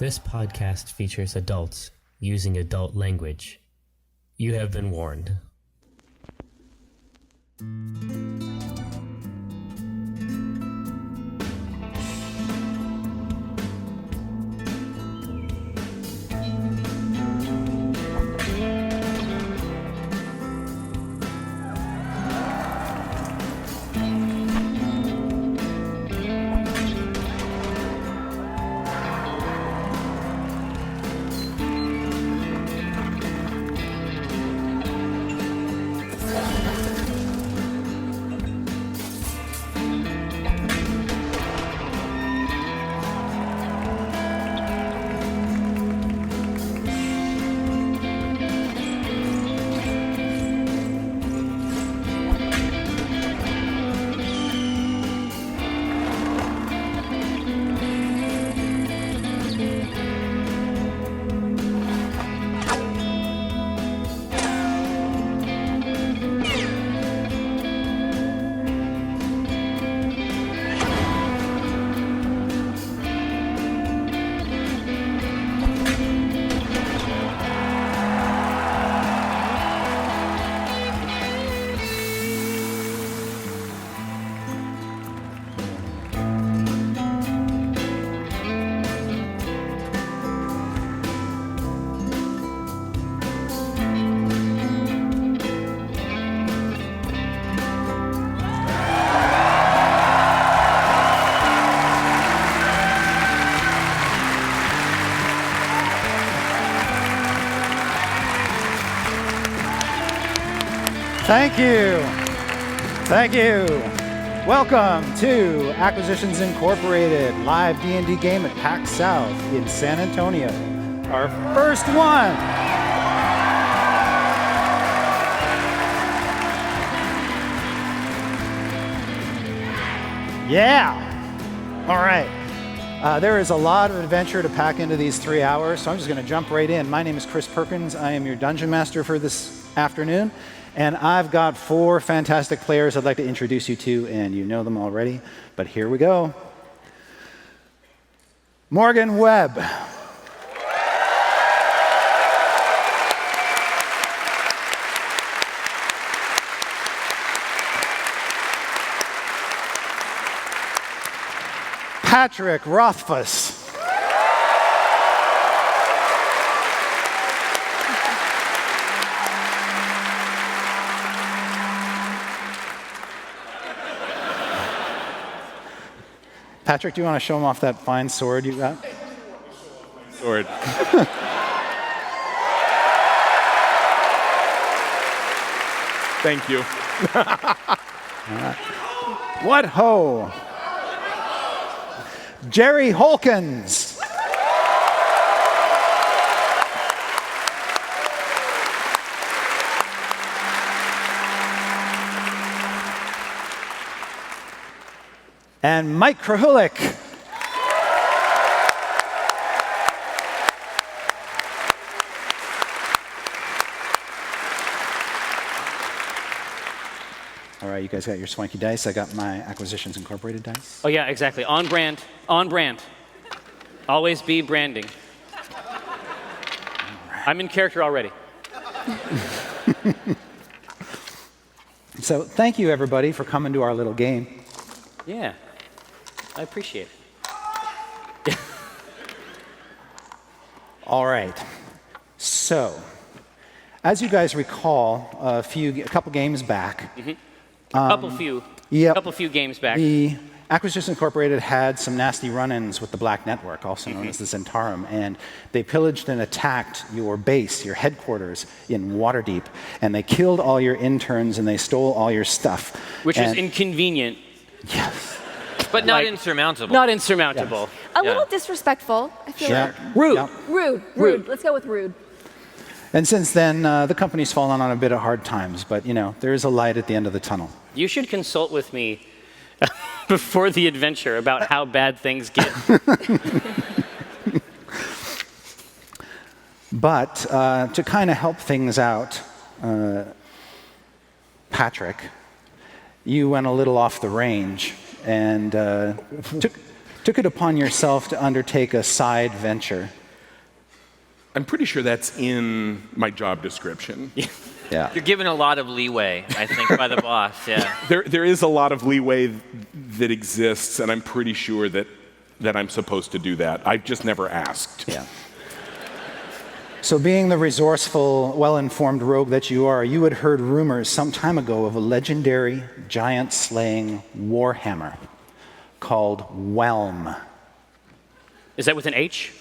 This podcast features adults using adult language. You have been warned. Thank you. Thank you. Welcome to Acquisitions Incorporated, live D&D game at PAX South in San Antonio. Our first one. Yeah. All right. There is a lot of adventure to pack into these 3 hours, so I'm just going to jump right in. My name is Chris Perkins. I am your Dungeon Master for this afternoon. And I've got 4 fantastic players I'd like to introduce you to, and you know them already, but here we go. Môrgæn Webb. Patrick Rothfuss. Patrick, do you want to show him off that fine sword you got? Sword. Thank you. What ho! Jerry Holkins. And Mike Krahulik. All right, you guys got your swanky dice. I got my Acquisitions Incorporated dice. Oh, yeah, exactly. On brand. On brand. Always be branding. Right. I'm in character already. So thank you, everybody, for coming to our little game. Yeah. I appreciate it. All right. So, as you guys recall, a couple games back, Couple few games back. the Acquisitions Incorporated had some nasty run-ins with the Black Network, also known as the Zentarum, and they pillaged and attacked your base, your headquarters in Waterdeep, and they killed all your interns and they stole all your stuff. Which is inconvenient. Yes. But not Like, insurmountable. Not insurmountable. A little disrespectful, I feel like. Rude. Yeah. Rude. Let's go with rude. And since then, the company's fallen on a bit of hard times, but there is a light at the end of the tunnel. You should consult with me before the adventure about how bad things get. But to kind of help things out, Patrick, you went a little off the range and took it upon yourself to undertake a side venture. I'm pretty sure that's in my job description. Yeah. You're given a lot of leeway, I think, by the boss. Yeah. There is a lot of leeway that exists, and I'm pretty sure that I'm supposed to do that. I've just never asked. Yeah. So being the resourceful, well-informed rogue that you are, you had heard rumors some time ago of a legendary giant-slaying warhammer called Whelm. Is that with an H?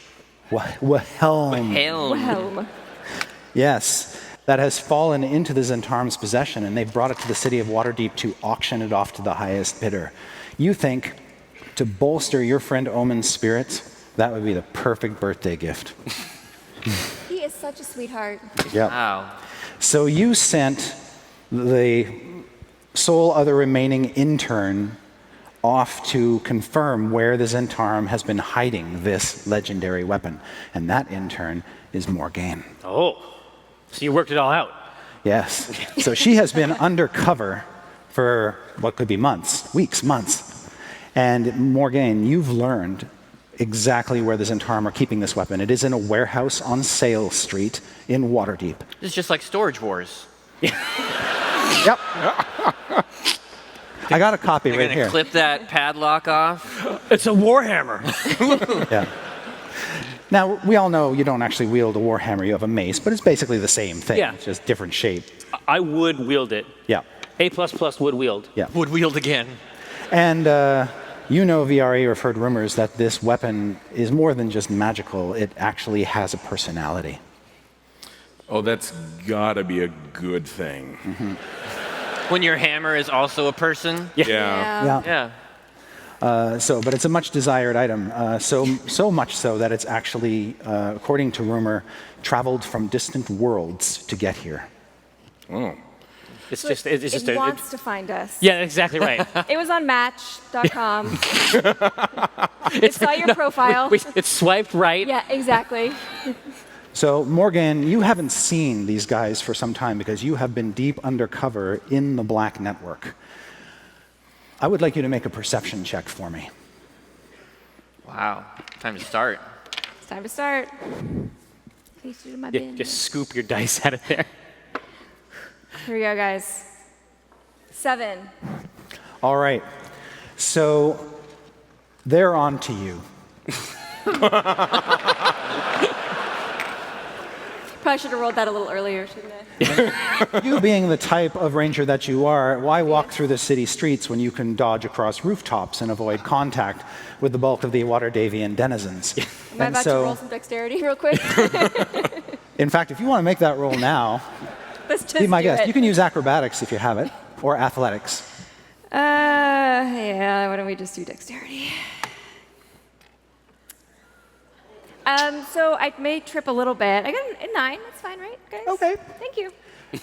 Whelm. Well, Yes, that has fallen into the Zentarm's possession, and they've brought it to the city of Waterdeep to auction it off to the highest bidder. You think, to bolster your friend Omin's spirits, that would be the perfect birthday gift. he is such a sweetheart. Yeah. Wow. So you sent the sole other remaining intern off to confirm where the Zentarm has been hiding this legendary weapon. And that intern is Môrgæn. Oh, so you worked it all out. Yes. So she has been undercover for what could be months, weeks, months. And Môrgæn, you've learned exactly where the Zentarm are keeping this weapon. It is in a warehouse on Sale Street in Waterdeep. This is just like Storage Wars. Yep. I got a copy You're right going here. to clip that padlock off? It's a warhammer. Yeah. Now, we all know you don't actually wield a warhammer, you have a mace, but it's basically the same thing. Yeah. It's just different shape. I would wield it. Yeah. A++ would wield. Yeah. Would wield again. And you know, Viari, or have heard rumors that this weapon is more than just magical. It actually has a personality. Oh, that's gotta be a good thing. When your hammer is also a person? Yeah. Yeah. Yeah. But it's a much desired item. So much so that it's actually, according to rumor, traveled from distant worlds to get here. Oh. It's just It wants to find us. Yeah, exactly right. It was on Match.com. It saw your profile. It's swiped right. Yeah, exactly. So, Môrgæn, you haven't seen these guys for some time because you have been deep undercover in the Black Network. I would like you to make a perception check for me. Wow. Time to start. It's time to start. Please do my bin. Just scoop your dice out of there. Here we go, guys. 7. All right. So, they're on to you. Probably should have rolled that a little earlier, shouldn't I? You being the type of ranger that you are, why walk through the city streets when you can dodge across rooftops and avoid contact with the bulk of the Waterdavian denizens? Am I about to roll some dexterity real quick? In fact, if you want to make that roll now, Let's just be my do guest. it. You can use acrobatics if you have it, or athletics. Yeah, why don't we just do dexterity? So I may trip a little bit. I got a 9. That's fine, right, guys? Okay. Thank you.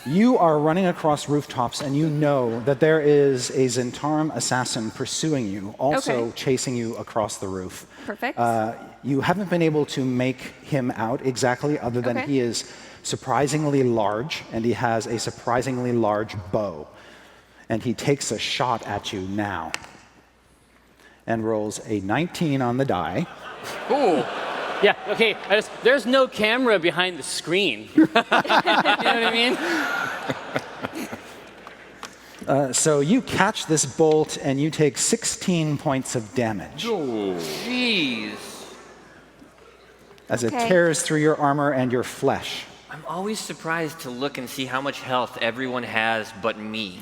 You are running across rooftops, and you know that there is a Zentarm assassin pursuing you, also Okay. chasing you across the roof. Perfect. You haven't been able to make him out exactly, other than Okay. he is surprisingly large, and he has a surprisingly large bow. And he takes a shot at you now, and rolls a 19 on the die. Ooh. Yeah, okay. There's no camera behind the screen. You know what I mean? So you catch this bolt, and you take 16 points of damage Jeez. as it Okay. tears through your armor and your flesh. I'm always surprised to look and see how much health everyone has but me.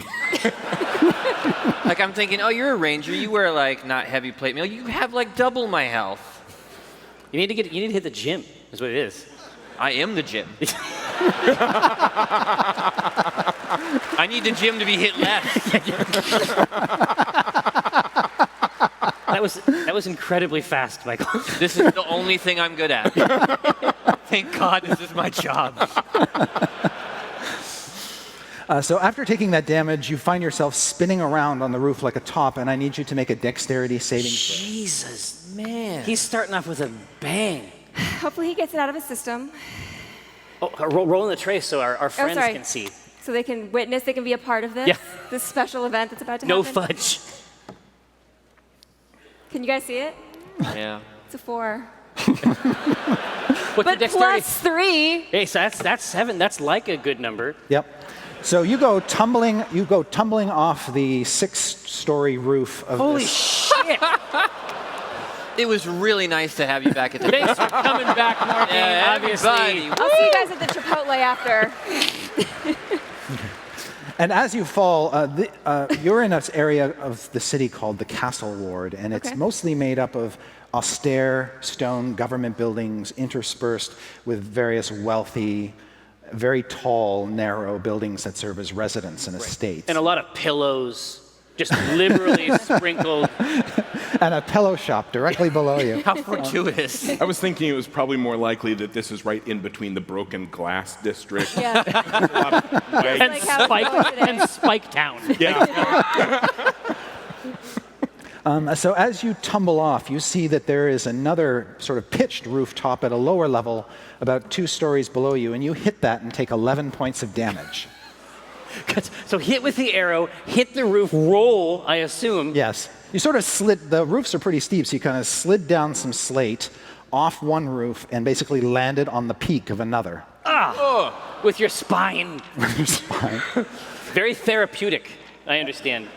Like, I'm thinking, oh, you're a ranger. You wear, like, not heavy plate mail. You have, like, double my health. You need to hit the gym, is what it is. I am the gym. I need the gym to be hit less. That was incredibly fast, Michael. This is the only thing I'm good at. Thank God this is my job. So after taking that damage, you find yourself spinning around on the roof like a top, and I need you to make a dexterity saving throw. Jesus, Man. he's starting off with a bang. Hopefully he gets it out of his system Oh, roll in the trace so our friends sorry. can see. so they can witness, they can be a part of this, Yeah. this special event that's about to No happen. fudge. Can you guys see it? Yeah. It's a 4. What's your But dexterity? plus 3. Hey, so that's 7. That's like a good number. Yep. So you go tumbling off the 6-story roof of Holy this. shit! It was really nice to have you back at the Thanks for coming back, Môrgæn. Yeah, Obviously. everybody. I'll see you guys at the Chipotle after. And as you fall, you're in an area of the city called the Castle Ward, and it's Okay. mostly made up of austere stone government buildings interspersed with various wealthy, very tall, narrow buildings that serve as residence and estates. And a lot of pillows, just liberally sprinkled. And a pillow shop directly below you. How fortuitous. I was thinking it was probably more likely that this is right in between the broken glass district. Yeah. A lot of wags. And Like how it's going today. and Spike Town. Yeah. So as you tumble off, you see that there is another sort of pitched rooftop at a lower level, about 2 stories below you, and you hit that and take 11 points of damage. So hit with the arrow, hit the roof, roll, I assume. Yes. You sort of slid, the roofs are pretty steep, so you kind of slid down some slate off one roof and basically landed on the peak of another. With your spine. Your spine. Very therapeutic, I understand.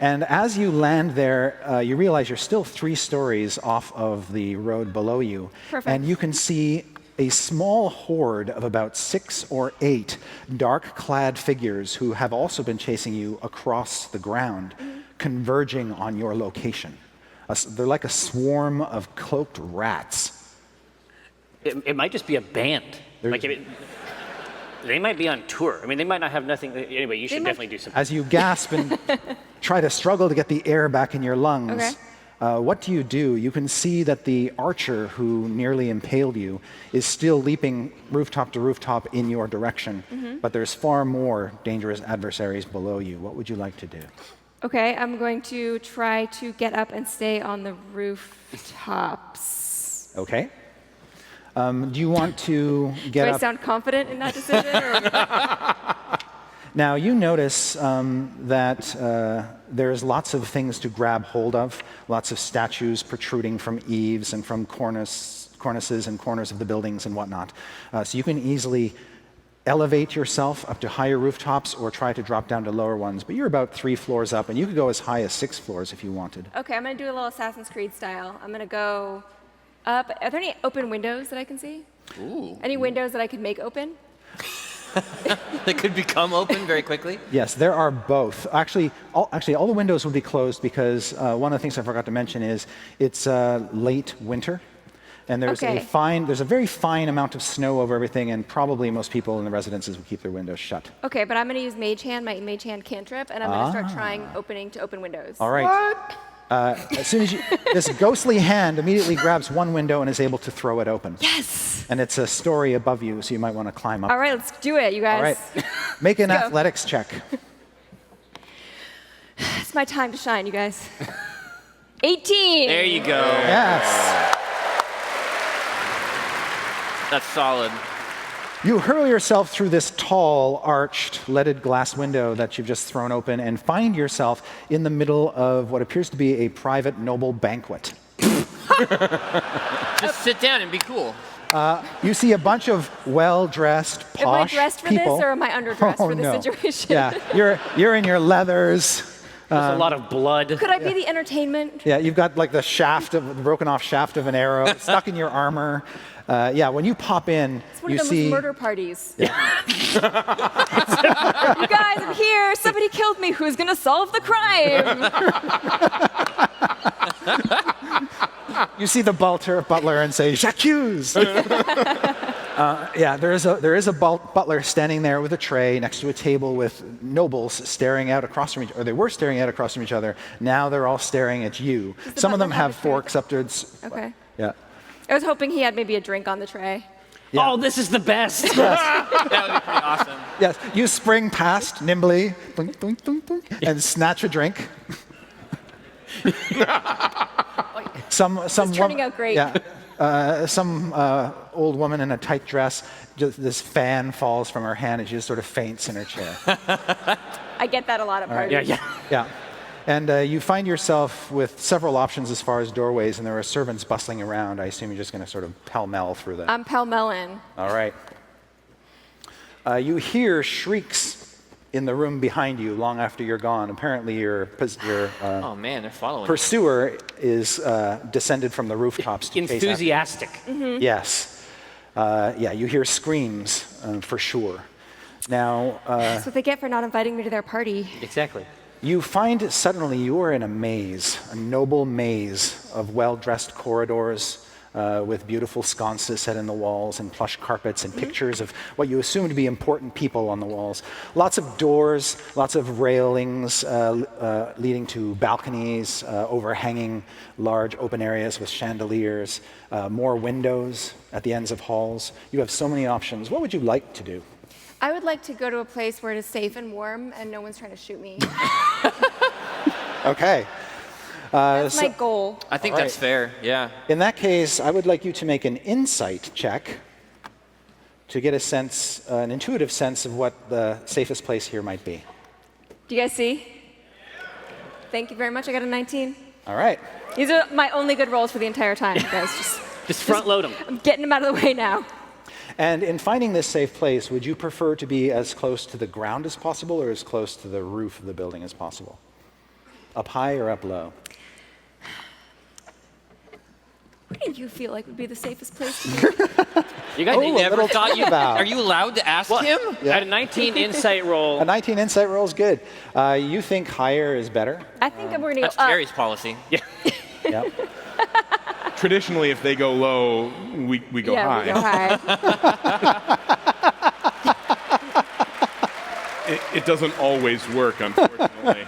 And as you land there, you realize you're still 3 stories off of the road below you. Perfect. And you can see a small horde of about 6 or 8 dark-clad figures who have also been chasing you across the ground, converging on your location. They're like a swarm of cloaked rats. It might just be a band. Like they might be on tour. I mean, they might not have nothing. Anyway, you should definitely do something. As you gasp and try to struggle to get the air back in your lungs, Okay. what do? You can see that the archer who nearly impaled you is still leaping rooftop to rooftop in your direction, but there's far more dangerous adversaries below you. What would you like to do? Okay, I'm going to try to get up and stay on the rooftops. Okay. Do you want to get Do I up? sound confident in that decision? Or? Now, you notice that there's lots of things to grab hold of, lots of statues protruding from eaves and from cornices and corners of the buildings and whatnot. So you can easily elevate yourself up to higher rooftops or try to drop down to lower ones. But you're about 3 floors up, and you could go as high as 6 floors if you wanted. Okay, I'm going to do a little Assassin's Creed style. I'm going to go up. Are there any open windows that I can see? Ooh. Any windows that I could make open? That could become open very quickly. Yes, there are both. Actually, all the windows will be closed because one of the things I forgot to mention is it's late winter, and there's Okay. there's a very fine amount of snow over everything, and probably most people in the residences will keep their windows shut. Okay, but I'm going to use Mage Hand, my Mage Hand cantrip, and I'm going to start trying to open windows. All right. As soon as this ghostly hand immediately grabs one window and is able to throw it open. Yes! And it's a story above you, so you might want to climb up. All right, let's do it, you guys. All right. Make an Let's go. athletics check. It's my time to shine, you guys. 18! There you go. Yes. That's solid. You hurl yourself through this tall, arched, leaded glass window that you've just thrown open and find yourself in the middle of what appears to be a private noble banquet. Just sit down and be cool. You see a bunch of well-dressed, Am I posh dressed for people. this, or am I underdressed Oh, for the no. situation? Yeah, you're in your leathers. There's a lot of blood. Could I be the entertainment? Yeah, you've got like the broken off shaft of an arrow stuck in your armor. Yeah, when you pop in, It's one you of those see. murder parties. You guys, I'm here. Somebody killed me. Who's going to solve the crime? You see the butler and say, "J'accuse." Yeah, there is a butler standing there with a tray next to a table with nobles staring out across from each other. Or they were staring out across from each other. Now they're all staring at you. the Some of them butler have have a tray? forks up to its. Okay. Yeah. I was hoping he had maybe a drink on the tray. Yeah. Oh, this is the best. That would be pretty awesome. Yes, you spring past nimbly, thunk, thunk, thunk, thunk, and snatch a drink. Some turning out great. Yeah, some old woman in a tight dress. Just this fan falls from her hand, and she just sort of faints in her chair. I get that a lot at parties. Yeah. Yeah, And you find yourself with several options as far as doorways, and there are servants bustling around. I assume you're just going to sort of pell-mell through them. I'm pell-melling. All right. You hear shrieks in the room behind you long after you're gone. Apparently your Oh man, they're following. pursuer is descended from the rooftops to chase after you. Enthusiastic. Yes. Yeah, you hear screams for sure. Now, That's what they get for not inviting me to their party. Exactly. you find suddenly you are in a maze, a noble maze of well-dressed corridors with beautiful sconces set in the walls and plush carpets and pictures of what you assume to be important people on the walls. Lots of doors, lots of railings leading to balconies, overhanging large open areas with chandeliers, more windows at the ends of halls. You have so many options. What would you like to do? I would like to go to a place where it is safe and warm and no one's trying to shoot me. Okay. That's my goal. I think that's fair. Yeah. In that case, I would like you to make an insight check to get a sense, an intuitive sense of what the safest place here might be. Do you guys see? Thank you very much. I got a 19. All right. These are my only good rolls for the entire time, guys. Just front load them. I'm getting them out of the way now. And in finding this safe place, would you prefer to be as close to the ground as possible or as close to the roof of the building as possible? Up high or up low? What do you feel like would be the safest place to be? You guys Oh, Never little thought you. about. Are you allowed to ask him? I had a 19 insight roll. A 19 insight roll is good. You think higher is better? I think we're going to go That's up. Jerry's policy. Yeah. Yep. Traditionally, if they go low, we go high. We go high. It doesn't always work, unfortunately.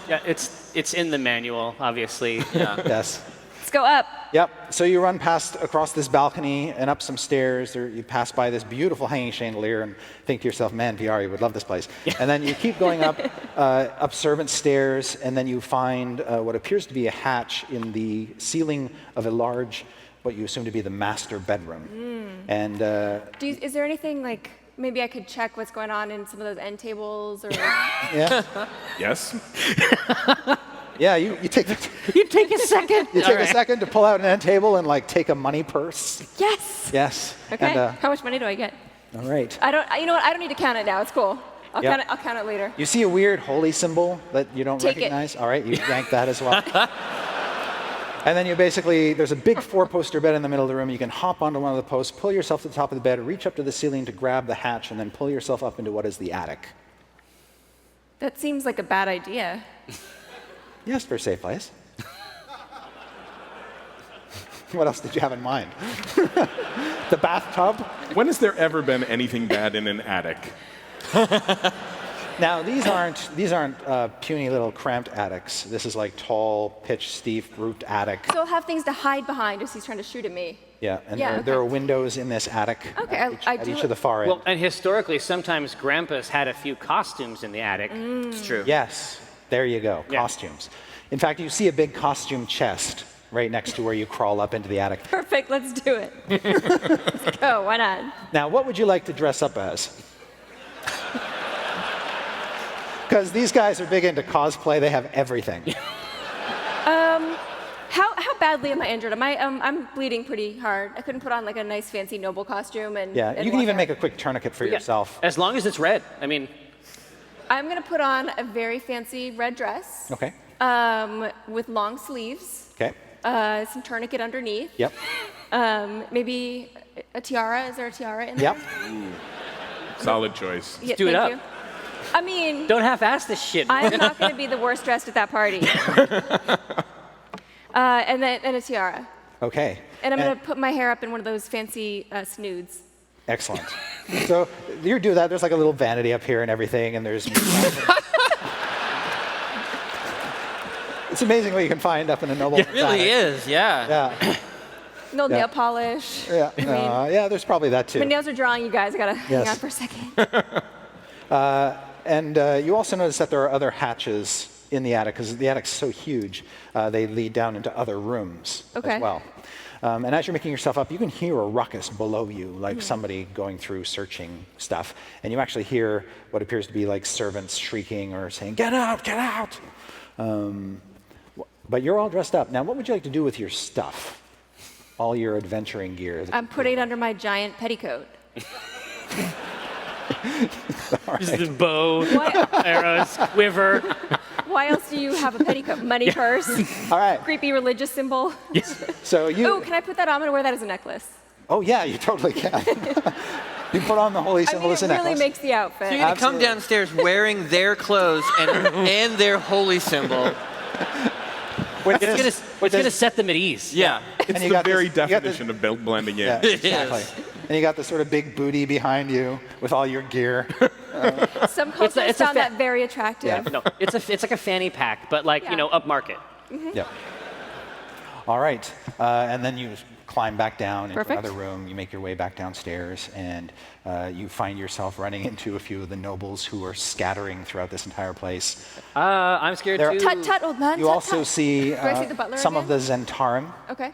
Yeah, it's in the manual, obviously. Yes. Let's go up. Yep. So you run past across this balcony and up some stairs. You pass by this beautiful hanging chandelier and think to yourself, man, Viari would love this place. And then you keep going up, up servant stairs, and then you find what appears to be a hatch in the ceiling of a large, what you assume to be the master bedroom. And Is there anything like, maybe I could check what's going on in some of those end tables or... yeah, Yes? yeah. You take You take a second. you take a second to pull out an end table and like take a money purse. Yes. Yes. Okay. And, How much money do I get? all right. You know what? I don't need to count it now. It's cool. I'll Yep. count it later. You see a weird holy symbol that you don't Take it. recognize? All right, you yank that as well. And then you basically, there's a big four-poster bed in the middle of the room. You can hop onto one of the posts, pull yourself to the top of the bed, reach up to the ceiling to grab the hatch, and then pull yourself up into what is the attic. That seems like a bad idea. Yes, for a safe place. What else did you have in mind? The bathtub? When has there ever been anything bad in an attic? Now, these aren't puny little cramped attics. This is like tall, pitched, steep, roofed attic. So I'll have things to hide behind if he's trying to shoot at me. Yeah, and Yeah, there are okay. windows in this attic Okay, at each of the far ends. Well, and historically, sometimes Grandpa's had a few costumes in the attic. It's true. Yes, there you go, Yeah. costumes. In fact, you see a big costume chest right next to where you crawl up into the attic. Perfect. Let's do it. Let's go. Why not? Now, what would you like to dress up as? Because these guys are big into cosplay. They have everything. How badly am I injured? I'm bleeding pretty hard. I couldn't put on like a nice fancy noble costume and. Yeah, and you can walk even out. make a quick tourniquet for Yeah, yourself. As long as it's red. I mean, I'm gonna put on a very fancy red dress. Okay. With long sleeves. Okay. Some tourniquet underneath. Yep. Maybe a tiara. Is there a tiara in there? Yep. Solid choice. Yeah, do it thank up. you. I mean, don't half-ass this shit. I'm not going to be the worst dressed at that party. And a tiara. Okay. And I'm going to put my hair up in one of those fancy snoods. Excellent. So you do that. There's like a little vanity up here and everything, and there's. It's amazing what you can find up in a noble. It really is. Yeah. Yeah. No Yeah. nail polish. Yeah. I mean, Yeah. There's probably that too. my nails are drawing, you guys. I got to hang Yes. on for a second. And you also notice that there are other hatches in the attic because the attic's so huge. They lead down into other rooms Okay. as well. And as you're making yourself up, you can hear a ruckus below you, like somebody going through searching stuff. And you actually hear what appears to be like servants shrieking or saying, "Get out! Get out!" But you're all dressed up. Now, what would you like to do with your stuff? All your adventuring gear. I'm putting it under my giant petticoat. Just the bow, arrows, quiver. Why else do you have a petticoat? Money purse? All right. Creepy religious symbol? So you. Oh, can I put that on? I'm going to wear that as a necklace. Oh, yeah, you totally can. You put on the holy symbol as a it really necklace. makes the outfit. So you're going to come downstairs wearing their clothes and their holy symbol. It's gonna set them at ease. Yeah. It's the very definition of blending in. Yeah, exactly. And you got the sort of big booty behind you with all your gear. Some cultures found that very attractive. Yeah. No, it's like a fanny pack, but like upmarket. Yeah. All right. And then you climb back down into Perfect. another room. You make your way back downstairs, and you find yourself running into a few of the nobles who are scattering throughout this entire place. I'm scared too. Tut tut, old man. You tut, also tut. see, Do I see the butler some of again? the Zentarim Okay.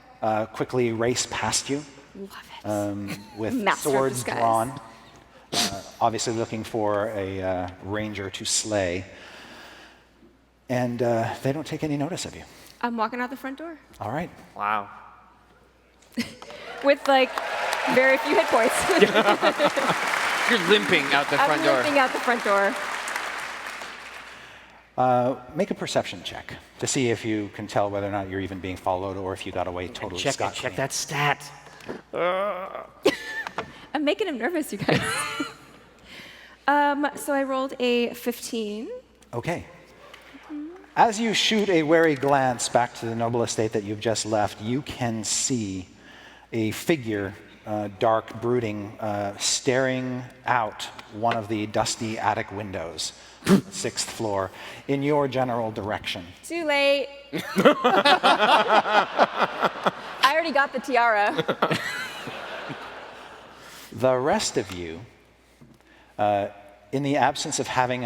quickly race past you Love it. with Master of swords disguise. drawn, obviously looking for a ranger to slay. And they don't take any notice of you. I'm walking out the front door All right. Wow. with like very few hit points. You're limping out the front I'm door. limping out the front door. Make a perception check to see if you can tell whether or not you're even being followed or if you got away totally scot-free. Check that stat. I'm making him nervous, you guys. So I rolled a 15. Okay. As you shoot a wary glance back to the noble estate that you've just left, you can see a figure, dark, brooding, staring out one of the dusty attic windows, 6th floor, in your general direction. Too late. I already got the tiara. The rest of you, in the absence of having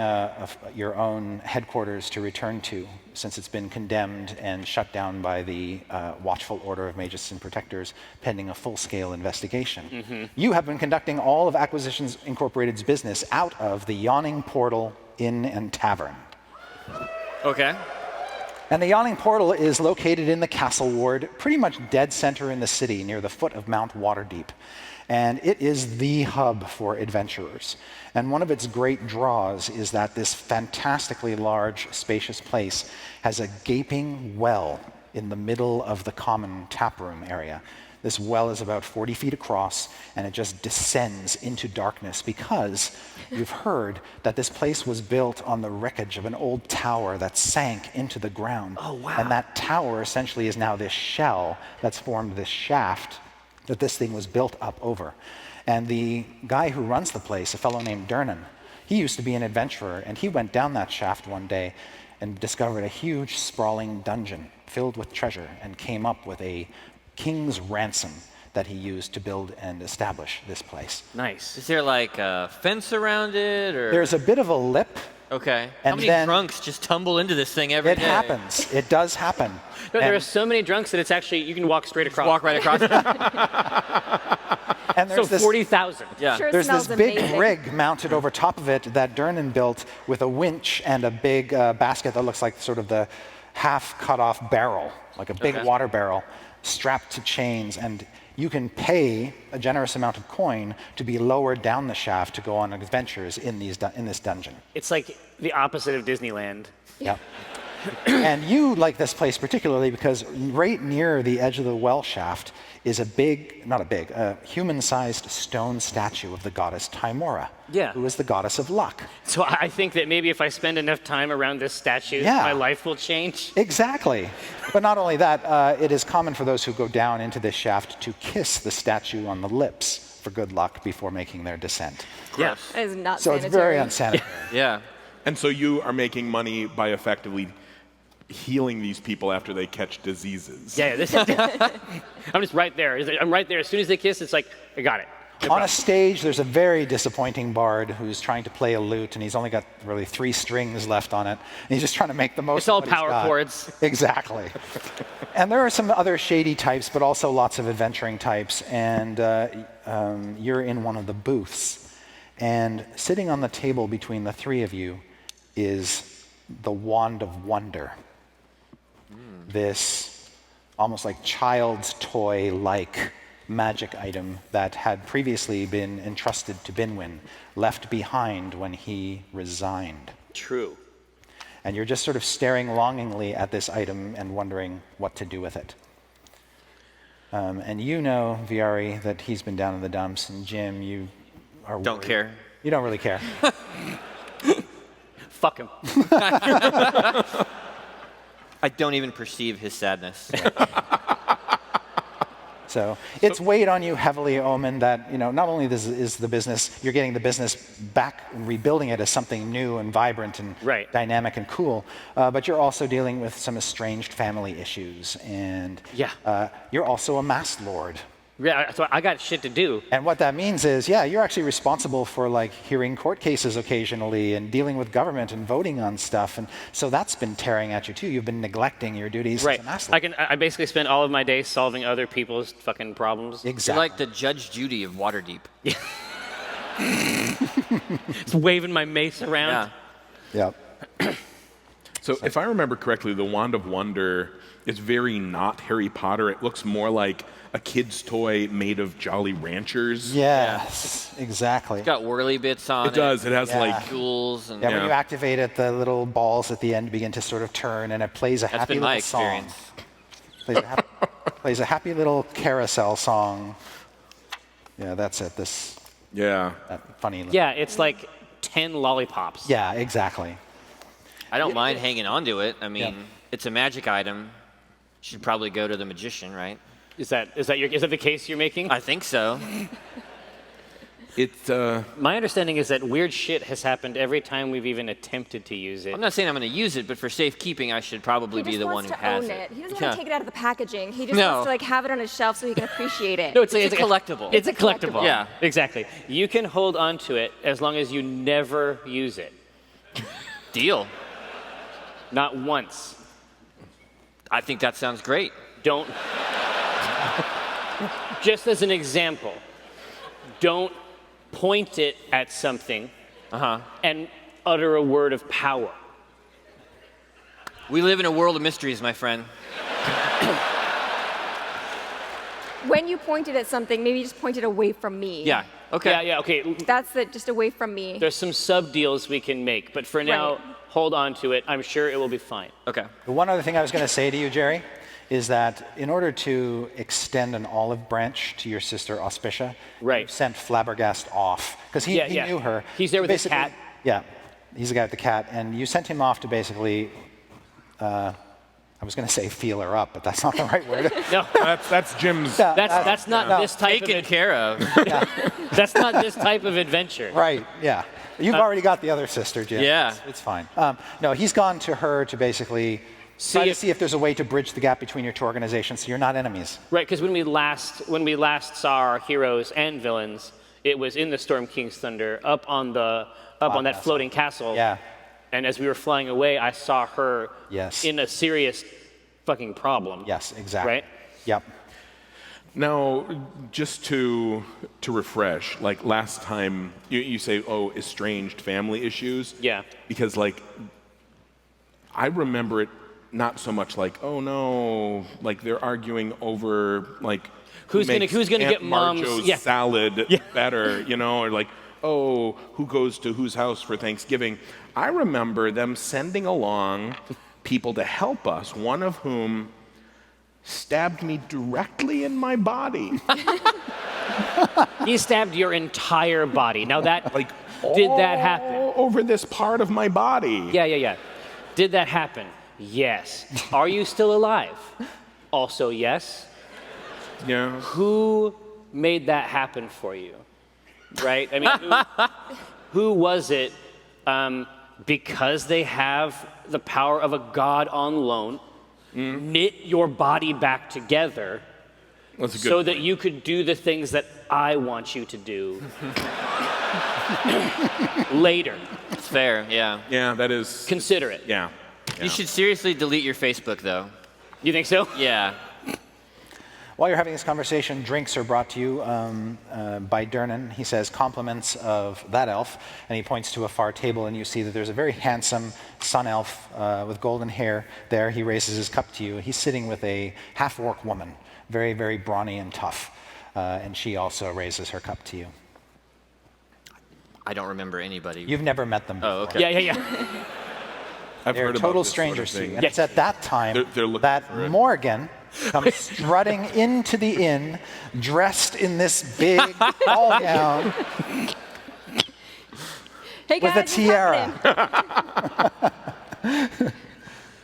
your own headquarters to return to, since it's been condemned and shut down by the Watchful Order of Magus and Protectors pending a full-scale investigation, you have been conducting all of Acquisitions Incorporated's business out of the Yawning Portal Inn and Tavern. Okay. And the Yawning Portal is located in the Castle Ward, pretty much dead center in the city, near the foot of Mount Waterdeep. And it is the hub for adventurers. And one of its great draws is that this fantastically large, spacious place has a gaping well in the middle of the common taproom area. This well is about 40 feet across, and it just descends into darkness because you've heard that this place was built on the wreckage of an old tower that sank into the ground. Oh, wow. And that tower essentially is now this shell that's formed this shaft that this thing was built up over. And the guy who runs the place, a fellow named Dran, he used to be an adventurer, and he went down that shaft one day and discovered a huge, sprawling dungeon filled with treasure and came up with a king's ransom that he used to build and establish this place. Nice. Is there like a fence around it, or? There's a bit of a lip. Okay. And How many then- drunks just tumble into this thing every It day? happens. It does happen. No, there And- are so many drunks that it's actually, you can walk straight across. Walk right across. And So there's this 40,000. Yeah. Sure, it There's this smells big amazing. rig mounted over top of it that Dran built with a winch and a big basket that looks like sort of the half cut off barrel, like a big Okay. water barrel strapped to chains. And you can pay a generous amount of coin to be lowered down the shaft to go on adventures in this dungeon. It's like the opposite of Disneyland. Yep. And you like this place particularly because right near the edge of the well shaft is a human-sized stone statue of the goddess Tymora, Yeah. who is the goddess of luck. So I think that maybe if I spend enough time around this statue, Yeah. my life will change. Exactly. But not only that, it is common for those who go down into this shaft to kiss the statue on the lips for good luck before making their descent. Yeah. That is not So sanitary. it's very unsanitary. Yeah. And so you are making money by effectively healing these people after they catch diseases. Yeah, this is. I'm just right there. I'm right there. As soon as they kiss, it's like, I got it. No On problem. a stage, there's a very disappointing bard who's trying to play a lute, and he's only got really 3 strings left on it. And he's just trying to make the most It's all of what he's power got. chords. Exactly. And there are some other shady types, but also lots of adventuring types. And you're in one of the booths. And sitting on the table between the 3 of you is the Wand of Wonder. this almost like child's toy-like magic item that had previously been entrusted to Binwin, left behind when he resigned. True. And you're just sort of staring longingly at this item and wondering what to do with it. And you know, Viari, that he's been down in the dumps, and Jim, you are Don't worried. care. You don't really care. Fuck him. I don't even perceive his sadness. So it's weighed on you heavily, Omin, that not only is the business, you're getting the business back and rebuilding it as something new and vibrant and dynamic and cool, but you're also dealing with some estranged family issues, and you're also a masked lord. Yeah, so I got shit to do. And what that means is, you're actually responsible for like hearing court cases occasionally and dealing with government and voting on stuff. And so that's been tearing at you too. You've been neglecting your duties as a master. I basically spend all of my days solving other people's fucking problems. Exactly. You're like the Judge Judy of Waterdeep. Yeah. Just waving my mace around. Yeah. So if I remember correctly, the Wand of Wonder is very not Harry Potter. It looks more like a kid's toy made of Jolly Ranchers. Yes, exactly. It's got whirly bits on it. It does. It has like jewels. And when you activate it, the little balls at the end begin to sort of turn, and it plays a happy little song. Plays a happy little carousel song. Yeah, that's it. That funny. Yeah, it's like 10 lollipops. Yeah, exactly. I don't mind hanging on to it. I mean, it's a magic item. Should probably go to the magician, right? Is that the case you're making? I think so. My understanding is that weird shit has happened every time we've even attempted to use it. I'm not saying I'm going to use it, but for safekeeping, I should probably be the one who has it. He doesn't want to take it out of the packaging. He just wants to like have it on his shelf so he can appreciate it. No, it's a collectible. It's a collectible. Yeah, exactly. You can hold on to it as long as you never use it. Deal. Not once. I think that sounds great. Don't. Just as an example, don't point it at something and utter a word of power. We live in a world of mysteries, my friend. When you point it at something, maybe just point it away from me. Yeah. Okay. Yeah. Okay. That's just away from me. There's some sub deals we can make, but for now, hold on to it. I'm sure it will be fine. Okay. The one other thing I was going to say to you, Jerry, is that in order to extend an olive branch to your sister Auspicia, you sent Flabbergast off because he knew her. He's there with his cat. Yeah, he's the guy with the cat, and you sent him off to basically. I was going to say feel her up, but that's not the right word. No, that's Jim's. That's not this type taken care of. That's not this type of adventure. Right. Yeah. You've already got the other sister, Jim. Yeah. It's fine. No, he's gone to her to basically try to see if there's a way to bridge the gap between your two organizations so you're not enemies. Right, because when we last saw our heroes and villains, it was in the Storm King's Thunder, up on that floating castle. Yeah. And as we were flying away, I saw her in a serious fucking problem. Yes, exactly. Right? Yep. Now, just to refresh, like last time, you say, estranged family issues. Yeah. Because like, I remember it not so much like, oh no, like they're arguing over like who's gonna get mom's salad better, or like, oh, who goes to whose house for Thanksgiving. I remember them sending along people to help us, one of whom stabbed me directly in my body. He stabbed your entire body. Now that, did that happen? Over this part of my body. Yeah. Did that happen? Yes. Are you still alive? Also yes. Yeah. Who made that happen for you? Right? I mean, who was it? Because they have the power of a god on loan, knit your body back together so that you could do the things that I want you to do later. It's fair, yeah. Yeah, that is... Consider it. Yeah. You should seriously delete your Facebook, though. You think so? Yeah. While you're having this conversation, drinks are brought to you by Durnan. He says compliments of that elf, and he points to a far table, and you see that there's a very handsome sun elf with golden hair there. He raises his cup to you. He's sitting with a half-orc woman, very, very brawny and tough, and she also raises her cup to you. I don't remember anybody. You've never met them before. Oh, okay. Yeah. I've They're heard about total this strangers sort of to you. thing. And it's at that time They're looking that for it. Môrgæn comes strutting into the inn, dressed in this big ball gown Hey guys, with a what's tiara. happening?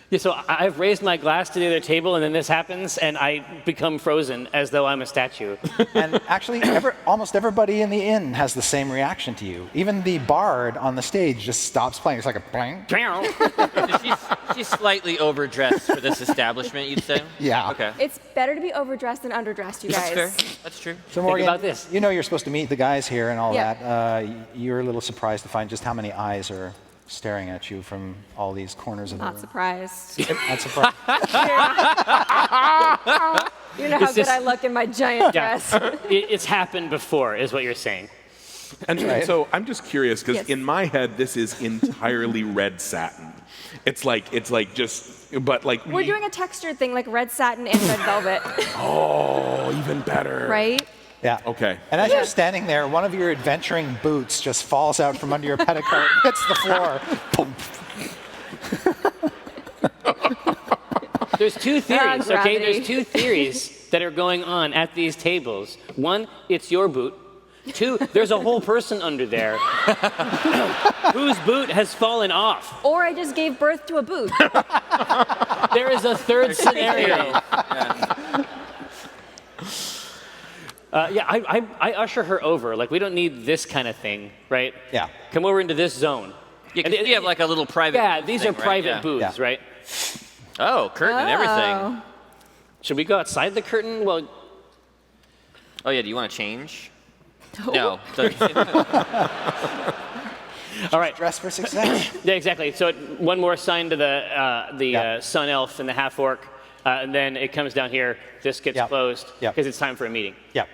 Yeah, so I've raised my glass to the other table, and then this happens, and I become frozen as though I'm a statue. And actually, almost everybody in the inn has the same reaction to you. Even the bard on the stage just stops playing. It's like a bang. She's slightly overdressed for this establishment, you'd say? Yeah. Okay. It's better to be overdressed than underdressed, you That's guys. fair. That's true. So Think Môrgæn, about this. you know you're supposed to meet the guys here and all Yeah. that. You're a little surprised to find just how many eyes are staring at you from all these corners of the Not room. surprised. Not surprised. You know how It's good just- I look in my giant Yeah. dress. It's happened before, is what you're saying. And so I'm just curious because Yes. in my head this is entirely red satin. It's like but like We're doing a textured thing like red satin and red velvet, oh, even better. right? Yeah. Okay. And as you're standing there, one of your adventuring boots just falls out from under your petticoat and hits the floor. Boom. There's two theories, okay? gravity. There's two theories that are going on at these tables. One, it's your boot. Two, there's a whole person under there whose boot has fallen off. Or I just gave birth to a boot. There is a third scenario. I usher her over. Like, we don't need this kind of thing, right? Yeah. Come over into this zone. Yeah, 'cause we have like a little private Yeah, booth these thing, are private right? Yeah. booths, Yeah. right? Oh, curtain and everything. Oh. Should we go outside the curtain? Well, Oh, yeah, do you want to change? No. all right. Dress for success. Yeah, exactly. So one more sign to the Yeah. sun elf and the half orc, and then it comes down here. This gets Yeah. closed Yeah. because it's time for a meeting. Yeah.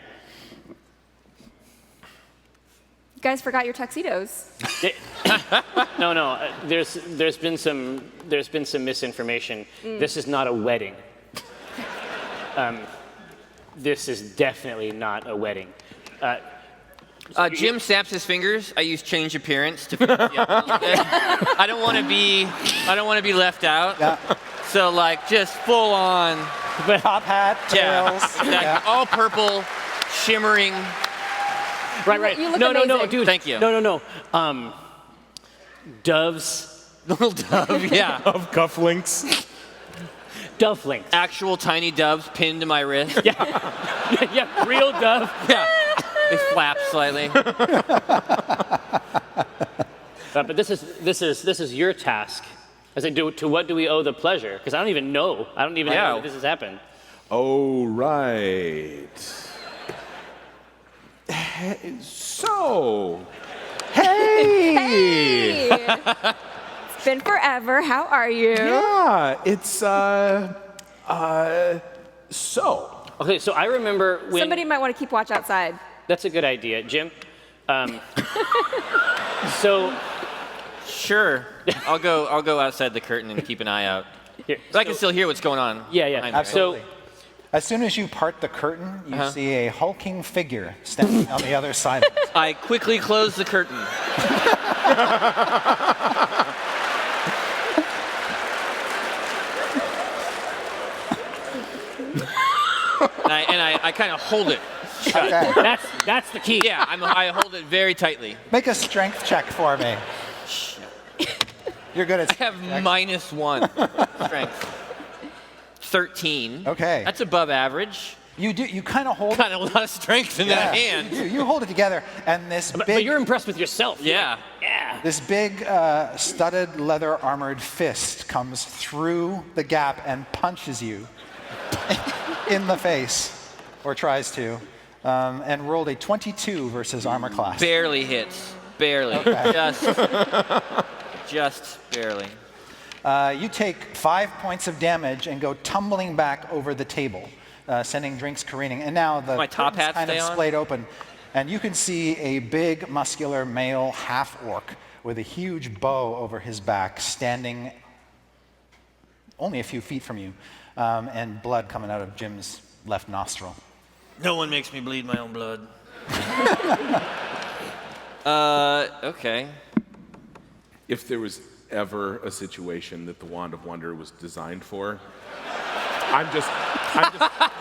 You guys forgot your tuxedos. No. There's been some misinformation. This is not a wedding. This is definitely not a wedding. Jim snaps his fingers. I use change appearance to. I don't want to be left out. Yeah. So like just full on. Top hat, Yeah. tails. Exactly. Yeah. All purple, shimmering. Right. You look No, amazing. dude. Thank you. No. Doves. Little dove. Yeah. Of cufflinks. Dove link. Actual tiny doves pinned to my wrist. Yeah, real dove. Yeah. They flap slightly. But this is your task. I said, to what do we owe the pleasure? Because I don't even know. I don't even know that this has happened. Oh, right. So, Hey! It's been forever. How are you? yeah, it's so. Okay, so I remember when. Somebody might want to keep watch outside. That's a good idea, Jim. So Sure. I'll go outside the curtain and keep an eye out. here, But I can still hear what's going on. yeah. behind me, right? Absolutely. So As soon as you part the curtain, you see a hulking figure standing on the other side of it. I quickly close the curtain. and I kind of hold it shut. Okay. that's the key. Yeah, I hold it very tightly. Make a strength check for me. You're good at I have -1 strength. 13. Okay. That's above average. You do. You kind of hold. Got a lot of strength in that hand. You hold it together, and this But big, you're impressed with yourself. You're Yeah. like, yeah. this big studded leather armored fist comes through the gap and punches you in the face, or tries to, and rolled a 22 versus armor class. Barely hits. Barely. Okay. Just barely. You take 5 points of damage and go tumbling back over the table. sending drinks careening. And now the My top curtains hat kind of stay on? splayed open, and you can see a big, muscular male half-orc with a huge bow over his back, standing only a few feet from you, and blood coming out of Jim's left nostril. No one makes me bleed my own blood. Okay. If there was ever a situation that the Wand of Wonder was designed for, I'm just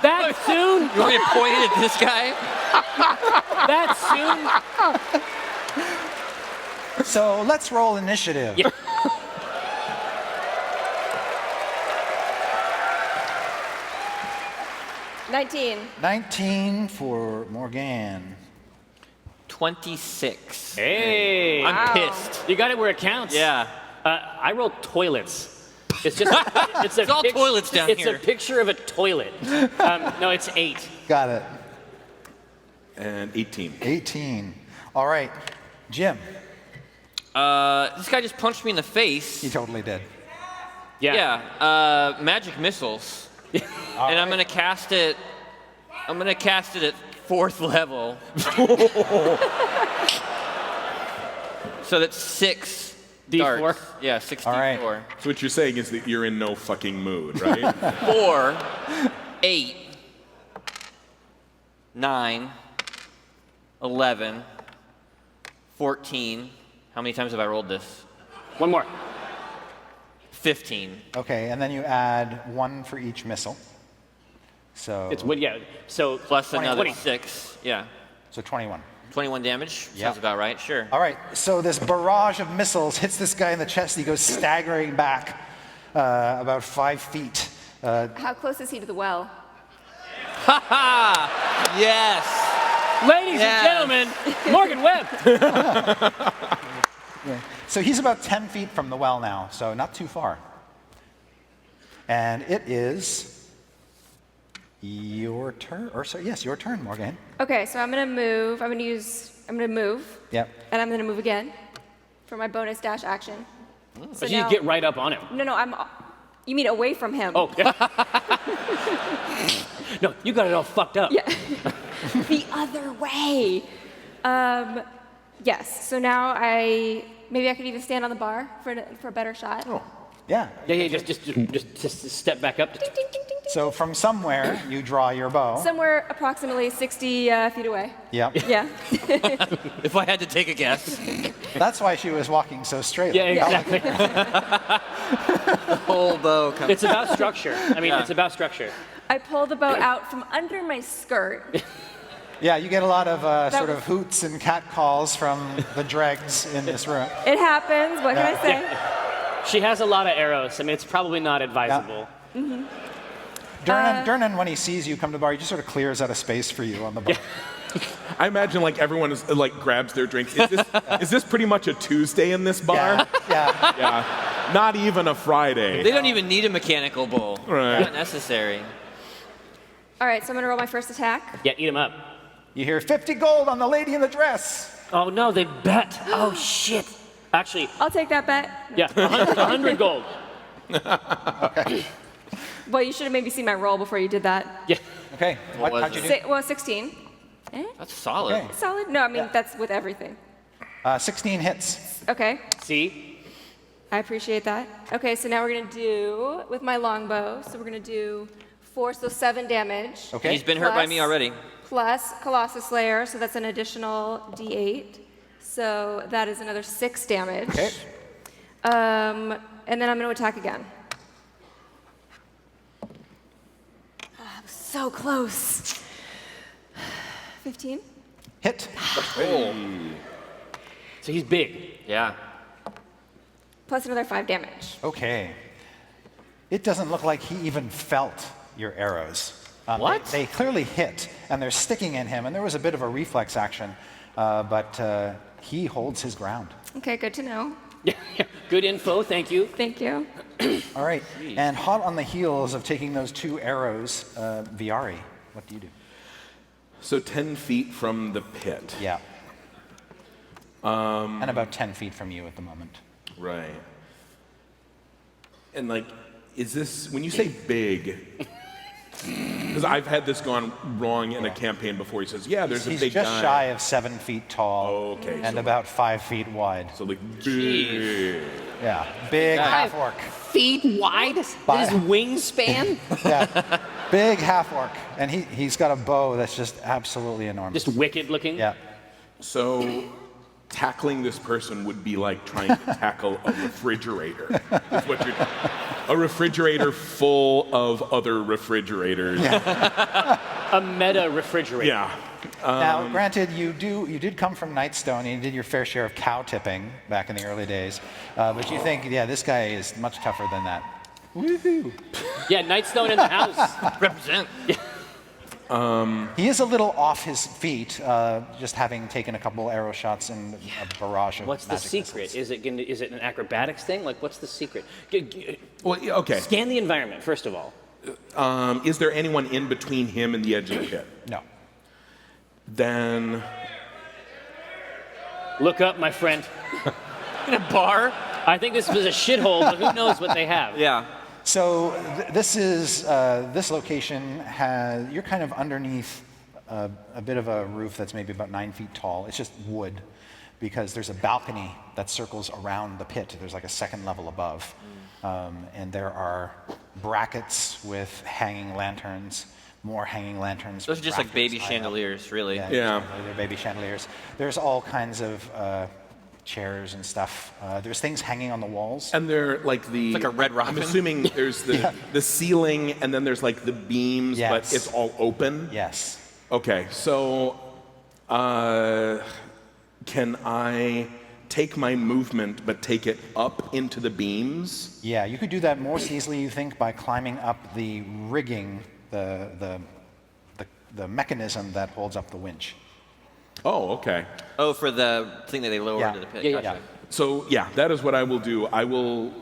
That soon? You want me to point it at this guy? That soon? So let's roll initiative. Yeah. 19. 19 for Môrgæn. 26. Hey. I'm pissed. You got it where it counts. Yeah. I rolled toilets. It's just it's all toilets down here. here. It's a picture of a toilet. No, it's 8. Got it. and 18. 18. All right. Jim. This guy just punched me in the face. He totally did. Yeah. Magic missiles. And I'm gonna cast it. I'm gonna cast it at 4th level. So that's 6 D4? darts. Yeah, 6 All right. D4. So what you're saying is that you're in no fucking mood, right? 4, 8, 9, 11, 14. How many times have I rolled this? One more. 15. Okay, and then you add 1 for each missile. So It's what? Yeah. So Plus another 20. 6. Yeah. so 21. 21 damage? Yeah. Sounds about right, sure. All right, so this barrage of missiles hits this guy in the chest. He goes staggering back about 5 feet. How close is he to the well? Yes! Ladies Yes. and gentlemen, Môrgæn Webb. So he's about 10 feet from the well now, so not too far. And it is your turn, or sorry, yes, your turn, Môrgæn. Okay, so I'm gonna move. I'm gonna move. Yep. And I'm gonna move again for my bonus dash action. So But you get right up on him. No, you mean away from him? Oh. No, you got it all fucked up. Yeah. The other way. Yes. So now maybe I could even stand on the bar for a better shot. Oh. Yeah. Yeah. Just step back up. Ding, ding, ding, ding, ding. So from somewhere, you draw your bow. Somewhere approximately 60 feet away. Yep. Yeah. If I had to take a guess. That's why she was walking so straight. Yeah, exactly. The whole bow comes. It's about structure. I mean, it's about structure. I pull the bow out from under my skirt. Yeah, you get a lot of sort of hoots and cat calls from the dregs in this room. It happens. What can I say? She has a lot of arrows. I mean, it's probably not advisable. Durnan, when he sees you come to the bar, he just sort of clears out a space for you on the bar. I imagine like everyone is like grabs their drinks. Is this pretty much a Tuesday in this bar? Yeah. Yeah. Not even a Friday. They don't even need a mechanical bull. Right. Not necessary. All right, so I'm gonna roll my first attack. Yeah, eat him up. You hear 50 gold on the lady in the dress. Oh no, they bet. Oh shit. Actually, I'll take that bet. yeah, 100 gold. Well, you should have maybe seen my roll before you did that. Okay, was how'd you it? do? 16. That's solid. Okay. Solid? No, I mean, that's with everything. 16 hits. Okay, See? I appreciate that. Okay, so now we're gonna do, with my longbow, so we're gonna do 4, so 7 damage. Okay. He's been hurt by Plus- me already. Plus Colossus Slayer, so that's an additional D8. So that is another 6 damage. Okay. And then I'm gonna attack again. Oh, so close. 15? Hit. So he's big. Yeah. Plus another 5 damage. Okay. It doesn't look like he even felt your arrows. What? They clearly hit, and they're sticking in him, and there was a bit of a reflex action, but he holds his ground. Okay, good to know. Yeah. Good info. Thank you. Thank you. All right, and hot on the heels of taking those 2 arrows, Viari, what do you do? So 10 feet from the pit. Yeah. And about 10 feet from you at the moment. Right. And like, is this, when you say big, Because I've had this gone wrong in a campaign before. He says, yeah, there's a He's big just guy. shy of 7 feet tall and so about 5 feet wide. So like, big. Yeah, big half-orc. Feet wide? His wingspan? Yeah, big half-orc. And he's got a bow that's just absolutely enormous. Just wicked looking. Yeah. So tackling this person would be like trying to tackle a refrigerator. Is what you're doing. A refrigerator full of other refrigerators. A meta refrigerator. Yeah. Now, granted, you did come from Nightstone, and you did your fair share of cow tipping back in the early days, but you think, yeah, this guy is much tougher than that. Woohoo! Yeah, Nightstone in the house. Represent. He is a little off his feet, just having taken a couple arrow shots and a barrage of What's the magic secret? missiles. Is it an acrobatics thing? Like, what's the secret? Well, okay. Scan the environment first of all. Is there anyone in between him and the edge of the pit? No. Then Look up, my friend. In a bar? I think this was a shithole, but who knows what they have? Yeah. So this location has, you're kind of underneath a bit of a roof that's maybe about 9 feet tall. It's just wood because there's a balcony that circles around the pit. There's like a second level above. And there are brackets with hanging lanterns, more hanging lanterns. Those are just like baby rafters high up. chandeliers, really. Yeah. They're baby chandeliers. There's all kinds of chairs and stuff. There's things hanging on the walls. and they're like the. It's like a Red I'm Robin. assuming there's the ceiling, and then there's like the beams, Yes. but it's all open. Yes. Okay, so can I take my movement but take it up into the beams? Yeah, you could do that more easily, you think, by climbing up the rigging, the mechanism that holds up the winch. Oh, okay. Oh, for the thing that they lower Yeah. into the pit. Yeah, yeah. Gotcha. So yeah, that is what I will do. I will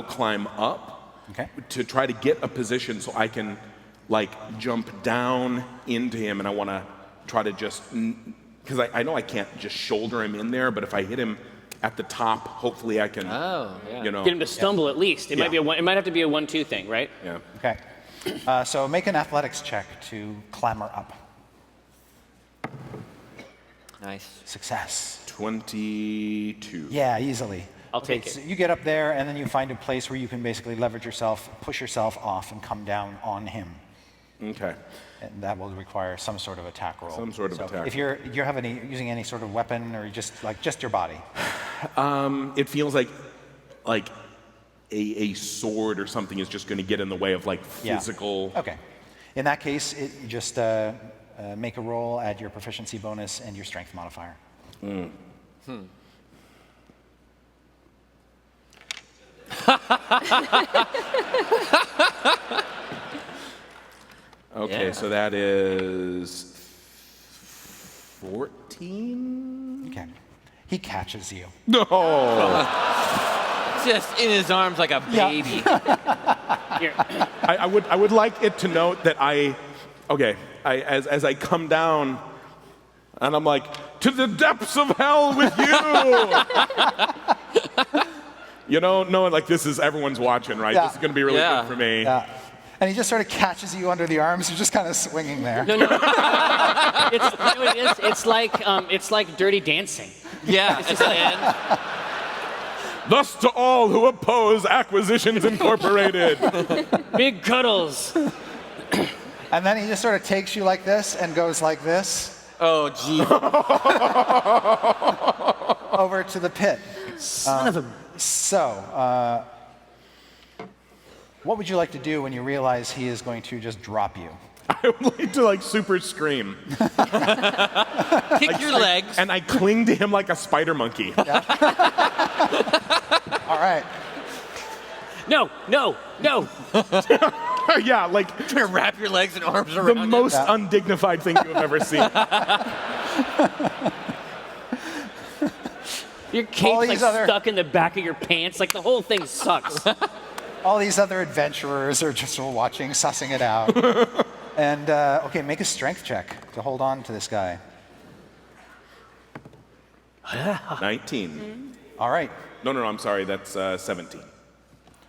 climb up Okay. to try to get a position so I can like jump down into him, and I want to try to just because I know I can't just shoulder him in there, but if I hit him at the top, hopefully I can. Oh, yeah. You know. Get him to stumble at least. It might be it might have to be a 1-2 thing, right? Yeah. Okay. So make an athletics check to clamber up. Nice. Success. 22. Yeah, easily. I'll take So it. you get up there, and then you find a place where you can basically leverage yourself, push yourself off, and come down on him. Okay. And that will require some sort of attack roll. Some sort of attack If you're using any sort of weapon, or just your body. It feels like a sword or something is just going to get in the way of like Yeah. physical. Okay. In that case, you just make a roll, add your proficiency bonus and your strength modifier. Okay, Yeah. so that is 14. Okay. He catches you. No. Just in his arms like a baby. Here. I would like it to note that as I come down, and I'm like, to the depths of hell with you. You know, knowing like this is everyone's watching, right? Yeah. This is going to be really Yeah. good for me. Yeah. And he just sort of catches you under the arms. You're just kind of swinging there. No. It's, you know what it is? It's like Dirty Dancing. Yeah, at the end. Thus to all who oppose Acquisitions Incorporated. Big cuddles. And then he just sort of takes you like this and goes like this Oh, gee. over to the pit. Son of a. So, what would you like to do when you realize he is going to just drop you? I would like to like super scream. Kick your legs. And I cling to him like a spider monkey. All right. No. Yeah, like Trying to wrap your legs and arms the around most Yeah. undignified thing you have ever seen. Your All cape's like these other- stuck in the back of your pants. Like the whole thing sucks. All these other adventurers are just watching, sussing it out. And, okay, make a strength check to hold on to this guy. 19. All right. No, I'm sorry. That's 17.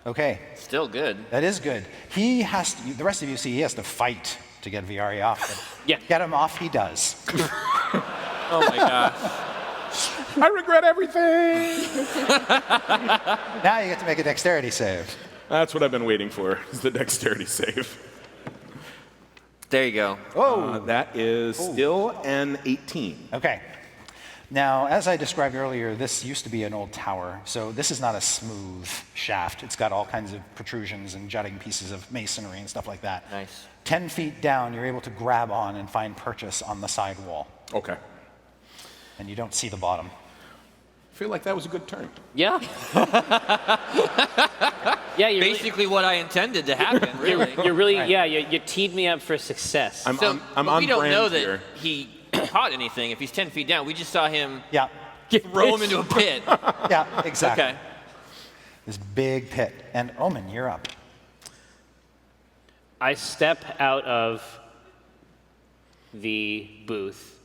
Okay, Still good. that is good. He has to, the rest of you see he has to fight to get Viari off. But Yeah. get him off, he does. Oh my gosh. I regret everything. Now you get to make a dexterity save. That's what I've been waiting for, is the dexterity save. There you go. That is still an 18. Okay. Now, as I described earlier, this used to be an old tower, so this is not a smooth shaft. It's got all kinds of protrusions and jutting pieces of masonry and stuff like that. Nice. 10 feet down, you're able to grab on and find purchase on the side wall, Okay. and you don't see the bottom. I feel like that was a good turn. Yeah. Yeah, you Basically what I intended to happen, really. You're really, yeah, you teed me up for success. I'm So on we don't brand know that here. he caught anything if he's 10 feet down. We just saw him Yeah, throw him into a pit. yeah, exactly. Okay. This big pit. And Omin, you're up. I step out of the booth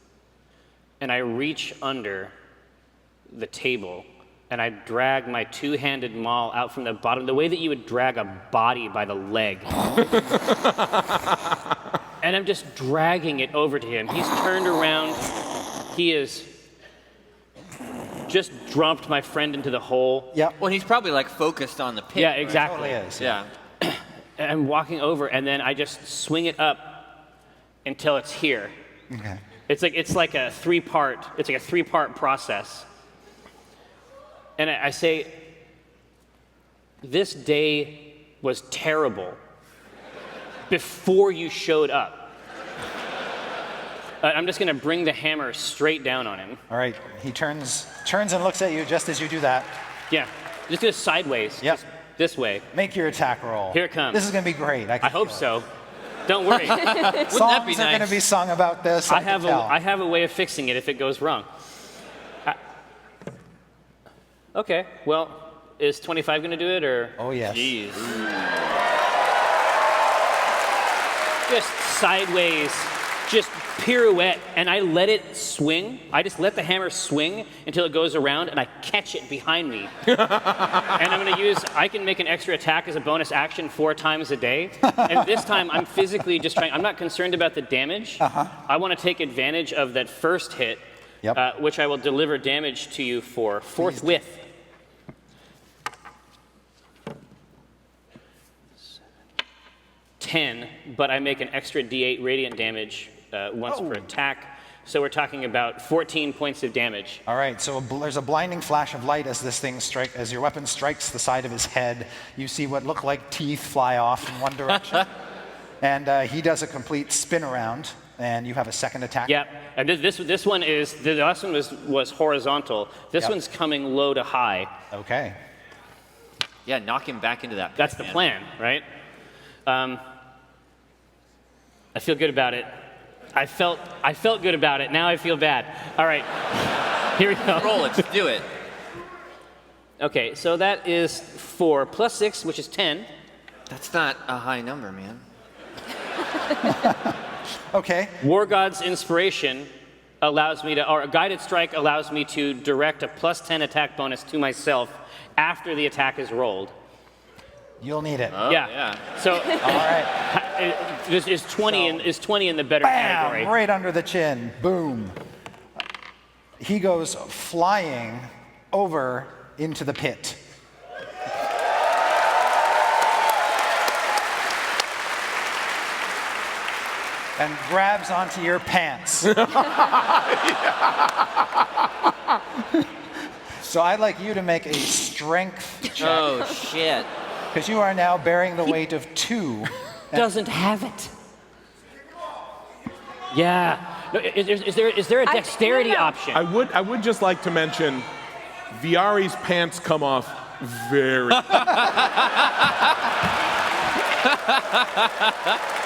and I reach under the table and I drag my two-handed maul out from the bottom, the way that you would drag a body by the leg. And I'm just dragging it over to him. He's turned around. He is just dropped my friend into the hole. Yep. Well, he's probably like focused on the pit. Yeah, right? exactly. Totally is. Yeah. And I'm walking over, and then I just swing it up until it's here. Okay. It's like a three-part process. And I say, this day was terrible before you showed up. I'm just going to bring the hammer straight down on him. All right. He turns and looks at you just as you do that. Yeah, just do it sideways. Yep. Just this way. Make your attack roll. Here it comes. This is going to be great. I hope so. Don't worry. Wouldn't that be Songs are going to nice? be sung about this. I can tell. have a way of fixing it if it goes wrong. Okay, well, is 25 going to do it, or? Oh, yes. Jeez. Just sideways, just pirouette, and I let it swing. I just let the hammer swing until it goes around, and I catch it behind me. And I'm going to I can make an extra attack as a bonus action 4 times a day. And this time, I'm physically just trying, I'm not concerned about the damage. I want to take advantage of that first hit, Yep. which I will deliver damage to you for forthwith. 10, but I make an extra D8 radiant damage once per attack. So we're talking about 14 points of damage. All right, so there's a blinding flash of light as this thing as your weapon strikes the side of his head. You see what look like teeth fly off in one direction. And he does a complete spin around, and you have a second attack. Yep, and this one is, the last one was horizontal. This Yep. one's coming low to high. Okay. Yeah, knock him back into that pit, That's the man. plan, right? I feel good about it. I felt good about it. Now I feel bad. All right, here we go. Roll it. Do it. Okay, so that is 4 plus 6, which is 10. That's not a high number, man. Okay. War God's Inspiration allows me to, or Guided Strike allows me to direct a plus 10 attack bonus to myself after the attack is rolled. You'll need it. Yeah. So All right. is 20 in the better category. Bam! Right under the chin. Boom. He goes flying over into the pit. And grabs onto your pants. So I'd like you to make a strength check, Oh, shit. because you are now bearing the weight of 2. Doesn't have it. Yeah. No, is there a dexterity option? I would just like to mention, Viari's pants come off very.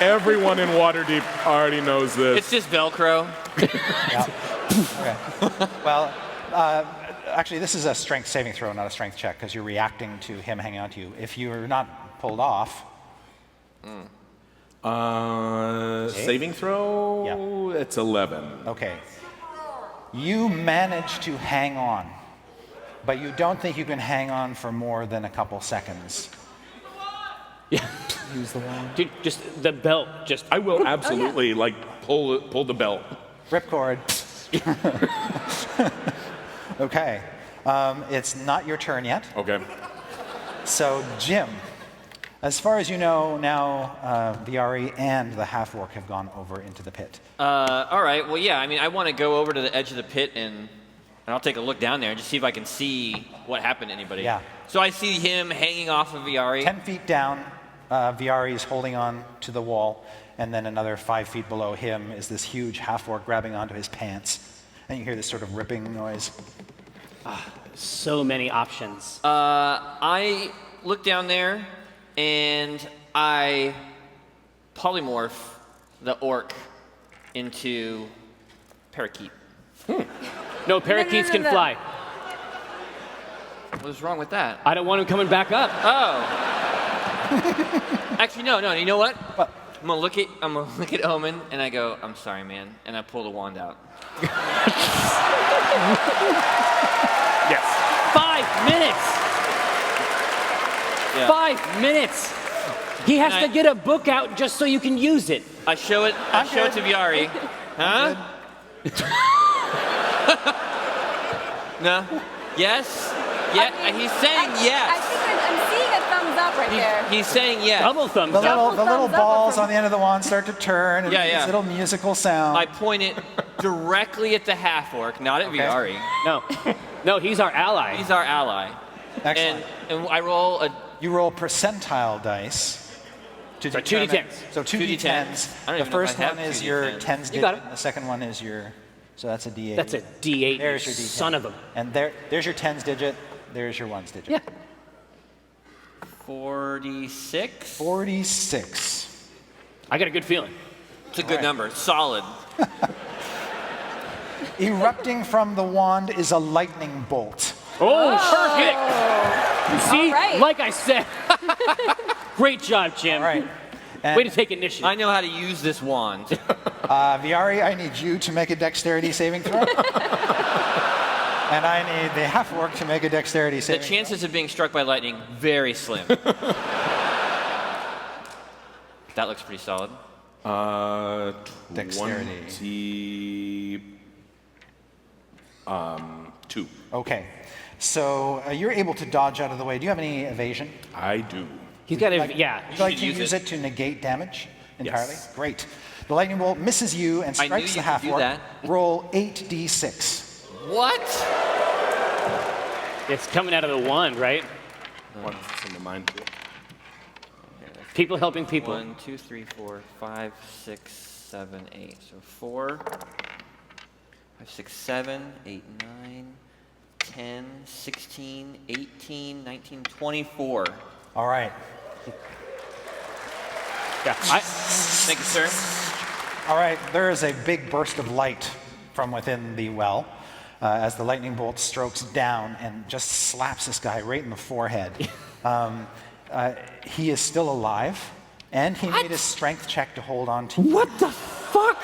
Everyone in Waterdeep already knows this. It's just Velcro. Okay. Well, actually, this is a strength saving throw, not a strength check, because you're reacting to him hanging on to you. If you're not pulled off, Saving throw. Yeah. It's 11. okay. You manage to hang on, but you don't think you can hang on for more than a couple seconds. Yeah. Use the wand. Dude, just the belt. Just. I will absolutely pull the belt. Ripcord. Okay. It's not your turn yet. Okay. So, Jim, as far as you know, now Viari and the half-orc have gone over into the pit. All right. Well, yeah. I mean, I want to go over to the edge of the pit and I'll take a look down there and just see if I can see what happened to anybody. Yeah. So I see him hanging off of Viari. 10 feet down, Viari is holding on to the wall, and then another 5 feet below him is this huge half-orc grabbing onto his pants. And you hear this sort of ripping noise. So many options. I look down there and I polymorph the orc into parakeet. No, parakeets can fly. What's wrong with that? I don't want him coming back up. Oh. Actually, no. You know what? I'm gonna look at Omin and I go, "I'm sorry, man," and I pull the wand out. Yes. 5 minutes. Yeah. 5 minutes. He has to get a book out just so you can use it. I show it. I show it to Viari. Huh? No. Yes. Yeah. I mean, he's saying yes. I think I'm seeing a thumbs up right there. He's saying yes. Double thumbs The up. little thumbs up balls from- on the end of the wand start to turn, and Yeah, this yeah. little musical sound. I point it directly at the half-orc, not at Viari. No, he's our ally. He's our ally. Excellent. And I roll a. You roll percentile dice. To So determine- 2d10s. So 2d10s. I don't The even know if first I have one is your 2d10s. tens You got digit, it. and the second one is your. So that's a d8. That's a D8. There's you your d10. son of a. And there's your tens digit. There's your ones digit. Yeah. 46. 46. I got a good feeling. It's a good number. Solid. Erupting from the wand is a lightning bolt. Oh, perfect. You see, All right. like I said. Great job, Jim. All right. And Way to take initiative. I know how to use this wand. Viari, I need you to make a dexterity saving throw. And I need the half-orc to make a dexterity The saving throw. chances of being struck by lightning, very slim. That looks pretty solid. Dexterity. 22. Okay. So you're able to dodge out of the way. Do you have any evasion? I do. He's got to, yeah. Would you like to use use it. it to negate damage entirely? Yes. Great. The lightning bolt misses you and I knew strikes the you could do half-orc. that. Roll 8d6. What? It's coming out of the wand, right? What's in the mind too? People helping people. 1, 2, 3, 4, 5, 6, 7, 8. So 4, 5, 6, 7, 8, 9, 10, 16, 18, 19, 24. All right. Yeah. Thank you, sir. All right. There is a big burst of light from within the well as the lightning bolt strokes down and just slaps this guy right in the forehead. He is still alive, and he made a strength check to hold on to you. What the fuck?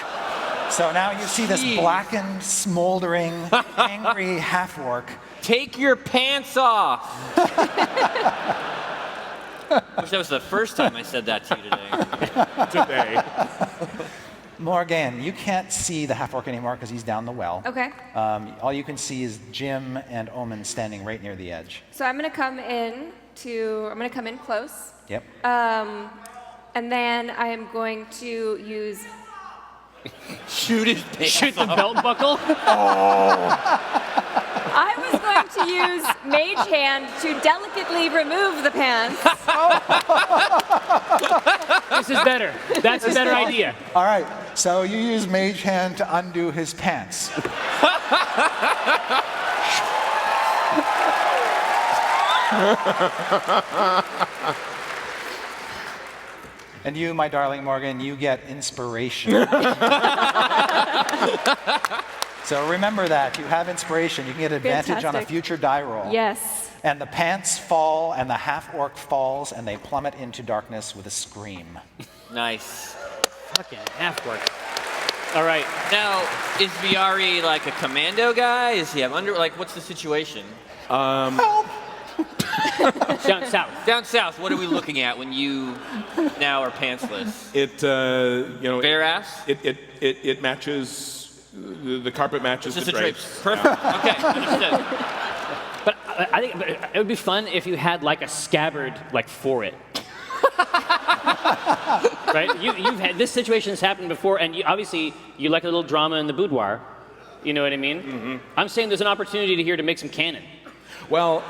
So now you see this Jeez. blackened, smoldering, angry half-orc. Take your pants off. Wish that was the first time I said that to you today. Today. Môrgæn, you can't see the half-orc anymore because he's down the well. Okay. All you can see is Jim and Omin standing right near the edge. So I'm gonna come in close. Yep. And then I am going to use. Shoot his pants Shoot the belt buckle? I was going to use Mage Hand to delicately remove the pants. This is better. That's a better idea. All right, so you use Mage Hand to undo his pants. And you, my darling Môrgæn, you get inspiration. So remember that. You have inspiration. You can get advantage on a Fantastic. future die roll. Yes. And the pants fall, and the half-orc falls, and they plummet into darkness with a scream. Nice. Fucking half work. All right. Now, is Viari like a commando guy? Is he have under, like, what's the situation? Help! Down south. Down south, what are we looking at when you now are pantsless? Bare ass? It matches, the carpet matches Just the drapes. Perfect. Okay, understood. But I think it would be fun if you had like a scabbard like for it. Right? You've had this situation has happened before, and obviously you like a little drama in the boudoir. You know what I mean? Mm-hmm. I'm saying there's an opportunity here to make some canon. Well,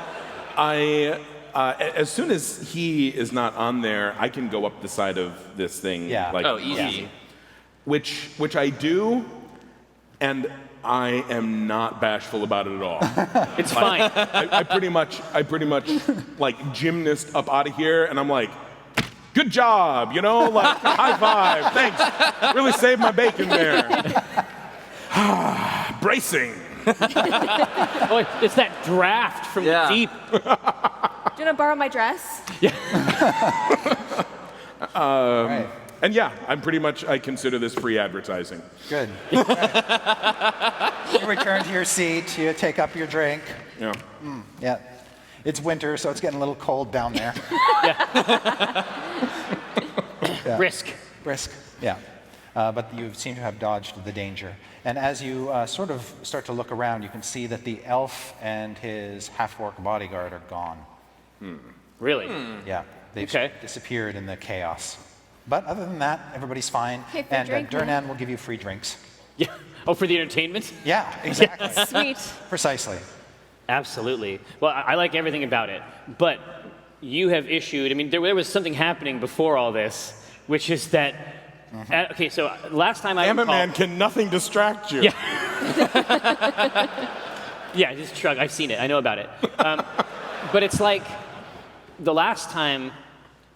as soon as he is not on there, I can go up the side of this thing. Yeah. Easy. Which I do, and I am not bashful about it at all. It's fine. I pretty much like gymnast up out of here, and I'm like, good job, like high five, thanks. Really saved my bacon there. Bracing. Oh, it's that draft from deep. Do you want to borrow my dress? Yeah. Right. And yeah, I consider this free advertising. Good. You return to your seat, you take up your drink. Yeah. Yeah. It's winter, so it's getting a little cold down there. Yeah. Brisk. Yeah. But you seem to have dodged the danger. And as you sort of start to look around, you can see that the elf and his half-orc bodyguard are gone. Really? Yeah. They've Okay. disappeared in the chaos. But other than that, everybody's fine. Hey, free And drink, Durnan will give you free drinks. Yeah. Oh, for the entertainment? Yeah, exactly. Sweet. Precisely. Absolutely. Well, I like everything about it. But you have issued, there was something happening before all this, which is that, okay, so last time I Damn it, recall- man, can nothing distract you? Yeah. Yeah, just shrug. I've seen it. I know about it. But it's like the last time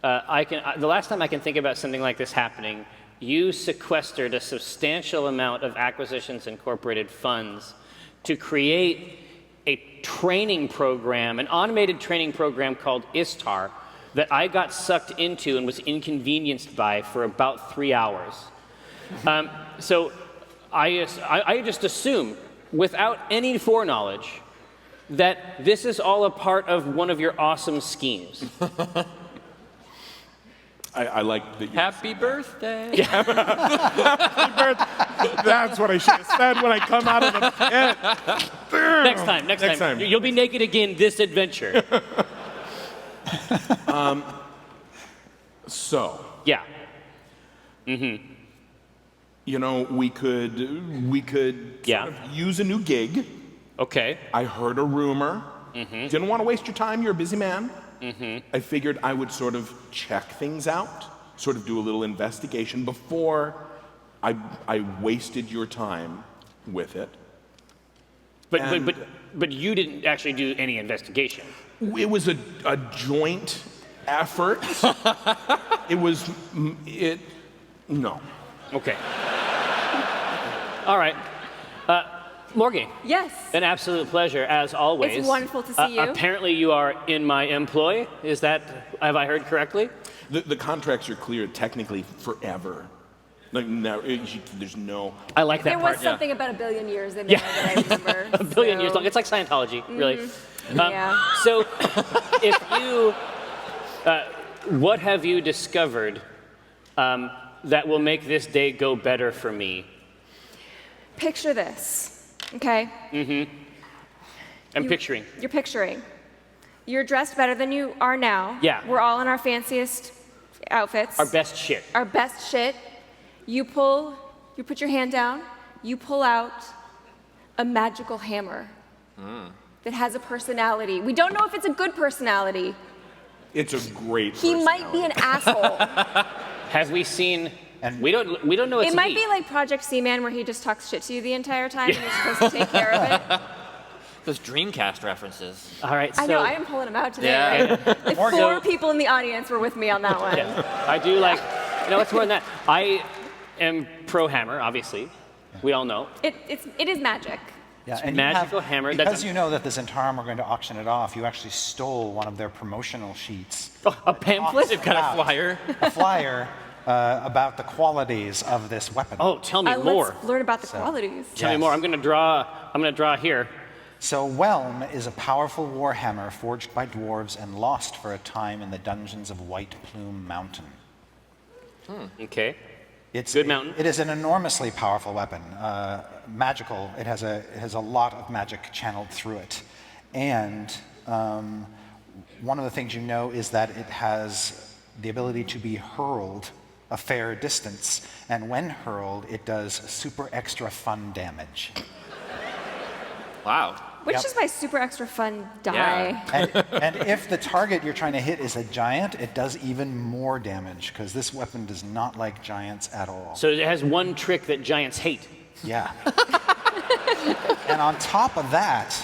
I can think about something like this happening, you sequestered a substantial amount of Acquisitions Incorporated funds to create a training program, an automated training program called Istar, that I got sucked into and was inconvenienced by for about 3 hours. So I just assume, without any foreknowledge, that this is all a part of one of your awesome schemes. I like that you... Happy birthday. Happy birthday. That's what I should have said when I come out of the pit. Damn. Next time. You'll be naked again this adventure. So... Yeah. we could sort of use a new gig. Okay. I heard a rumor. Didn't want to waste your time. You're a busy man. I figured I would sort of check things out, sort of do a little investigation before I wasted your time with it. But you didn't actually do any investigation. It was a joint effort. No. Okay. All right. Môrgæn. Yes. An absolute pleasure, as always. It's wonderful to see you. Apparently you are in my employ. Have I heard correctly? The contracts are cleared technically forever. Like now, there's no... I like that There part. was something about 1 billion years in there that I remember. A billion years long. It's like Scientology, really. Yeah. So, if you... what have you discovered that will make this day go better for me? Picture this, okay? I'm picturing. You're picturing. You're dressed better than you are now. Yeah. We're all in our fanciest outfits. Our best shit. Our best shit. You put your hand down, you pull out a magical hammer that has a personality. We don't know if it's a good personality. It's a great He might be an asshole. Have we seen... We don't know. It might be like Project Seaman, where he just talks shit to you the entire time, and you're supposed to take care of it. Those Dreamcast references. All right. So, I know. I am pulling them out today. Yeah. Right? Like 4 people in the audience were with me on that one. I do like. It's more than that. I am pro hammer, obviously. We all know. It is magic. Yeah, and magical hammer. Because you know that this entire time we're going to auction it off, you actually stole one of their promotional sheets. A pamphlet? They've got a flyer. A flyer about the qualities of this weapon. Oh, tell me more. Let's learn about the qualities. Tell me more. I'm going to draw here. So Whelm is a powerful warhammer forged by dwarves and lost for a time in the dungeons of White Plume Mountain. Okay. It's Good mountain. It is an enormously powerful weapon, magical. It has a lot of magic channeled through it, and one of the things you know is that it has the ability to be hurled a fair distance, and when hurled, it does super extra fun damage. Wow. Which is my super extra fun die. And if the target you're trying to hit is a giant, it does even more damage, because this weapon does not like giants at all. So it has one trick that giants hate. Yeah. And on top of that,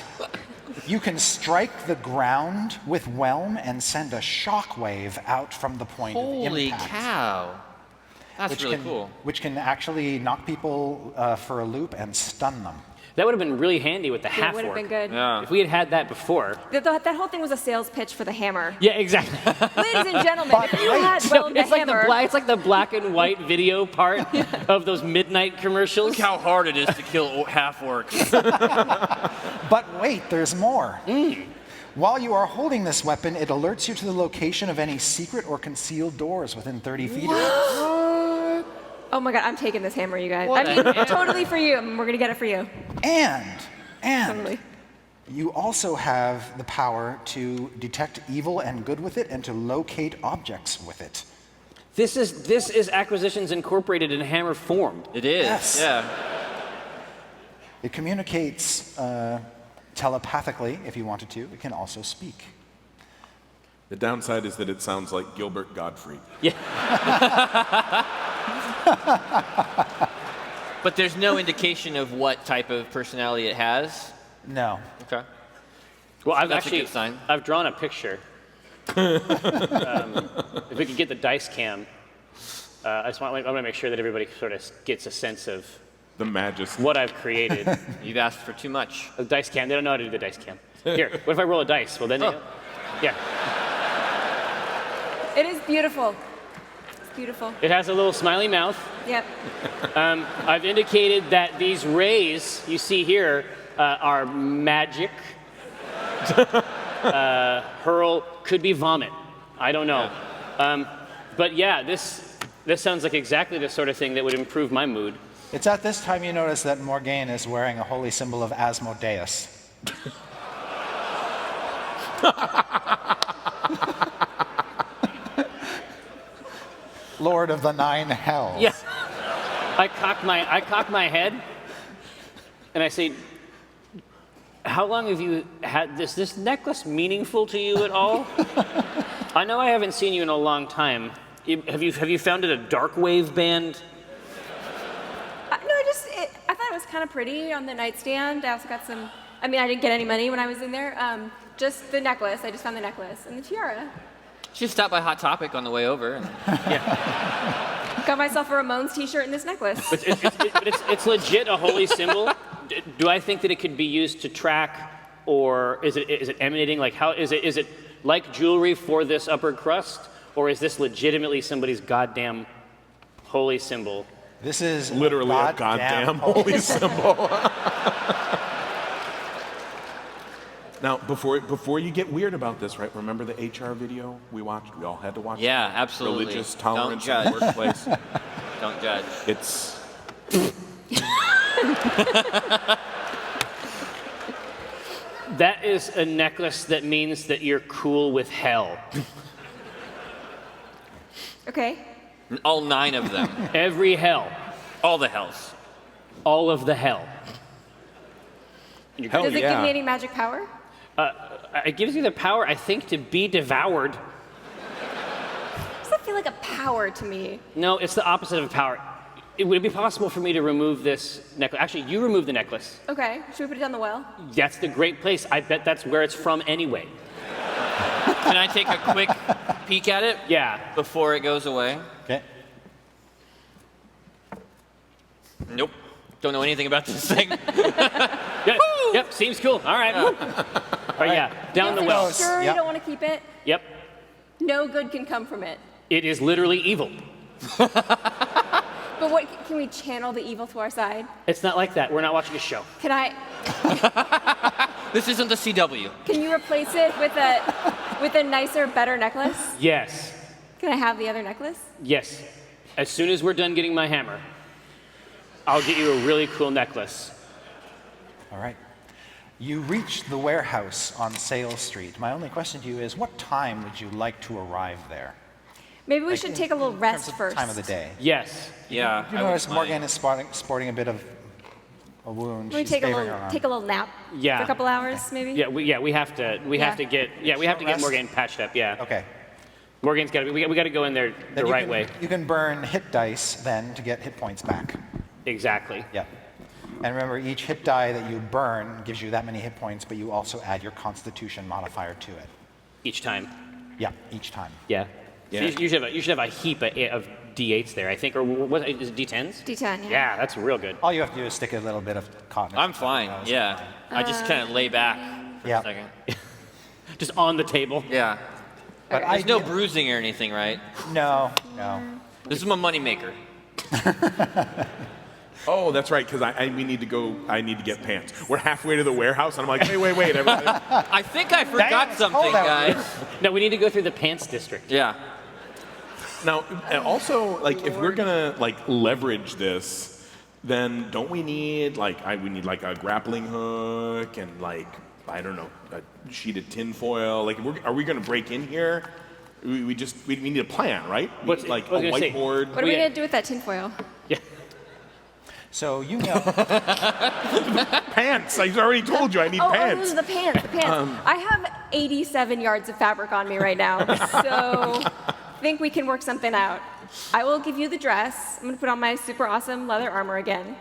you can strike the ground with Whelm and send a shockwave out from the point of Holy impact. cow. That's really cool. Which can actually knock people for a loop and stun them. That would have been really handy with the It half would have orc. been good. Yeah. If we had had that before. That whole thing was a sales pitch for the hammer. Yeah, exactly. Ladies and gentlemen, if you had Whelm the it's like hammer, it's like the black and white video part of those midnight commercials. Look how hard it is to kill half orcs. But wait, there's more. While you are holding this weapon, it alerts you to the location of any secret or concealed doors within 30 feet of it. oh my god, I'm taking this hammer, you guys. I mean, totally for you. We're gonna get it for you. And Totally. you also have the power to detect evil and good with it and to locate objects with it. This is Acquisitions Incorporated in hammer form. It is. Yes. Yeah. It communicates telepathically if you wanted to. It can also speak. The downside is that it sounds like Gilbert Gottfried. Yeah. But there's no indication of what type of personality it has. No. Okay. Well, That's a good sign. I've drawn a picture. If we could get the dice cam, I want to make sure that everybody sort of gets a sense of The majesty. what I've created. You've asked for too much. The dice cam. They don't know how to do the dice cam. Here, what if I roll a dice? Well, then they know. Yeah. It is beautiful. It's beautiful. It has a little smiley mouth. Yep. I've indicated that these rays you see here are magic. Hurl could be vomit. I don't know. But yeah, this sounds like exactly the sort of thing that would improve my mood. It's at this time you notice that Môrgæn is wearing a holy symbol of Asmodeus. Lord of the Nine Hells. Yeah. I cock my head, and I say, "How long have you had this? This necklace meaningful to you at all? I know I haven't seen you in a long time. Have you founded a dark wave band?" No, I thought it was kind of pretty on the nightstand. I also got some. I mean, I didn't get any money when I was in there. Just the necklace. I just found the necklace and the tiara. She stopped by Hot Topic on the way over. And Got myself a Ramones T-shirt and this necklace. But it's legit a holy symbol. Do I think that it could be used to track, or is it emanating? Like, how is it like jewelry for this upper crust, or is this legitimately somebody's goddamn holy symbol? This is Literally a goddamn holy symbol. Now, before you get weird about this, right? Remember the HR video we watched? We all had to watch. yeah, absolutely. Religious tolerance Don't in judge. the workplace. Don't judge. It's That is a necklace that means that you're cool with hell. Okay. All 9 of them. Every hell. All the hells. All of the hell. hell Does it yeah. give me any magic power? It gives you the power, I think, to be devoured. Does that feel like a power to me? No, it's the opposite of power. Would it be possible for me to remove this necklace? Actually, you remove the necklace. Okay. Should we put it down the well? That's the great place. I bet that's where it's from anyway. Can I take a quick peek at it Yeah. before it goes away? Okay. Nope. Don't know anything about this thing. Yep, seems cool. All right. But yeah, down the Are well. you sure you Yep. don't want to keep it? Yep. No good can come from it. It is literally evil. But what can we channel the evil to our side? It's not like that. We're not watching a show. Can I? This isn't the CW. Can you replace it with a nicer, better necklace? Yes. Can I have the other necklace? Yes. As soon as we're done getting my hammer, I'll get you a really cool necklace. All right. You reach the warehouse on Sale Street. My only question to you is, what time would you like to arrive there? Maybe we should take a little In rest terms of first. time of the day. Yes. Yeah. You notice Môrgæn is sporting a bit of a wound. Can we She's take a favoring her little arm. nap? Yeah. For a couple hours, maybe. Yeah, we have to get rest? Môrgæn patched up. Yeah. Okay. Môrgæn's got to. We got to go in there the right way. You can burn hit dice then to get hit points back. Exactly. Yeah. And remember, each hit die that you burn gives you that many hit points, but you also add your Constitution modifier to it. Each time. Yeah, each time. Yeah. Yeah. So you should have a heap of D8s there, I think, or what is it, D10s? D10, yeah. Yeah, that's real good. All you have to do is stick a little bit of cotton. I'm fine. Yeah. I just kind of lay back for Yeah. a second. Just on the table. Yeah. But There's no bruising or anything, right? No. This is my moneymaker. Oh, that's right, because I need to get pants. We're halfway to the warehouse, and I'm like, wait. Everybody. I think I forgot Dang, something, hold on. guys. No, we need to go through the pants district. Yeah. Now, and also, like, if we're gonna like leverage this, then don't we need we need like a grappling hook and like I don't know a sheet of tinfoil? Like, are we gonna break in here? We need a plan, right? What's- Like I a was gonna say, whiteboard. What are we going to do with that tinfoil? Yeah. So you know. Pants. I already told you I need pants. Oh, the pants. I have 87 yards of fabric on me right now, so I think we can work something out. I will give you the dress. I'm going to put on my super awesome leather armor again.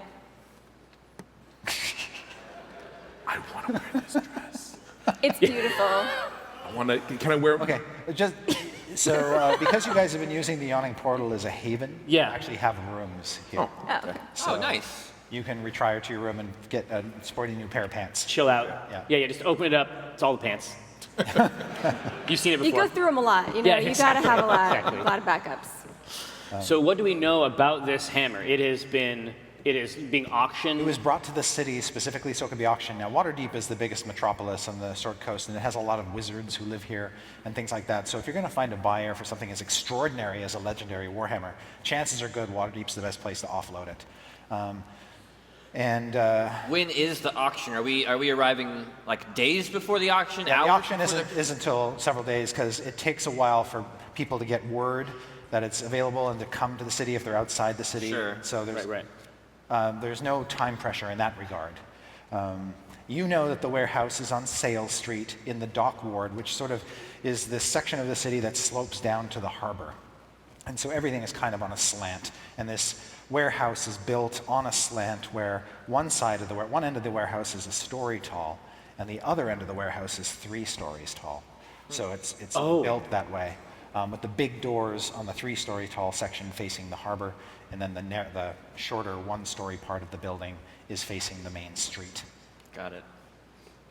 I want to wear this dress. It's beautiful. I want to. Can I wear? Okay, because you guys have been using the Yawning Portal as a haven, Yeah. you actually have rooms here. Oh, okay. So Oh, nice. You can retire to your room and get a sporty new pair of pants. Chill out. Yeah. Just open it up. It's all the pants. You've seen it You before. go through them a lot. You know, Yeah, you exactly. got to have Exactly. a lot of backups. So what do we know about this hammer? It is being auctioned. It was brought to the city specifically so it could be auctioned. Now, Waterdeep is the biggest metropolis on the Sword Coast, and it has a lot of wizards who live here and things like that. So if you're going to find a buyer for something as extraordinary as a legendary Warhammer, chances are good Waterdeep's the best place to offload it. When is the auction? Are we arriving like days before the auction? Yeah, the hours auction before isn't until several days because it takes a while for people to get word that it's available and to come to the city if they're outside the city. Sure. So there's, Right. there's no time pressure in that regard. You know that the warehouse is on Sale Street in the dock ward, which sort of is this section of the city that slopes down to the harbor. And so everything is kind of on a slant. And this warehouse is built on a slant where one end of the warehouse is a story tall, and the other end of the warehouse is 3 stories tall. So it's built that way, with the big doors on the 3-story tall section facing the harbor, and then the shorter 1-story part of the building is facing the main street. Got it.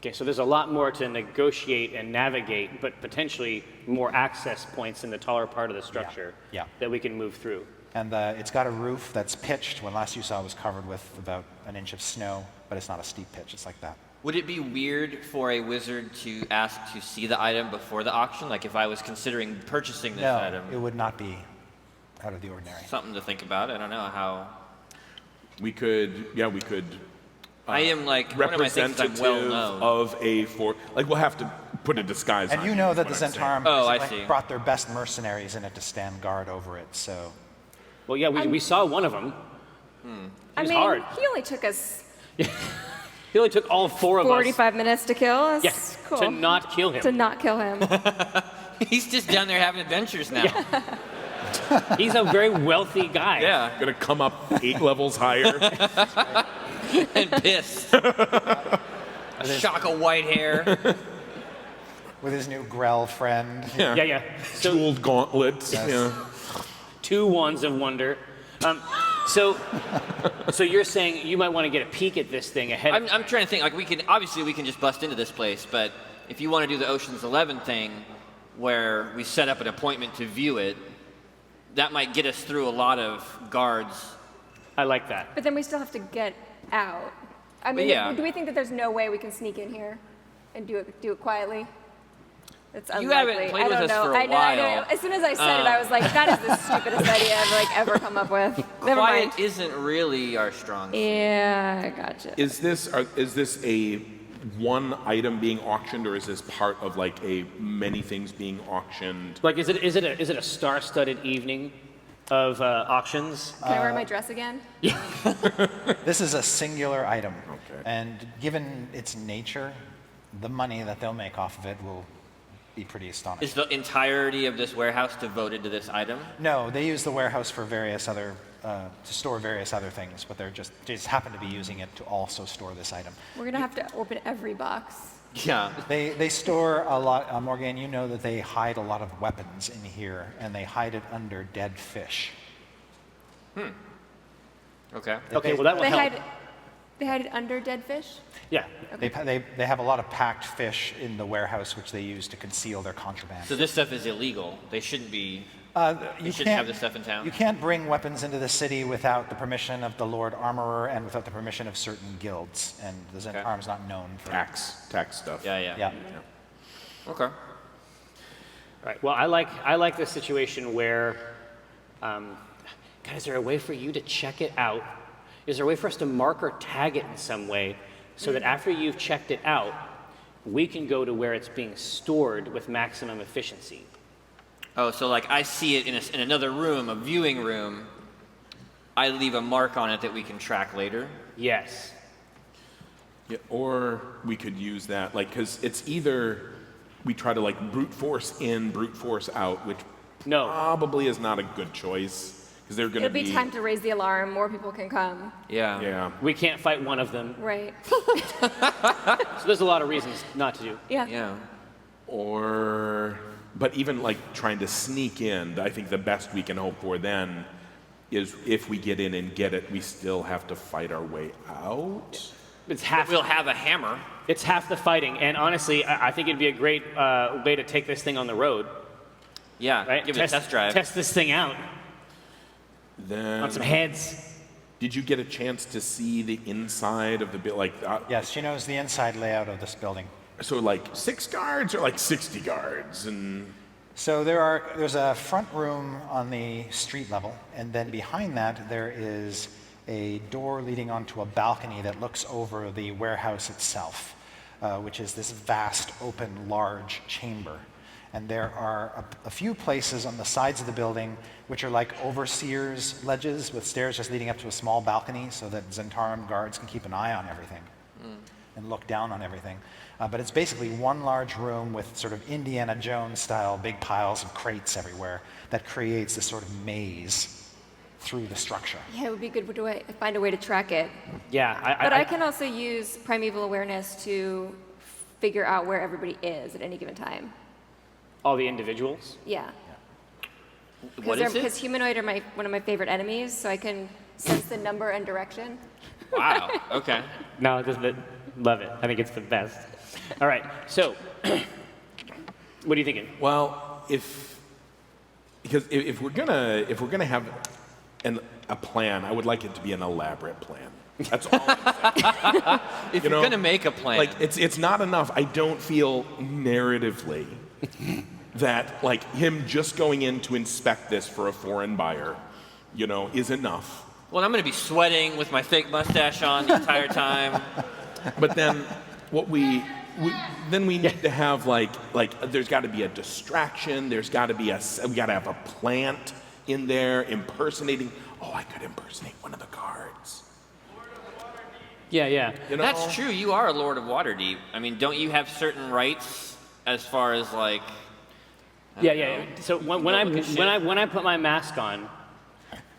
Okay, so there's a lot more to negotiate and navigate, but potentially more access points in the taller part of the structure Yeah. that we can move through. And it's got a roof that's pitched. When last you saw it was covered with about an inch of snow, but it's not a steep pitch. It's like that. Would it be weird for a wizard to ask to see the item before the auction? Like if I was considering purchasing this No, item? it would not be out of the ordinary. Something to think about. I don't know how. We could. I am like one of my things I'm Representative well known. of we'll have to put a disguise on. And you it, know is that the what I'm saying. Zentarum Oh, I basically see. brought their best mercenaries in it to stand guard over it. So Well, yeah, we saw one of them. I was mean, hard. he only took us He only took all 4 of us. 45 minutes to kill. That's Yes, cool. to not kill him. To not kill him. He's just down there having adventures now. He's a very wealthy guy. Yeah. Gonna come up 8 levels higher. And pissed. Shock of white hair. with his new Grell friend. Yeah. So Jeweled gauntlets. Yes. Yeah. 2 wands of wonder. So you're saying you might want to get a peek at this thing ahead. I'm trying to think. Like we can just bust into this place, but if you want to do the Ocean's 11 thing, where we set up an appointment to view it, that might get us through a lot of guards. I like that. But then we still have to get out. I mean, yeah. do we think that there's no way we can sneak in here? And do it quietly? It's unlikely. You haven't played with us for a I know. while. As soon as I said it, I was like, that is the stupidest idea I've ever come up with. Never Quiet mind. isn't really our strong suit. Yeah, I gotcha. Is this a one item being auctioned, or is this part of like a many things being auctioned? Like, is it a star-studded evening of auctions? Can I wear my dress again? This is a singular item. Okay. And given its nature, the money that they'll make off of it will be pretty astonishing. Is the entirety of this warehouse devoted to this item? No, they use the warehouse for various other, to store various other things, but they just happen to be using it to also store this item. We're going to have to open every box. Yeah. They store a lot, Môrgæn, you know that they hide a lot of weapons in here, and they hide it under dead fish. Okay. Okay, well that will help. They hide it under dead fish? Yeah. They have a lot of packed fish in the warehouse, which they use to conceal their contraband. So this stuff is illegal. They shouldn't be. You shouldn't have this stuff in town? You can't bring weapons into the city without the permission of the Lord Armorer and without the permission of certain guilds, and the Zhentarim's not known for Tax stuff. Yeah. Yeah. Okay. Right. Well, I like this situation where, God, is there a way for you to check it out? Is there a way for us to mark or tag it in some way so that after you've checked it out, we can go to where it's being stored with maximum efficiency? Oh, so like I see it in another room, a viewing room. I leave a mark on it that we can track later. Yes. Yeah, or we could use that, like, because it's either we try to like brute force in, brute force out, which probably is not a good choice. Because they're going to It'll be time to raise the alarm. More people can come. Yeah. Yeah. We can't fight one of them. Right. So there's a lot of reasons not to do. Yeah. Yeah. But even like trying to sneak in, I think the best we can hope for then is if we get in and get it, we still have to fight our way out. It's half. We'll have a hammer. It's half the fighting, and honestly, I think it'd be a great way to take this thing on the road. Yeah. Right? Give it a test drive. Test this thing out Then on some heads. Did you get a chance to see the inside of the building? Like, Yes, she knows the inside layout of this building. so like 6 guards or like 60 guards, and So there's a front room on the street level, and then behind that there is a door leading onto a balcony that looks over the warehouse itself, which is this vast, open, large chamber. And there are a few places on the sides of the building which are like overseers' ledges with stairs just leading up to a small balcony so that Zhentarim guards can keep an eye on everything and look down on everything. But it's basically one large room with sort of Indiana Jones style big piles of crates everywhere that creates this sort of maze through the structure. Yeah, it would be good to find a way to track it. Yeah. But I can also use primeval awareness to figure out where everybody is at any given time. All the individuals. Yeah. What is it? Because humanoid are one of my favorite enemies, so I can sense the number and direction. Wow. Okay. No, it doesn't. Love it. I think it's the best. All right. So, what are you thinking? well, if we're gonna have a plan, I would like it to be an elaborate plan. That's all I'm saying. If you're going to make a plan. Like it's not enough. I don't feel narratively that like him just going in to inspect this for a foreign buyer, is enough. Well, I'm going to be sweating with my fake mustache on the entire time. But then what we need to have like there's got to be a distraction. There's got to be we got to have a plant in there impersonating. Oh, I could impersonate one of the guards. Yeah. That's true. You are a Lord of Waterdeep. I mean, don't you have certain rights as far as like? Yeah. So when I put my mask on,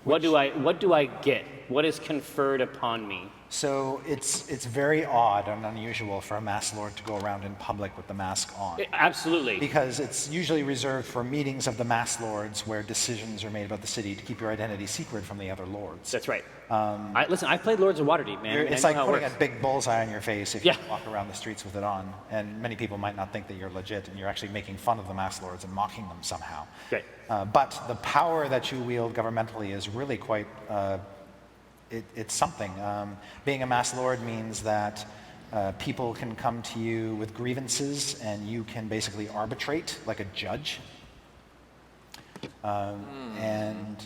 what do I get? What is conferred upon me? So it's very odd and unusual for a Mass Lord to go around in public with the mask on. Absolutely. Because it's usually reserved for meetings of the Mass Lords where decisions are made about the city to keep your identity secret from the other lords. That's right. Listen, I've played Lords of Waterdeep, man. It's like putting a big bullseye on your face if you walk around the streets with it on. And many people might not think that you're legit and you're actually making fun of the Mass Lords and mocking them somehow. Great. But the power that you wield governmentally is really quite... it's something. Being a Mass Lord means that People can come to you with grievances, and you can basically arbitrate like a judge. And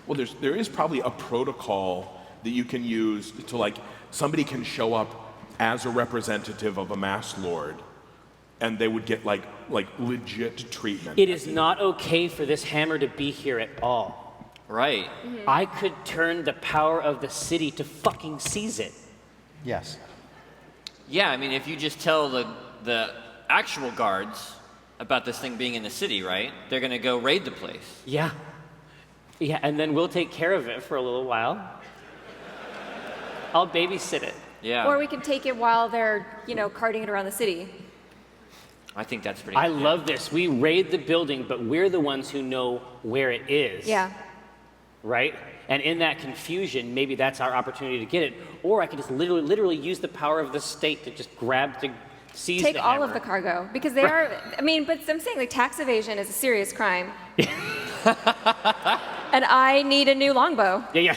well, there is probably a protocol that you can use to, like, somebody can show up as a representative of a masked lord, and they would get like legit treatment. It is not okay for this hammer to be here at all. Right. Mm-hmm. I could turn the power of the city to fucking seize it. yes. Yeah, I mean, if you just tell the actual guards about this thing being in the city, right? They're going to go raid the place. Yeah. Yeah, and then we'll take care of it for a little while. I'll babysit it. Yeah. Or we could take it while they're, carting it around the city. I think that's pretty I good. love this. We raid the building, but we're the ones who know where it is. Yeah. Right? And in that confusion, maybe that's our opportunity to get it. Or I could just literally use the power of the state to just seize Take the all hammer. of the cargo, because they are, but I'm saying, like, tax evasion is a serious crime. And I need a new longbow. Yeah.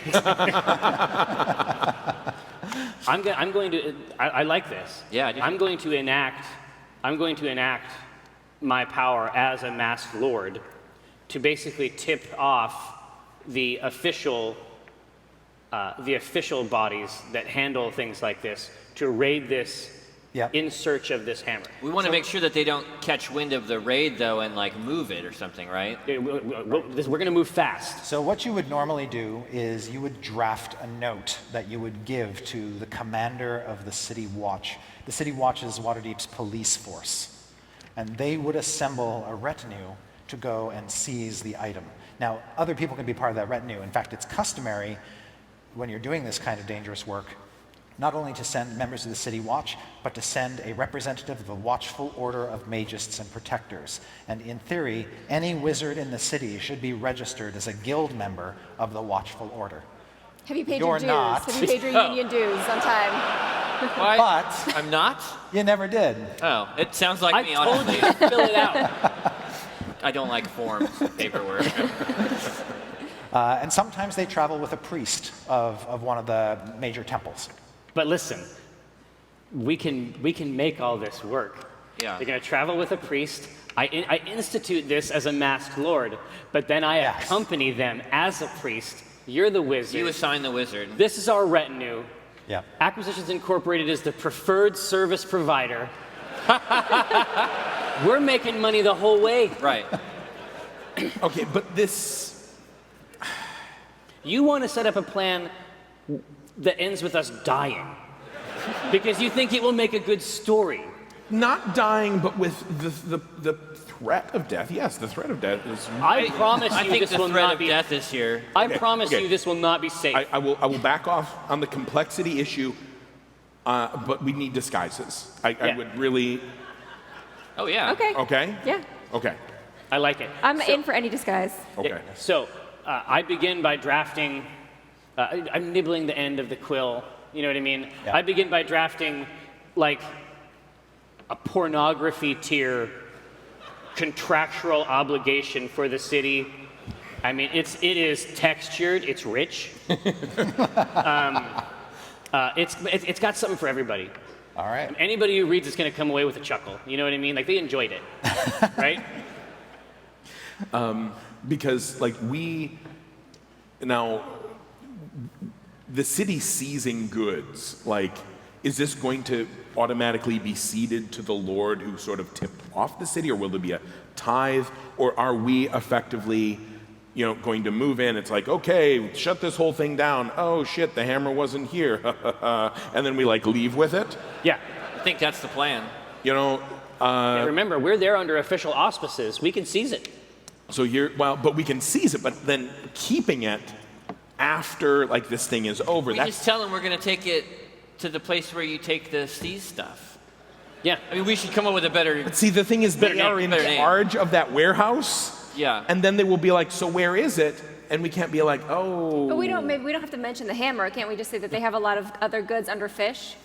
I'm going to. I like this. Yeah, I do. I'm going to enact my power as a masked lord to basically tip off the official bodies that handle things like this to raid this Yep. in search of this hammer. We want to make sure that they don't catch wind of the raid, though, and, like, move it or something, right? We're going to move fast. So what you would normally do is you would draft a note that you would give to the commander of the City Watch. The City Watch is Waterdeep's police force. And they would assemble a retinue to go and seize the item. Now, other people can be part of that retinue. In fact, it's customary when you're doing this kind of dangerous work not only to send members of the City Watch, but to send a representative of the Watchful Order of Magists and Protectors. And in theory, any wizard in the city should be registered as a guild member of the Watchful Order. Have you paid You're your dues? not. Have you paid your union dues on time? Why? But I'm not? you never did. Oh, it sounds like I me, told honestly. you to fill it out. I don't like forms, paperwork. And sometimes they travel with a priest of one of the major temples. But listen, we can make all this work. Yeah. They're going to travel with a priest. I institute this as a masked lord, but then I Yes. accompany them as a priest. You're the wizard. You assign the wizard. This is our retinue. Yeah. Acquisitions Incorporated is the preferred service provider. We're making money the whole way. Right. Okay, but this, You want to set up a plan that ends with us dying because you think it will make a good story. not dying, but with the threat of death. Yes, the threat of death is. I promise I you think this the will threat not of be. death is here. I Okay, promise okay. you this will not be safe. I will back off on the complexity issue, but we need disguises. I Yeah. would really. Oh, yeah. Okay. Okay. Yeah. Okay. I like it. I'm in for any disguise. Okay. So I begin by drafting. I'm nibbling the end of the quill. You know what I mean? Yeah. I begin by drafting like a pornography tier contractual obligation for the city. I mean, it is textured. It's rich. It's got something for everybody. All right. Anybody who reads it's going to come away with a chuckle. You know what I mean? Like they enjoyed it, right? Because like now the city seizing goods, like is this going to automatically be ceded to the lord who sort of tipped off the city, or will there be a tithe, or are we effectively going to move in? It's like, okay, shut this whole thing down. Oh shit, the hammer wasn't here. And then we like leave with it. Yeah. I think that's the plan. And remember, we're there under official auspices. We can seize it. So but we can seize it, but then keeping it after like this thing is over. We just tell them we're going to take it to the place where you take the seize stuff. Yeah. I mean, we should come up with a better... See, the thing is, they name, are in better name. charge of that warehouse. Yeah. And then they will be like, so where is it? And we can't be like, oh. But maybe we don't have to mention the hammer. Can't we just say that they have a lot of other goods under fish?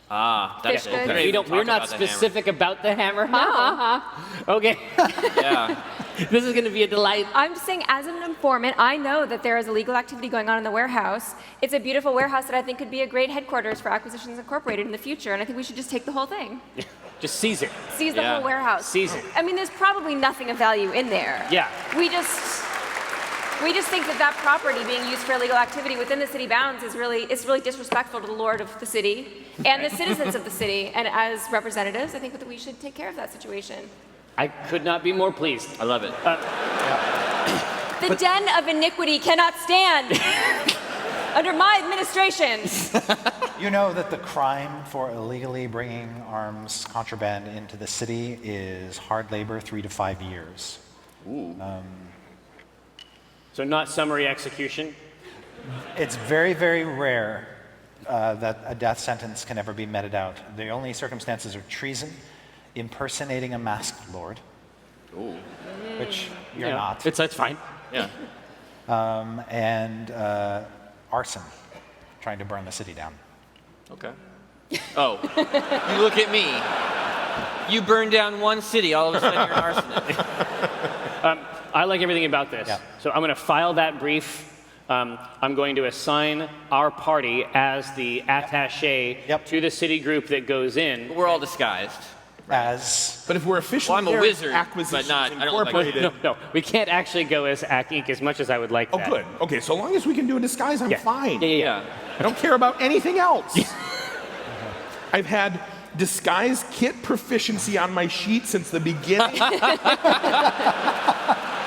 Ah, that's Fish goods. okay. We're not specific about the hammer. No. Okay. Yeah. This is going to be a delight. I'm just saying, as an informant, I know that there is illegal activity going on in the warehouse. It's a beautiful warehouse that I think could be a great headquarters for Acquisitions Incorporated in the future, and I think we should just take the whole thing. Just seize it. Seize the whole warehouse. Seize it. I mean, there's probably nothing of value in there. Yeah. We just think that property being used for illegal activity within the city bounds is really disrespectful to the lord of the city and the citizens of the city. And as representatives, I think that we should take care of that situation. I could not be more pleased. I love it. The den of iniquity cannot stand under my administration. You know that the crime for illegally bringing arms contraband into the city is hard labor, 3 to 5 years. Ooh. So not summary execution? It's very, very rare that a death sentence can ever be meted out. The only circumstances are treason, impersonating a masked lord, Ooh. which you're Yeah. not, It's fine. Yeah. and arson, trying to burn the city down. Okay. Oh, you look at me. You burn down one city, all of a sudden you're an arsonist. I like everything about this. Yeah. So I'm going to file that brief. I'm going to assign our party as the attaché Yep. to the city group that goes in. We're all disguised. As But if we're officially Well, I'm a there as wizard, Acquisitions but not- I don't look like- Incorporated. No, we can't actually go as Acq Inc. as much as I would like Oh, that. good. Okay, so long as we can do a disguise, I'm Yeah. fine. Yeah. I don't care about anything else. I've had disguise kit proficiency on my sheet since the beginning.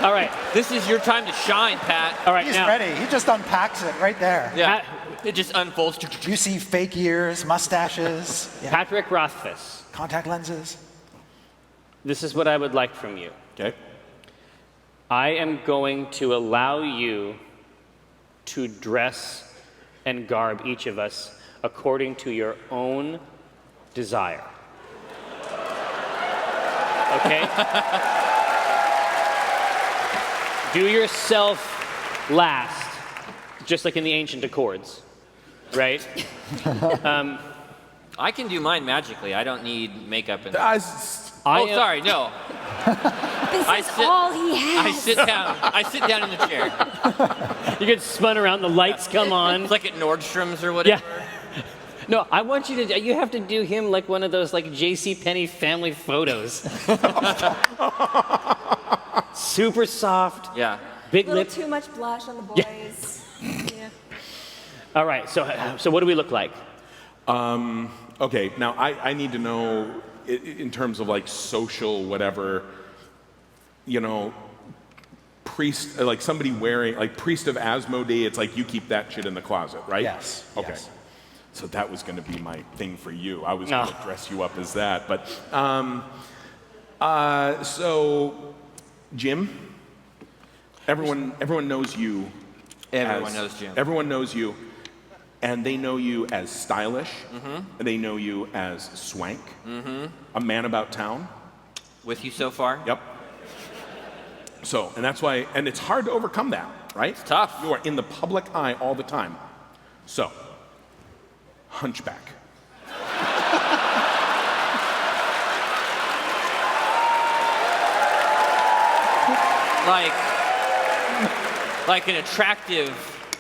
All right. This is your time to shine, Pat. All right. he's now, ready, he just unpacks it right there. Yeah. It just unfolds. You see fake ears, mustaches, Patrick Rothfuss, contact lenses. this is what I would like from you. Okay. I am going to allow you to dress and garb each of us according to your own desire. Okay? Do yourself last, just like in the ancient accords, right? I can do mine magically. I don't need makeup and. Sorry, no. This I is sit- all he has. I sit down in the chair. You get spun around, the lights come on. It's like at Nordstrom's or whatever. Yeah. No, I want you to. You have to do him like one of those like J.C. Penney family photos. Super soft. Yeah. Big A little lip. too much blush on the boys. Yeah. All right. So what do we look like? Okay, now I need to know in terms of like social whatever, you know, priest, like somebody wearing, like priest of Asmodee, it's like you keep that shit in the closet, right? Yes, Okay. yes. So that was going to be my thing for you. I was going to Oh. dress you up as that. But, so, Jim, everyone knows you. Everyone knows Jim. Everyone knows you. And they know you as stylish. And they know you as swank. A man about town. With you so far? Yep. So, and that's why, and it's hard to overcome that, right? It's tough. You are in the public eye all the time. So, hunchback. Like an attractive,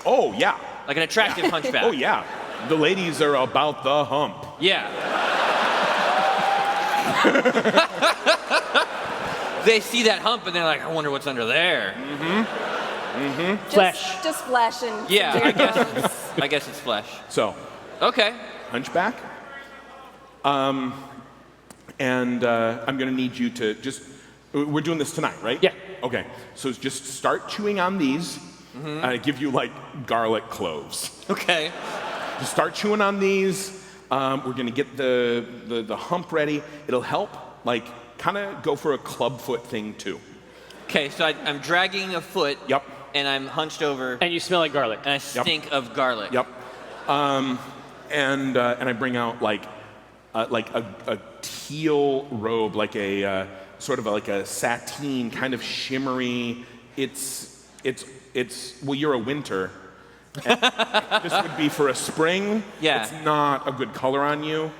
Oh, yeah. like an attractive hunchback. Oh, yeah. The ladies are about the hump. Yeah. They see that hump and they're like, I wonder what's under there. Flesh. Just flesh and Yeah, some I bare guess. bones. I guess it's flesh. So, Okay. hunchback. And I'm going to need you to just, we're doing this tonight, right? Yeah. Okay. So just start chewing on these. I give you like garlic cloves. Okay. Just start chewing on these. We're going to get the hump ready. It'll help, like, kind of go for a clubfoot thing too. Okay, so I'm dragging a foot. Yep. And I'm hunched over And you smell like garlic. and I stink of garlic. Yep. And I bring out like a teal robe, like a sort of like a sateen kind of shimmery. It's well, you're a winter. And this would be for a spring. Yeah. It's not a good color on you.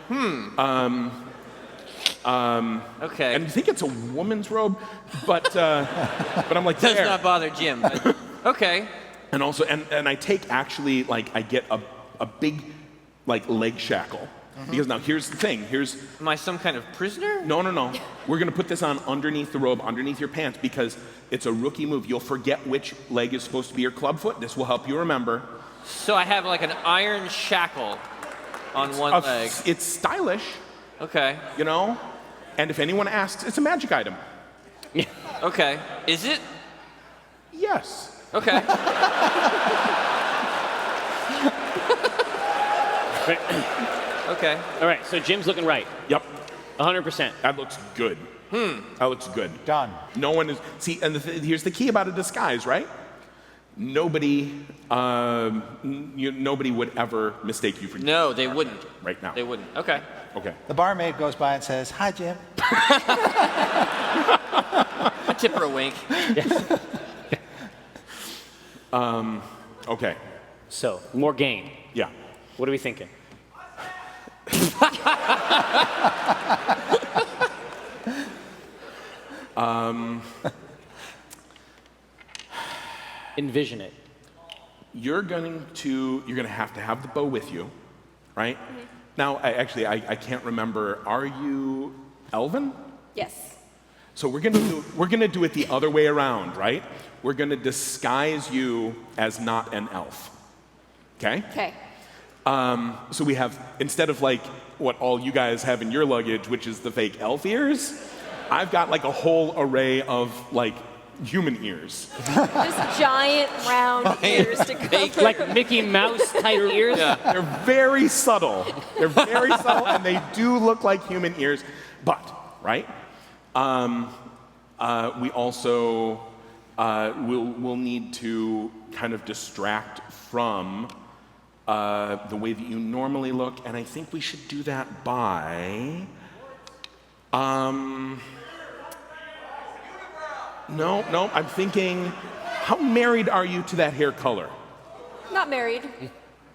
Okay. And you think it's a woman's robe, but I'm like, Does there. not bother Jim. But, okay. And also, and I take actually, like, I get a big, like, leg shackle. Because now here's the thing. Am I some kind of prisoner? No. We're going to put this on underneath the robe, underneath your pants, because it's a rookie move. You'll forget which leg is supposed to be your club foot. This will help you remember. So I have like an iron shackle on one leg. It's stylish, Okay. you know? And if anyone asks, it's a magic item. Okay. Is it? Yes. Okay. Okay. All right, so Jim's looking right. Yep. 100%. That looks good. That looks good. Done. No one is. See, and here's the key about a disguise, right? Nobody would ever mistake you for you No, they wouldn't. right now. They wouldn't. Okay. Okay. The barmaid goes by and says, "Hi, Jim." I tip her a wink. Okay. So, Môrgæn. Yeah. What are we thinking? Envision it. You're gonna have to have the bow with you, right? Now, I can't remember. Are you Elven? Yes. So we're gonna do it the other way around, right? We're gonna disguise you as not an elf. Okay? Okay. So we have, instead of like what all you guys have in your luggage, which is the fake elf ears, I've got like a whole array of like human ears. Just giant round ears to cover. Like Mickey Mouse type ears? Yeah. They're very subtle. They're very subtle, and they do look like human ears. But, right? We also will need to kind of distract from the way that you normally look, and I think we should do that by. No, I'm thinking, how married are you to that hair color? Not married.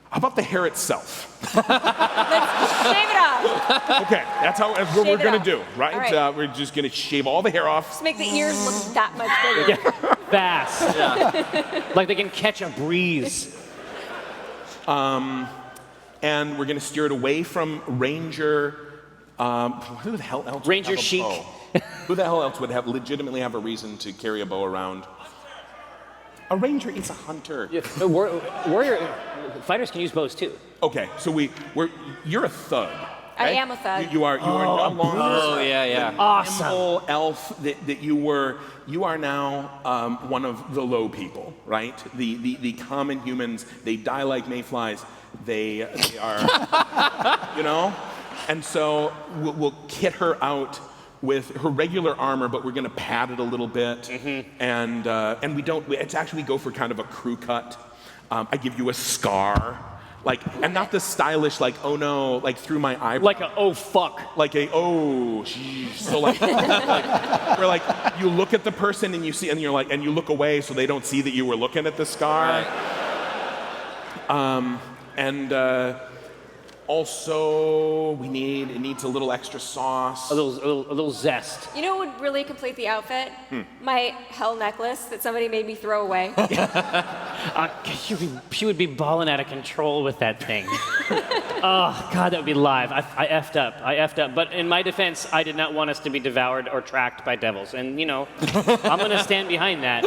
How about the hair itself? Let's shave it off. Okay, that's what Shave we're it gonna off. do, right? All right. We're just gonna shave all the hair off. Just make the ears look that much bigger. Fast. Yeah. Like they can catch a breeze. And we're gonna steer it away from Ranger. Who the hell else? would Ranger have a Chic. bow? Who the hell else would legitimately have a reason to carry a bow around? A ranger is a hunter. Yeah, warrior fighters can use bows too. Okay, so you're a thug. I okay? am a thug. You are no longer. Oh, yeah. Awesome. Nimble elf that you were. You are now one of the low people, right? The common humans. They die like mayflies. They are, you know. And so we'll kit her out with her regular armor, but we're going to pad it a little bit, and we don't. It's actually we go for kind of a crew cut. I give you a scar, like, and not the stylish like oh no, like through my eyebrow. Like a oh fuck. Like a oh, geez. So like, where like you look at the person and you see, and you're like, and you look away so they don't see that you were looking at the scar. Right. Also, it needs a little extra sauce. A little zest. You know what would really complete the outfit? My hell necklace that somebody made me throw away. She would be balling out of control with that thing. Oh, God, that would be live. I effed up. But in my defense, I did not want us to be devoured or tracked by devils. And, you know, I'm going to stand behind that.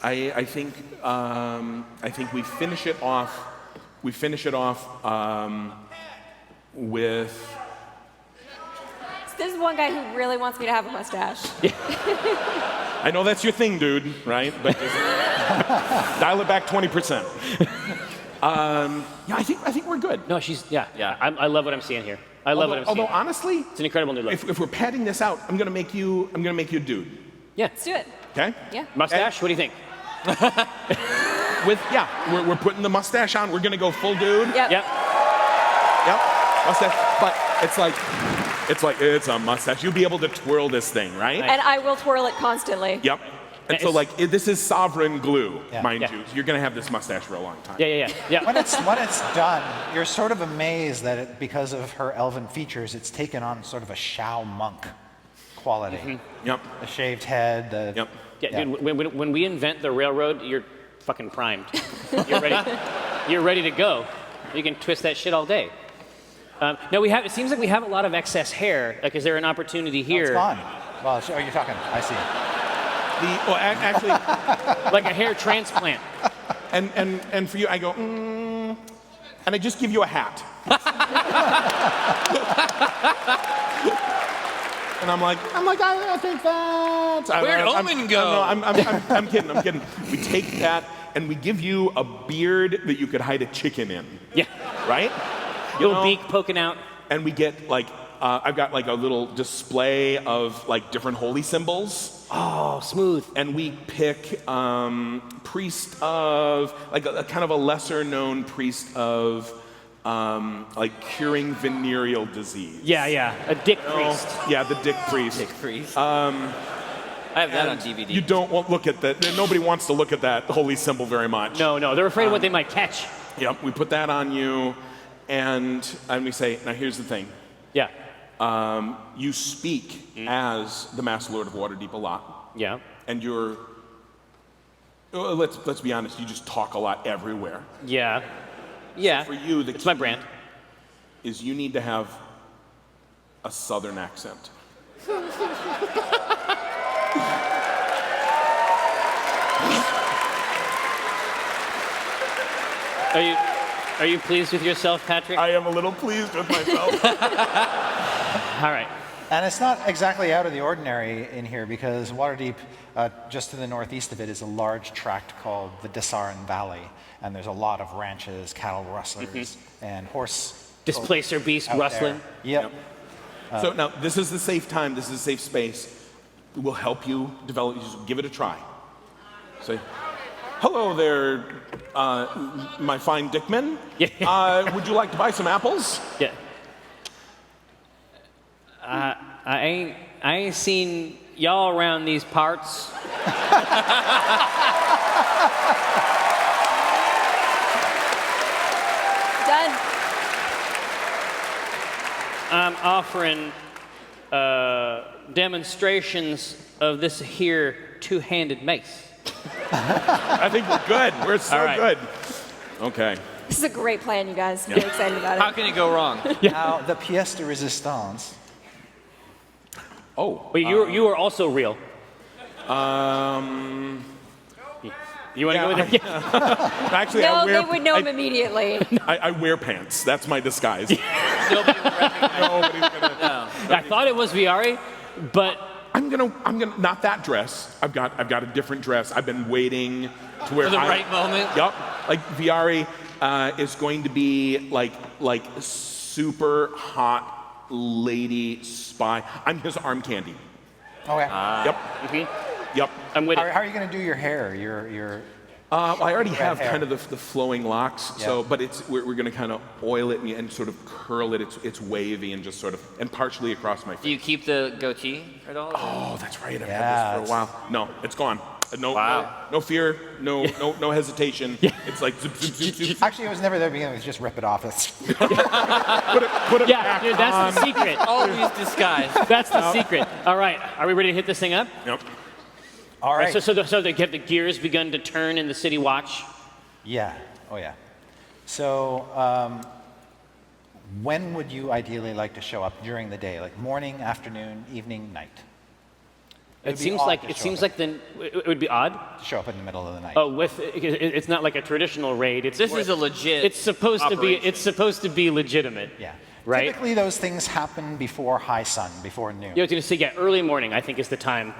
I think we finish it off. We finish it off with. This is one guy who really wants me to have a mustache. I know that's your thing, dude, right? But just dial it back 20%. Yeah, I think we're good. No, yeah. I love what I'm seeing here. I love what I'm seeing. Although honestly, It's an incredible new look. if we're padding this out, I'm gonna make you a dude. Yeah. Let's do it. Okay? Yeah. Mustache, what do you think? We're putting the mustache on. We're gonna go full dude. Yep. Yep. Yep. Mustache. But it's a mustache. You'll be able to twirl this thing, right? And I will twirl it constantly. Yep. And so, like, this is sovereign glue, mind Yeah. you. You're going to have this mustache for a long time. Yeah. When it's done, you're sort of amazed that because of her elven features, it's taken on sort of a Shao monk quality. Yep. The shaved head. Yep. Yeah, dude, when we invent the railroad, you're fucking primed. You're ready. You're ready to go. You can twist that shit all day. No, it seems like we have a lot of excess hair. Like, is there an opportunity here? It's gone. Well, you're talking. I see. Actually, Like a hair transplant. and for you, I go, and I just give you a hat. And I'm like, I think that. Where'd Omin go? I'm kidding. We take that and we give you a beard that you could hide a chicken in. Yeah. Right? Little beak poking out. And we get like, I've got like a little display of like different holy symbols. Oh, smooth. And we pick priest of, like a kind of a lesser known priest of like curing venereal disease. Yeah. A dick priest. Yeah, the dick priest. Dick priest. I have that on DVD. You don't want look at that. Nobody wants to look at that holy symbol very much. No, they're afraid of what they might catch. Yep, we put that on you, and we say, now here's the thing. Yeah. You speak as the Master Lord of Waterdeep a lot. Yeah. And you're, let's be honest, you just talk a lot everywhere. Yeah. For you, it's my brand. Is you need to have a southern accent. Are you pleased with yourself, Patrick? I am a little pleased with myself. All right. And it's not exactly out of the ordinary in here because Waterdeep, just to the northeast of it, is a large tract called the Desarin Valley. And there's a lot of ranches, cattle rustlers, and horse Displacer beast rustling. Yep. So now, this is the safe time, this is a safe space. We'll help you develop, just give it a try. Say, hello there, my fine dickman. Yeah. Would you like to buy some apples? Yeah. I ain't seen y'all around these parts. Done. Um, I'm offering demonstrations of this here two-handed mace. I think we're good. We're so All right. good. Okay. This is a great plan, you guys. I'm really excited about it. How can it go wrong? Now, the pièce de résistance. Oh. Wait, you are also real. You want to go with it? Actually, No, I wear, they would know him immediately. I wear pants. That's my disguise. Nobody would recognize Nobody's gonna. I thought it was Viari, but I'm gonna not that dress. I've got a different dress. I've been waiting to wear for the right moment. Yup. Like Viari is going to be like super hot lady spy. I'm his arm candy. Okay. Yep. I'm with how it. are you going to do your hair? Your I already have hair. kind of the flowing locks, so Yeah. but we're going to kind of oil it and sort of curl it. It's wavy and just sort of and partially across my face. Do you keep the goatee at all? Oh, that's right. I've Yeah, had this for a while. No, it's gone. No, Wow. no fear, no hesitation. It's like zip, zip, zip, zip. Actually, it was never there to begin with. Just rip it off. It's Put it Yeah, back dude, that's the on. secret. Always disguised. That's the secret. All right, are we ready to hit this thing up? Yep. all right. So have the gears begun to turn in the city watch? Yeah. Oh, yeah. So, when would you ideally like to show up during the day? Like morning, afternoon, evening, night? It would be seems odd like to it show seems up. like it would be odd. To show up in the middle of the night. Oh, it's not like a traditional raid. This is a legit. It's supposed to be. operation. It's supposed to be legitimate. Yeah. Right. Typically, those things happen before high sun, before noon. I was going to say, yeah, early morning. I think is the time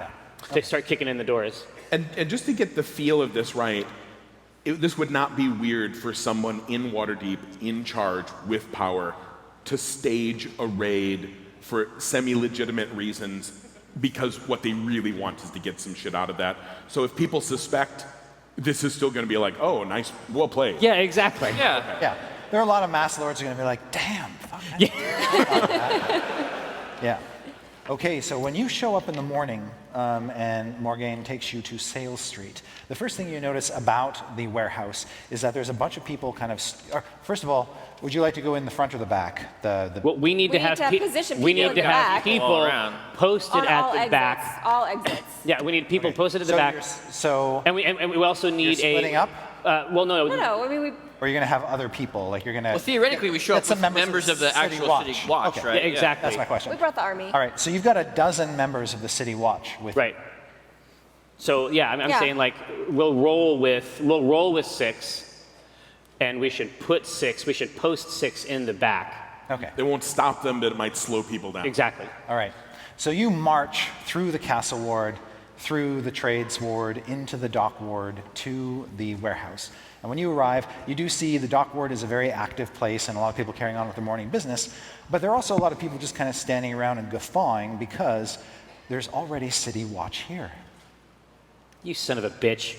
they start kicking in the doors. And just to get the feel of this right, this would not be weird for someone in Waterdeep, in charge, with power, to stage a raid for semi-legitimate reasons, because what they really want is to get some shit out of that. So if people suspect, this is still going to be like, oh, nice, well played. Yeah, exactly. Yeah. Yeah. There are a lot of mass lords who are going to be like, damn, fuck, man. Yeah. Okay, so when you show up in the morning and Môrgæn takes you to Sales Street, the first thing you notice about the warehouse is that there's a bunch of people kind of... first of all, would you like to go in the front or the back? Well, we need to have position we people need to in the have back. people All around. posted On at all the exits. back. All exits. Yeah, we need people posted at the So back. So And we also need you're splitting up? Well, no. No, I mean, we. Or you're going to have other people? Like you're going to... Well, theoretically, we show up some with members of the actual city watch, Okay. right? Yeah, exactly. That's my question. We brought the army. All right, so you've got a dozen members of the City Watch with you. Right. So yeah, I'm Yeah. saying like we'll roll with 6, and we should post 6 in the back. Okay. It won't stop them, but it might slow people down. Exactly. All right. So you march through the Castle Ward, through the Trades Ward, into the Dock Ward, to the warehouse. And when you arrive, you do see the Dock Ward is a very active place and a lot of people carrying on with their morning business. But there are also a lot of people just kind of standing around and guffawing because there's already City Watch here. You son of a bitch.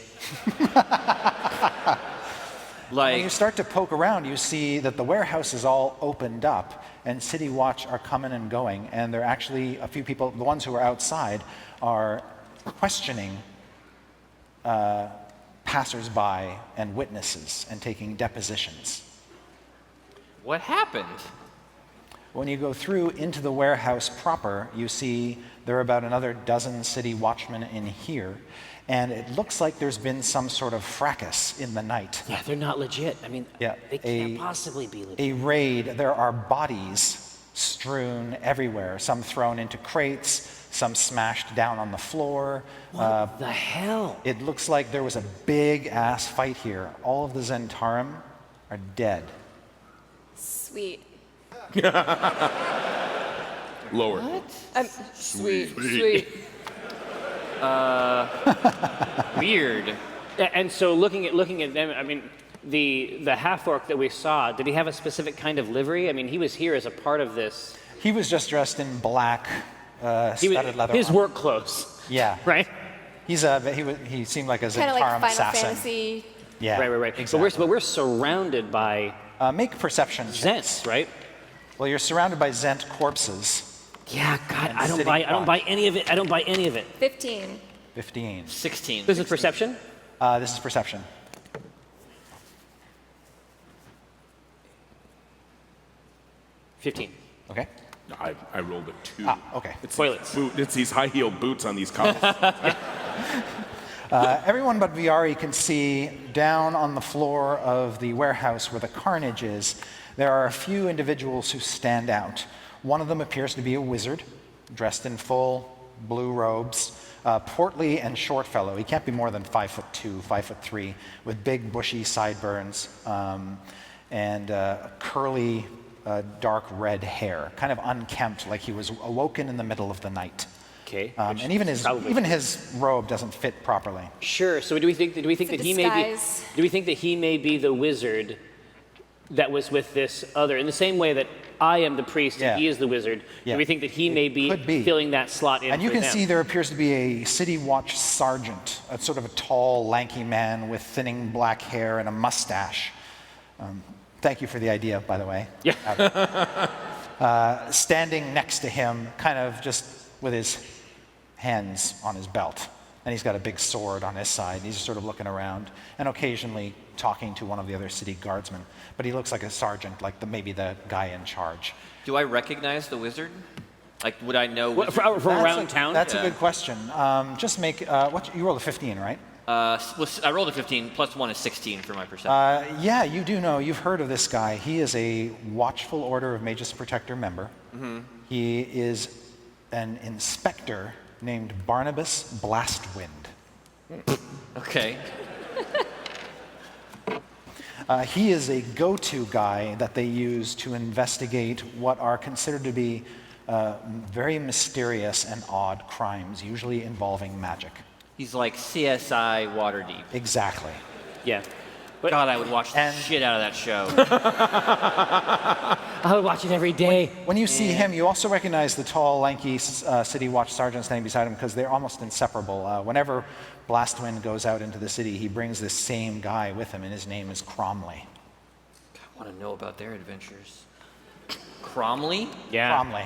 When you start to poke around, you see that the warehouse is all opened up and City Watch are coming and going. And there are actually a few people, the ones who are outside, are questioning passers-by and witnesses and taking depositions. What happened? When you go through into the warehouse proper, you see there are about another dozen City Watchmen in here. And it looks like there's been some sort of fracas in the night. Yeah, they're not legit. I mean, Yeah, they can't possibly be legit. A raid. There are bodies strewn everywhere, some thrown into crates, some smashed down on the floor. What the hell? It looks like there was a big-ass fight here. All of the Zentarum are dead. Sweet. Lower. Sweet. Weird. And so looking at them, I mean, the half-orc that we saw, did he have a specific kind of livery? I mean, he was here as a part of this. He was just dressed in black, studded leather. His work clothes. Yeah. Right? He seemed like a Kind of like Zentarum Final assassin. Fantasy. Yeah. Right. Exactly. But we're surrounded by Make perception checks. Zents, right? Well, you're surrounded by Zent corpses. Yeah, God, And I don't City buy Watch. any of it. I don't buy any of it. 15. 15. 16. This is perception? This is perception. 15. Okay. I rolled a 2. Okay. It's Toilets. It's these high-heeled boots on these cobbles. Everyone but Viari can see down on the floor of the warehouse where the carnage is, there are a few individuals who stand out. One of them appears to be a wizard, dressed in full blue robes, portly and short fellow. He can't be more than 5'2", 5'3", with big bushy sideburns and curly dark red hair, kind of unkempt, like he was awoken in the middle of the night. Okay. And even his robe doesn't fit properly. Sure. So do we think that he may be? disguise. Do we think that he may be the wizard that was with this other? In the same way that I am the priest Yeah. and he is the wizard. Yeah. Do we think that he may Could be. filling that slot in? And you for can them? see there appears to be a City Watch sergeant, a sort of a tall, lanky man with thinning black hair and a mustache. Thank you for the idea, by the way. Yeah. Standing next to him, kind of just with his hands on his belt. And he's got a big sword on his side. He's just sort of looking around and occasionally talking to one of the other city guardsmen. But he looks like a sergeant, like maybe the guy in charge. Do I recognize the wizard? Like, would I know? What, from around town? That's Yeah. a good question. Just make, you rolled a 15, right? I rolled a 15, plus 1 is 16 for my perception. Yeah, you do know. You've heard of this guy. He is a Watchful Order of Magus Protector member. He is an inspector named Barnabas Blastwind. Okay. He is a go-to guy that they use to investigate what are considered to be very mysterious and odd crimes, usually involving magic. He's like CSI Waterdeep. Exactly. Yeah. God, I would watch the And- shit out of that show. I would watch it every day. When you see him, you also recognize the tall, lanky City Watch sergeant standing beside him because they're almost inseparable. Whenever Blastwind goes out into the city, he brings this same guy with him, and his name is Cromley. I want to know about their adventures. Cromley? Yeah. Cromley.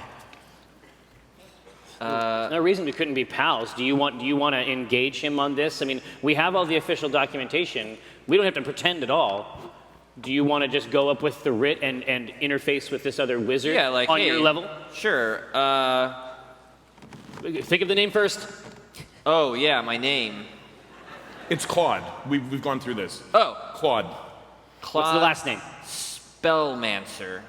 No reason we couldn't be pals. Do you want to engage him on this? I mean, we have all the official documentation. We don't have to pretend at all. Do you want to just go up with the writ and interface with this other wizard on your level? Sure. Think of the name first. Oh, yeah, my name. It's Claude. We've gone through this. Oh. Claude. What's the last name? Spellmancer.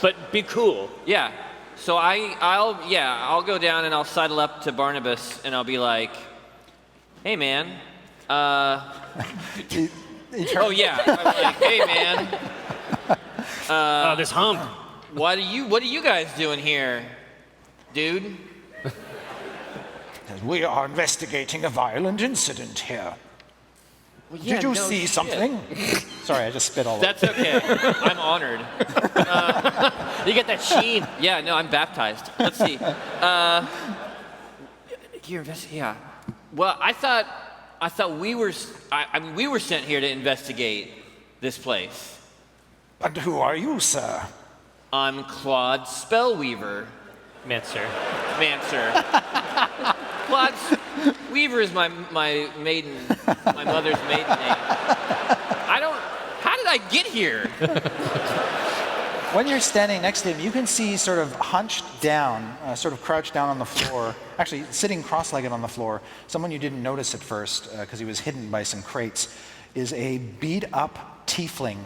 But be cool. Yeah. So I'll go down and I'll sidle up to Barnabas and I'll be like, hey man, oh yeah, I'm like, hey man, this hump. what are you guys doing here, dude? We are investigating a violent incident here. Well, yeah, Did you no see shit. something? Sorry, I just spit all over. That's okay. I'm honored. You get that sheen. Yeah, no, I'm baptized. Let's see. Yeah. Well, I thought we were. I mean, we were sent here to investigate this place. And who are you, sir? I'm Claude Spellweaver. Mancer. Claude Weaver is my mother's maiden name. How did I get here? When you're standing next to him, you can see sort of hunched down, sort of crouched down on the floor, actually sitting cross-legged on the floor, someone you didn't notice at first because he was hidden by some crates, is a beat-up tiefling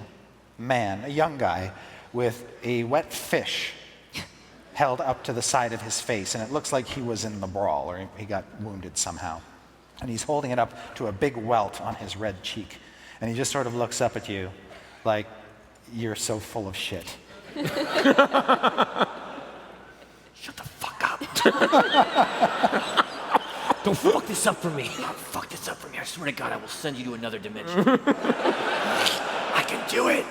man, a young guy, with a wet fish held up to the side of his face, and it looks like he was in the brawl, or he got wounded somehow. And he's holding it up to a big welt on his red cheek, and he just sort of looks up at you like, you're so full of shit. Shut the fuck up. Don't fuck this up for me. Don't fuck this up for me. I swear to God, I will send you to another dimension. I can do it.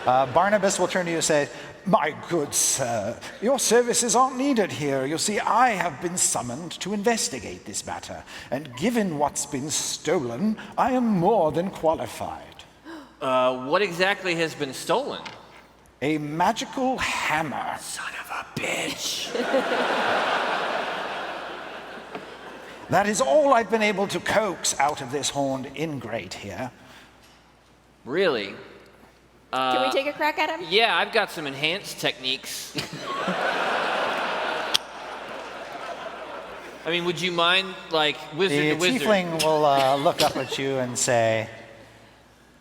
Barnabas will turn to you and say, my good sir, your services aren't needed here. You see, I have been summoned to investigate this matter, and given what's been stolen, I am more than qualified. What exactly has been stolen? A magical hammer. Son of a bitch. That is all I've been able to coax out of this horned ingrate here. Really? Can we take a crack at him? Yeah, I've got some enhanced techniques. I mean, would you mind, like, wizard The to wizard? tiefling will look up at you and say,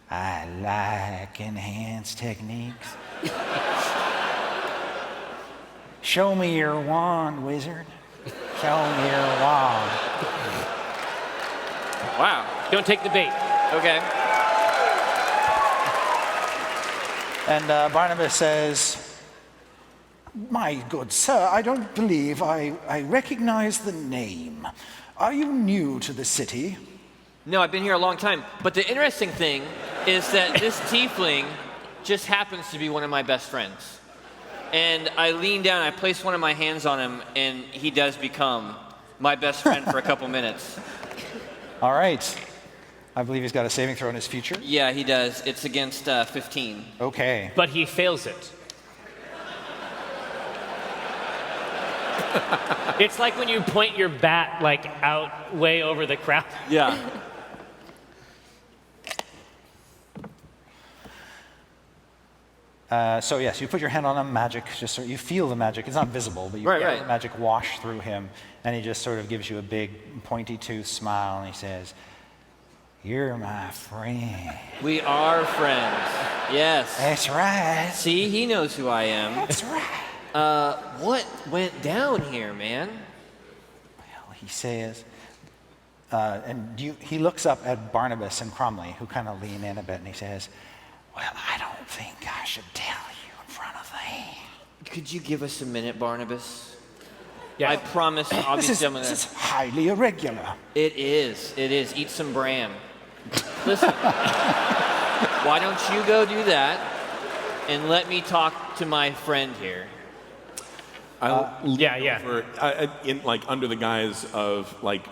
I like enhanced techniques. Show me your wand, wizard. Show me your wand. Wow. Don't take the bait. Okay. And Barnabas says, my good sir, I don't believe I recognize the name. Are you new to the city? No, I've been here a long time. But the interesting thing is that this tiefling just happens to be one of my best friends. And I lean down, I place one of my hands on him, and he does become my best friend for a couple minutes. All right. I believe he's got a saving throw in his future. Yeah, he does. It's against 15. Okay. But he fails it. It's like when you point your bat like out way over the crowd. Yeah. So yes, you put your hand on him, magic, just sort of, you feel the magic. It's not visible, but you feel the magic wash through him, and he just sort of gives you a big pointy-toothed smile, and he says, you're my friend. We are friends. Yes. That's right. See, he knows who I am. That's right. What went down here, man? Well, he says, he looks up at Barnabas and Cromley, who kind of lean in a bit, and he says, well, I don't think I should tell you in front of them. Could you give us a minute, Barnabas? Yeah. I promise I'll be some of This is highly irregular. It is. It is. Eat some bran. Listen, why don't you go do that and let me talk to my friend here? I'll yeah. over, in, like under the guise of like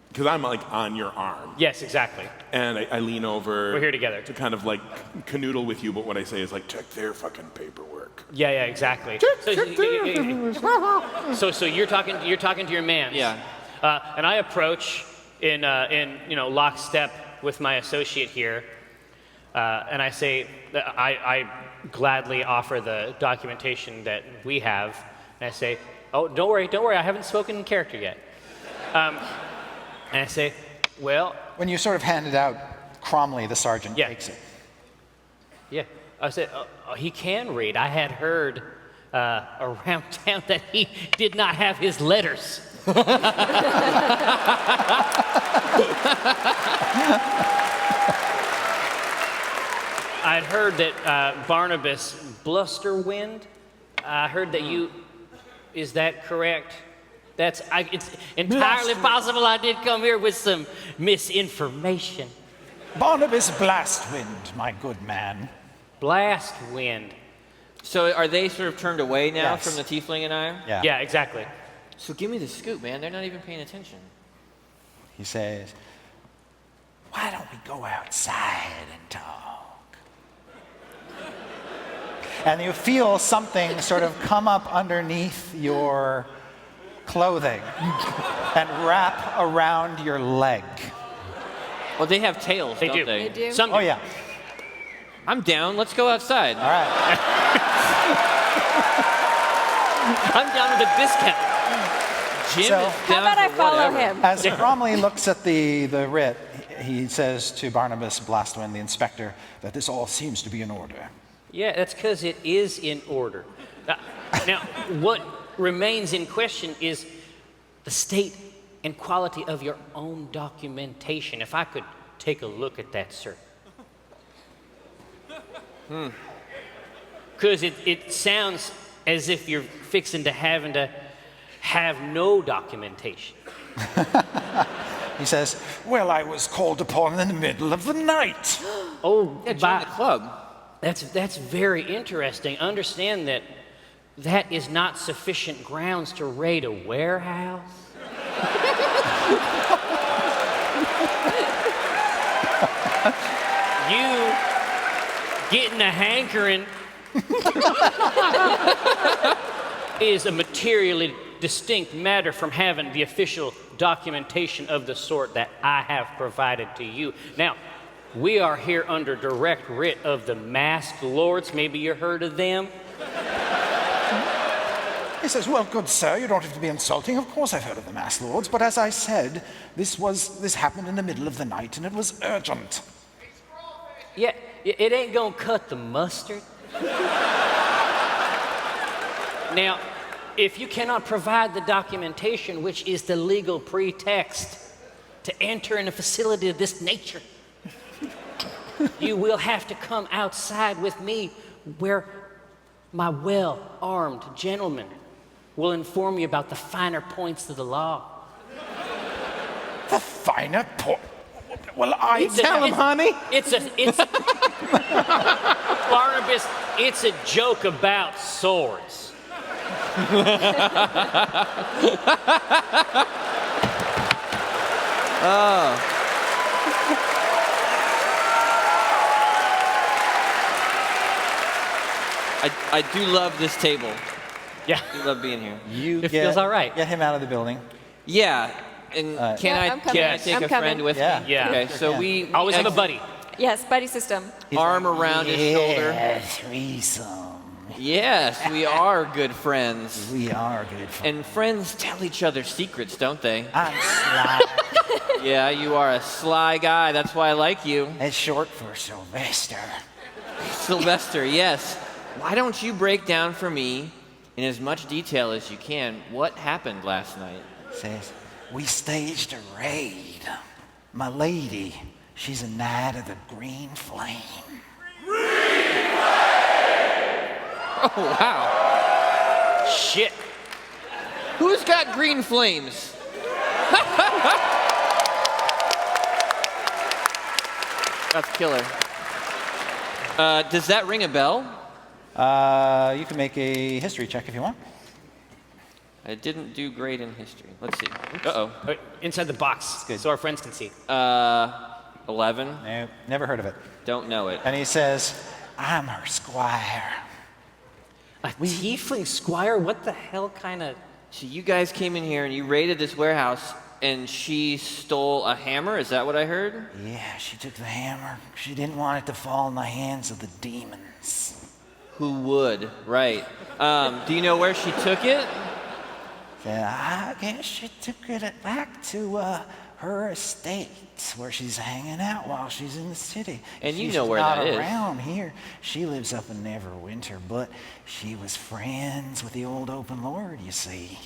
because I'm like on your arm. Yes, exactly. And I lean over. We're here together. To kind of like canoodle with you, but what I say is like, check their fucking paperwork. Yeah, exactly. So you're talking to your man. Yeah. And I approach in lockstep with my associate here, and I say that I gladly offer the documentation that we have, and I say, oh, don't worry, I haven't spoken in character yet. And I say, well... When you sort of hand it out, Cromley, the sergeant, takes it. Yeah. I said, he can read. I had heard around town that he did not have his letters. I'd heard that Barnabas Blusterwind, I heard that you... Is that correct? It's entirely possible I did come here with some misinformation. Barnabas Blastwind, my good man. Blastwind. So are they sort of turned away now Yes. from the tiefling and I? Yeah. Yeah, exactly. So give me the scoop, man. They're not even paying attention. He says, why don't we go outside and talk? And you feel something sort of come up underneath your clothing and wrap around your leg. Well, they have tails, They don't do. they? They do. Some Oh, do. yeah. I'm down. Let's go outside. All right. I'm down with a discount. Jim So- is How down about I for follow whatever. him? As Cromley looks at the writ, he says to Barnabas Blastwind, the inspector, that this all seems to be in order. Yeah, that's because it is in order. Now, what remains in question is the state and quality of your own documentation. If I could take a look at that, sir. Because it sounds as if you're fixing to having to have no documentation. He says, well, I was called upon in the middle of the night. Oh, Yeah, join the club. That's very interesting. Understand that is not sufficient grounds to raid a warehouse. You getting a hankering is a materially distinct matter from having the official documentation of the sort that I have provided to you. Now, we are here under direct writ of the masked lords. Maybe you heard of them? He says, well, good sir, you don't have to be insulting. Of course I've heard of the Mass Lords, but as I said, this happened in the middle of the night and it was urgent. Yeah, it ain't gonna cut the mustard. Now, if you cannot provide the documentation, which is the legal pretext to enter in a facility of this nature, you will have to come outside with me where my well-armed gentleman will inform you about the finer points of the law. The finer point. Well, I It's a- tell him, it's- honey. It's Barnabas, it's a joke about swords. I do love this table. Yeah. I do love being here. You It feels all right. Get him out of the building. Yeah. And can Yeah, I I'm coming. take I'm a coming. friend with Yeah. me? Yeah. Okay, Sure so can. we Always have a exit- buddy. Yes, buddy system. arm around his shoulder. Threesome. Yes, we are good friends. We are good friends. And friends tell each other secrets, don't they? I'm sly. Yeah, you are a sly guy. That's why I like you. It's short for Sylvester. Sylvester, yes. Why don't you break down for me, in as much detail as you can, what happened last night? Says, we staged a raid. My lady, she's a knight of the Green Flame. Oh, wow. Shit. Who's got green flames? That's killer. Does that ring a bell? You can make a history check if you want. I didn't do great in history. Let's see. Uh-oh. Wait, inside the box, so our friends can see. 11. No, never heard of it. Don't know it. And he says, I'm her squire. A tiefling squire? What the hell kind of... So you guys came in here and you raided this warehouse and she stole a hammer? Is that what I heard? Yeah, she took the hammer. She didn't want it to fall in the hands of the demons. Who would? Right. Do you know where she took it? I guess she took it back to her estate, where she's hanging out while she's in the city. And you know where that is. She's not around here. She lives up in Neverwinter, but she was friends with the old Open Lord, you see.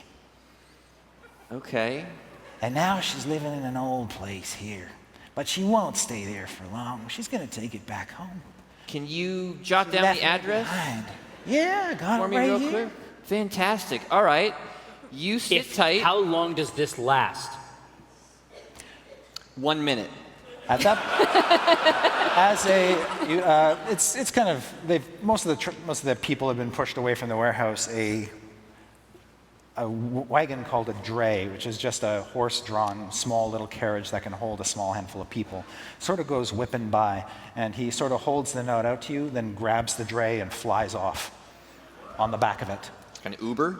Okay. And now she's living in an old place here. But she won't stay there for long. She's going to take it back home. Can you jot She down left the it address behind. Yeah, I got for it me right real here. quick? Fantastic. All right. You sit tight. How long does this last? 1 minute. At that, it's kind of most of the people have been pushed away from the warehouse. A wagon called a dray, which is just a horse-drawn small little carriage that can hold a small handful of people, sort of goes whipping by, and he sort of holds the note out to you, then grabs the dray and flies off on the back of it. An Uber?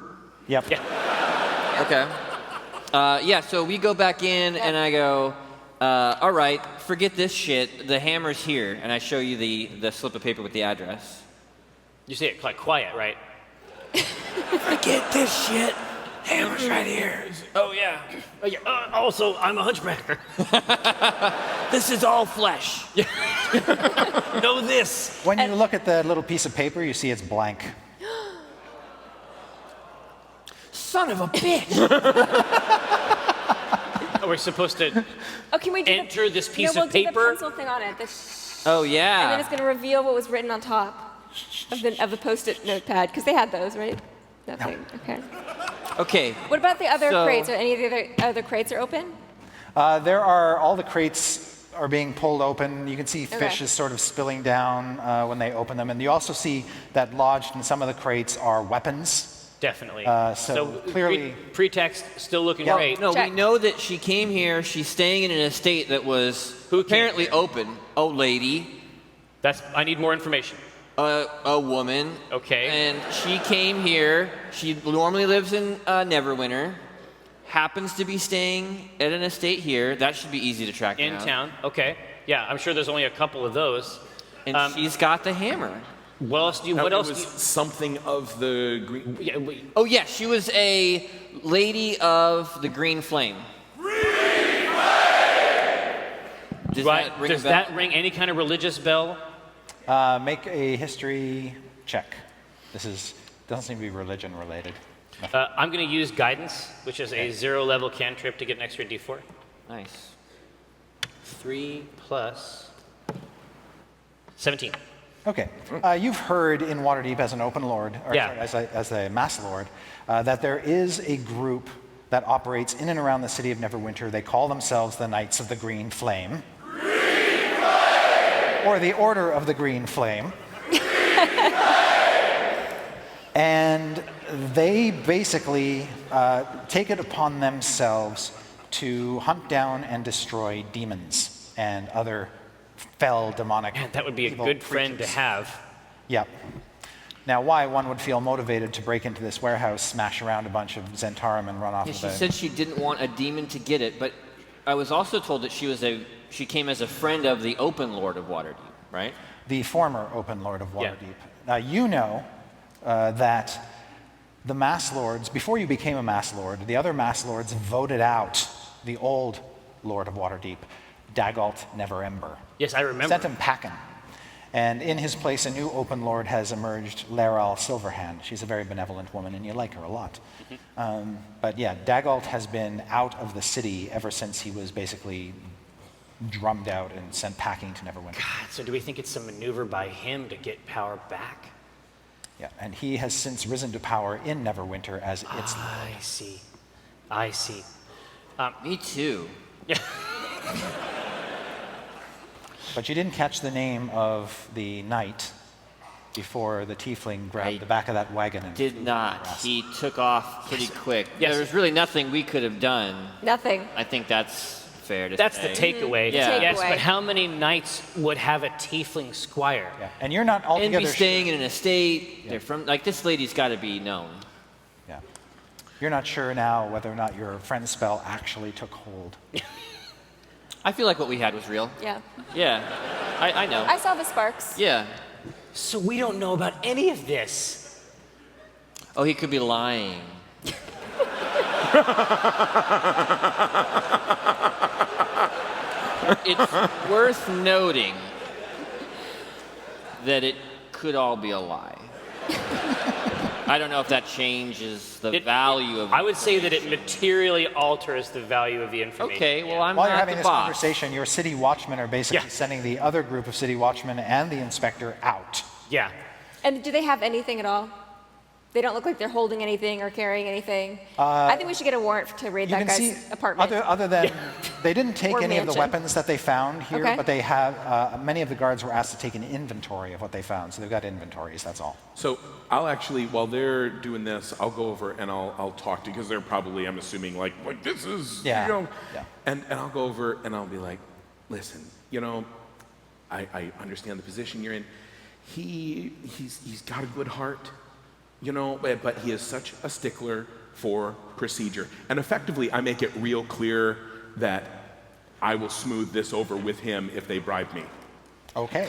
Yep. Yeah. Okay. Yeah, so we go back in and I go, all right, forget this shit. The hammer's here. And I show you the slip of paper with the address. You say it like quiet, right? Forget this shit. Hammer's right here. Oh, yeah. Oh, yeah. Also, I'm a hunchbacker. This is all flesh. Know this. When you look at the little piece of paper, you see it's blank. Son of a bitch. Oh, we're supposed to Can we do enter this piece we'll of do the paper? pencil thing on it. Oh, And then yeah. it's going to reveal what was written on top of the Post-it notepad, because they had those, right? Nothing. Okay. Okay. What about the other So- crates? Are any of the other crates are open? All the crates are being pulled open. You can see Okay. fish is sort of spilling down when they open them. And you also see that lodged in some of the crates are weapons. Definitely. So clearly- pretext still looking Yeah. great. No, Check. we know that she came here. She's staying in an estate that was apparently open. A lady, I need more information. a woman. Okay. And she came here. She normally lives in Neverwinter. Happens to be staying at an estate here. That should be easy to track In down. town. Okay. Yeah, I'm sure there's only a couple of those. And she's got the hammer. What else do you? Now, What it else? was Do something of the green. you, yeah, Oh, yeah, she was a lady of the Green Flame. Does right? that ring a Does bell? that ring any kind of religious bell? Make a history check. Doesn't seem to be religion related. I'm going to use guidance, which is a 0-level cantrip to get an extra d4. Nice. 3 plus 17. Okay. You've heard in Waterdeep as an open lord, or Yeah. sorry, as a mass lord, that there is a group that operates in and around the city of Neverwinter. They call themselves the Knights of the Green Flame. Green Flame! Or the Order of the Green Flame. And they basically take it upon themselves to hunt down and destroy demons and other fell demonic Man, that would be a evil good friend to creatures. have. Yep. Now, why one would feel motivated to break into this warehouse, smash around a bunch of Zentarum, and run off Yeah, with she it? said she didn't want a demon to get it, but I was also told that she came as a friend of the Open Lord of Waterdeep, right? The former Open Lord of Yeah. Waterdeep. Now, you know that the Mass Lords, before you became a Mass Lord, the other Mass Lords voted out the old Lord of Waterdeep, Dagalt Neverember. Yes, I remember. Sent him packing. And in his place, a new Open Lord has emerged, Laeral Silverhand. She's a very benevolent woman, and you like her a lot. But yeah, Dagalt has been out of the city ever since he was basically drummed out and sent packing to Neverwinter. God, so do we think it's a maneuver by him to get power back? Yeah, and he has since risen to power in Neverwinter as its lord. I see. I see. Me too. Yeah. But you didn't catch the name of the knight before the tiefling grabbed the back of that wagon and Did not. He took off pretty quick. There was really nothing we could have done. Nothing. I think that's fair to That's say. the takeaway. Yeah. Yes, Takeaway. but how many knights would have a tiefling squire? Yeah. And you're not And altogether be staying sure. in an estate. They're from, like, this lady's got to be known. Yeah. You're not sure now whether or not your friend's spell actually took hold. I feel like what we had was real. Yeah. Yeah, I know. I saw the sparks. Yeah. So we don't know about any of this. Oh, he could be lying. It's worth noting that it could all be a lie. I don't know if that changes the value of it. I would say that it materially alters the value of the information. Okay, well, I'm While you're not having the this boss. conversation, your city watchmen are basically sending the other group of city watchmen and the inspector out. Yeah. And do they have anything at all? They don't look like they're holding anything or carrying anything. I think we should get a warrant to raid You that can guy's see, apartment. other than, they didn't take Or any of the mansion. weapons that they found here, Okay. but they have, many of the guards were asked to take an inventory of what they found, so they've got inventories, that's all. So I'll actually, while they're doing this, I'll go over and I'll talk to, because they're probably, I'm assuming, like this is, Yeah, you know. yeah. And I'll go over and I'll be like, listen, you know, I understand the position you're in. He's got a good heart, you know, but he is such a stickler for procedure. And effectively, I make it real clear that I will smooth this over with him if they bribe me. Okay.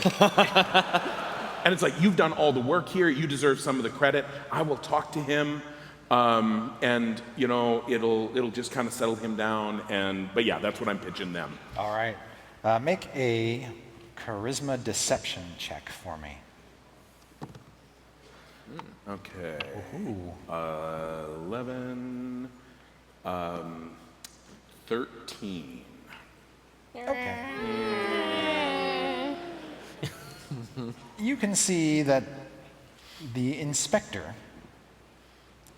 And it's like, you've done all the work here, you deserve some of the credit. I will talk to him, and you know, it'll just kind of settle him down. But yeah, that's what I'm pitching them. All right. Make a charisma deception check for me. Okay. Ooh. 11, 13. Okay. You can see that the inspector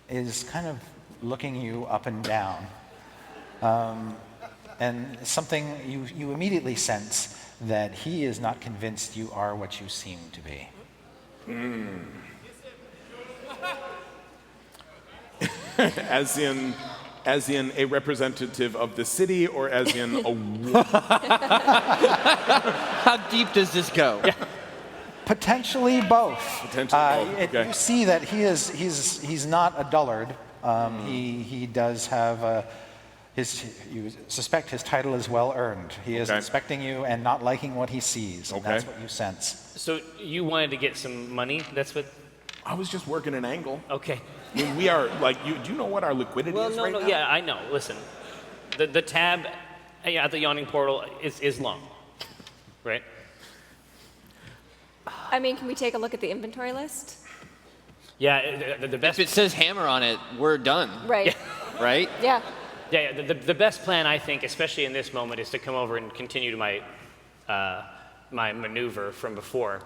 is kind of looking you up and down. And something you immediately sense that he is not convinced you are what you seem to be. As in a representative of the city, or as in a How deep does this go? Potentially both. Potentially both, okay. You see that he's not a dullard. He does have you suspect his title is well earned. He is Okay. inspecting you and not liking what he sees. And Okay. that's what you sense. So you wanted to get some money? That's what? I was just working an angle. Okay. I mean, we are like, do you know what our liquidity Well, is no, right no, now? yeah, I know. Listen, the tab at the Yawning Portal is long, right? I mean, can we take a look at the inventory list? Yeah, the best. If it says hammer on it, we're done. Right. Right? Yeah. Yeah, the best plan, I think, especially in this moment, is to come over and continue to my maneuver from before.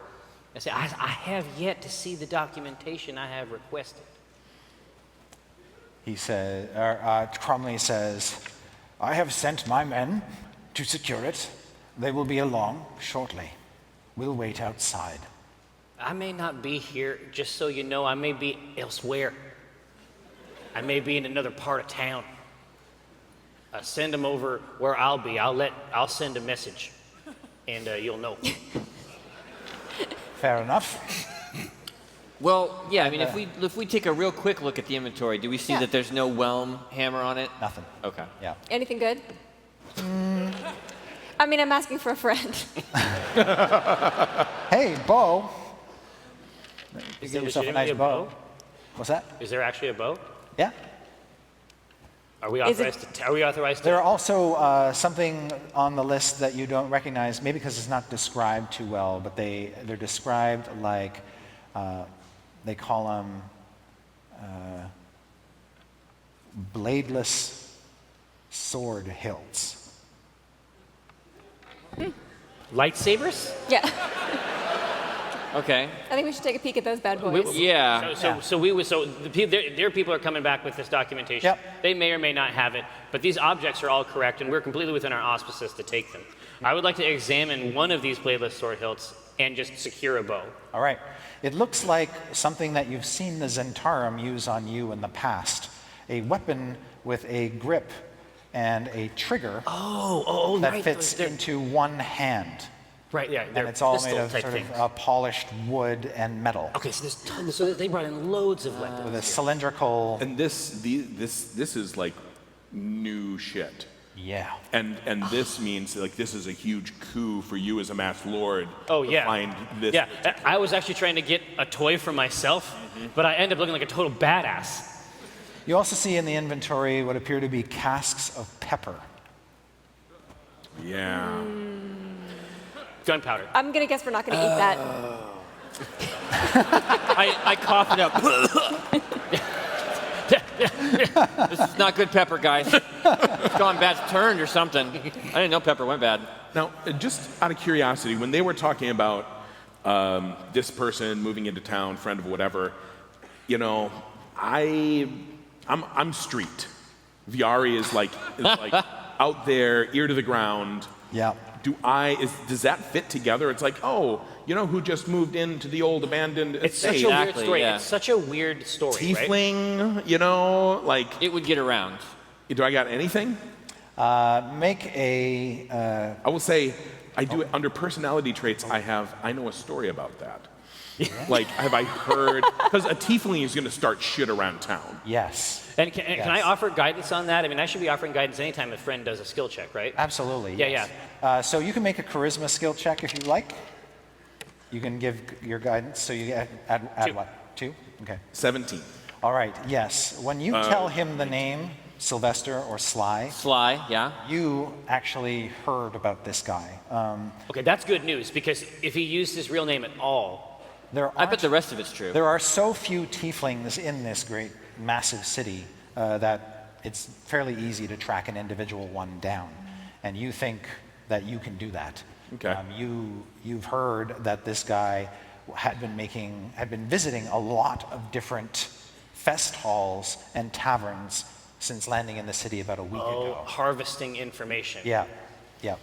I say, I have yet to see the documentation I have requested. He says, Cromley says, I have sent my men to secure it. They will be along shortly. We'll wait outside. I may not be here, just so you know, I may be elsewhere. I may be in another part of town. Send them over where I'll be. I'll send a message, and you'll know. Fair enough. Well, yeah, I mean, if we take a real quick look at the inventory, do we see Yeah. that there's no whelm hammer on it? Nothing. Okay. Yeah. Anything good? I mean, I'm asking for a friend. Hey, bow. Is Give there yourself a legitimately nice a bow. bow? What's that? Is there actually a bow? Yeah. Are we Is it- authorized? Are we authorized? There are also something on the list that you don't recognize, maybe because it's not described too well, but they're described like, they call them bladeless sword hilts. Lightsabers? Yeah. Okay. I think we should take a peek at those bad boys. Yeah. So their people are coming back with this documentation. Yep. They may or may not have it, but these objects are all correct, and we're completely within our auspices to take them. I would like to examine one of these bladeless sword hilts and just secure a bow. All right. It looks like something that you've seen the Zentarum use on you in the past. A weapon with a grip and a trigger that right. fits into one hand. Right, yeah. And it's all made of sort of polished wood and metal. Okay, so there's tons. So they brought in loads of weapons. With a cylindrical... And this is like new shit. Yeah. And this means like this is a huge coup for you as a masked lord. Oh, to yeah. find this. Yeah, I was actually trying to get a toy for myself, but I end up looking like a total badass. You also see in the inventory what appear to be casks of pepper. Yeah. Gunpowder. I'm gonna guess we're not gonna eat that. I cough it up. This is not good pepper, guys. It's gone bad, it's turned or something. I didn't know pepper went bad. Now, just out of curiosity, when they were talking about this person moving into town, friend of whatever, you know, I'm street. Viari is like out there, ear to the ground. Yeah. Does that fit together? It's like, oh, you know who just moved into the old abandoned It's such estate? a weird Exactly, story. yeah. It's such a weird story, right? Tiefling, you know, like, It would get around. do I got anything? Make a... I will say, I do it under personality traits. I know a story about that. Like, have I heard? Because a tiefling is going to start shit around town. yes. And can I Yes. offer guidance on that? I mean, I should be offering guidance anytime a friend does a skill check, right? Absolutely. Yeah, yes. So you can make a charisma skill check if you like. You can give your guidance. So you add 2. what? 2? Okay. 17. All right. Yes. When you tell him the name Sylvester or Sly, Sly, yeah. you actually heard about this guy. Okay, that's good news, because if he used his real name at all, I bet the rest of it's true. There are so few tieflings in this great, massive city that it's fairly easy to track an individual one down. And you think that you can do that. Okay. You've heard that this guy had been visiting a lot of different fest halls and taverns since landing in the city about a week ago. harvesting information. Yeah, yeah.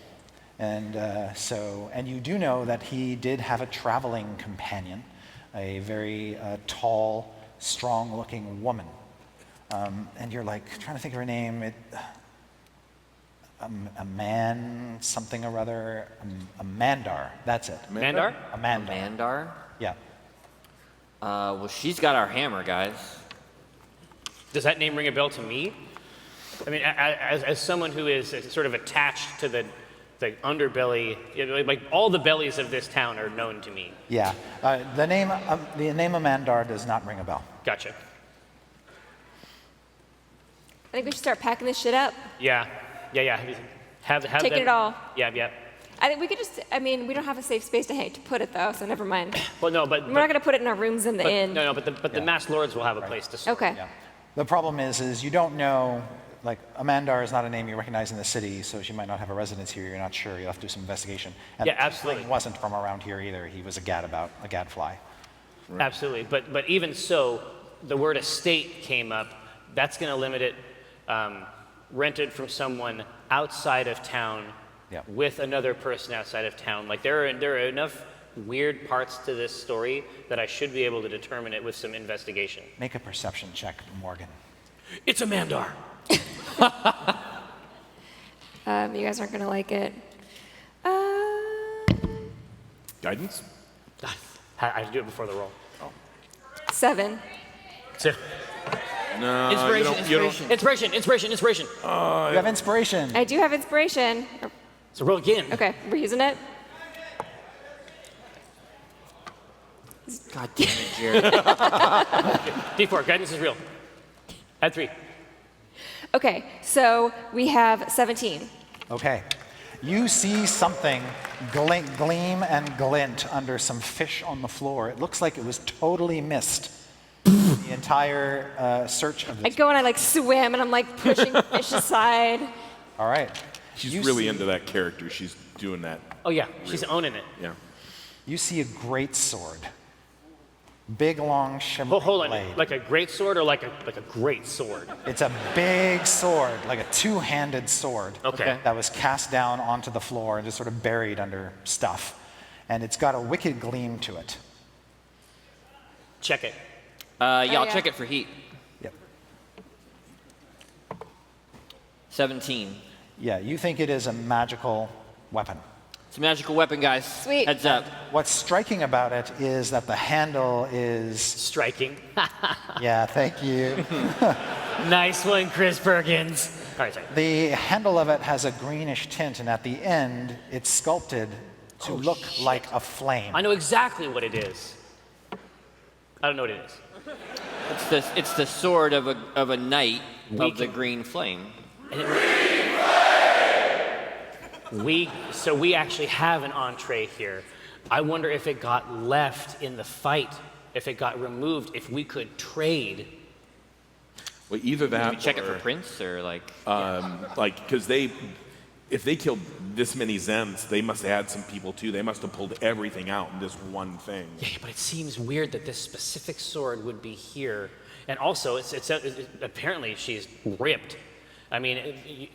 And and you do know that he did have a traveling companion, a very tall, strong-looking woman. And you're like trying to think of her name. A man, something or other. A Mandar. That's it. Mandar? A Mandar. Mandar? Yeah. Well, she's got our hammer, guys. Does that name ring a bell to me? I mean, as someone who is sort of attached to the underbelly, like all the bellies of this town are known to me. Yeah. The name Amandar does not ring a bell. Gotcha. I think we should start packing this shit up. Yeah. Have Taking them, it all. Yeah. I think we could just, I mean, we don't have a safe space to put it though, so never mind. Well, no, but We're not going to put it in our rooms in the inn. No, but the masked lords will have a place to store. Okay. Yeah. The problem is you don't know, like, Amandar is not a name you recognize in the city, so she might not have a residence here. You're not sure. You'll have to do some investigation. And Yeah, the absolutely. tiefling wasn't from around here either. He was a gadfly. Right. Absolutely. But even so, the word estate came up. That's going to limit it. Rented from someone outside of town with another person outside of town. Like there are enough weird parts to this story that I should be able to determine it with some investigation. Make a perception check, Môrgæn. It's a Mandar. You guys aren't going to like it. Guidance? I have to do it before the roll. 7. So, No. Inspiration. You have inspiration. I do have inspiration. So roll again. Okay, we're using it. God damn it, Jared. D4, guidance is real. Add 3. Okay, so we have 17. Okay. You see something gleam and glint under some fish on the floor. It looks like it was totally missed. The entire search of I this. go and I swim and I'm pushing fish aside. All right. She's You really see- into that character. She's doing that. Oh yeah, she's owning it. Yeah. You see a great sword. Big, long, shimmering Hold on, blade. like a great sword or like a great sword? It's a big sword, like a two-handed sword. Okay. That was cast down onto the floor and just sort of buried under stuff. and it's got a wicked gleam to it. Check it. Yeah, I'll check it for heat. Yep. 17. Yeah, you think it is a magical weapon. It's a magical weapon, guys. Sweet. Heads up. What's striking about it is that the handle is... Striking. Yeah, thank you. Nice one, Chris Perkins. All right, sorry. The handle of it has a greenish tint, and at the end, it's sculpted to look like a flame. I know exactly what it is. I don't know what it is. It's the sword of a knight of the green flame. So we actually have an entree here. I wonder if it got left in the fight, if it got removed, if we could trade. Well, either that. Did we check it for prints or like? Because if they killed this many Zens, they must have had some people too. They must have pulled everything out in this one thing. Yeah, but it seems weird that this specific sword would be here, and also it's apparently she's ripped. I mean,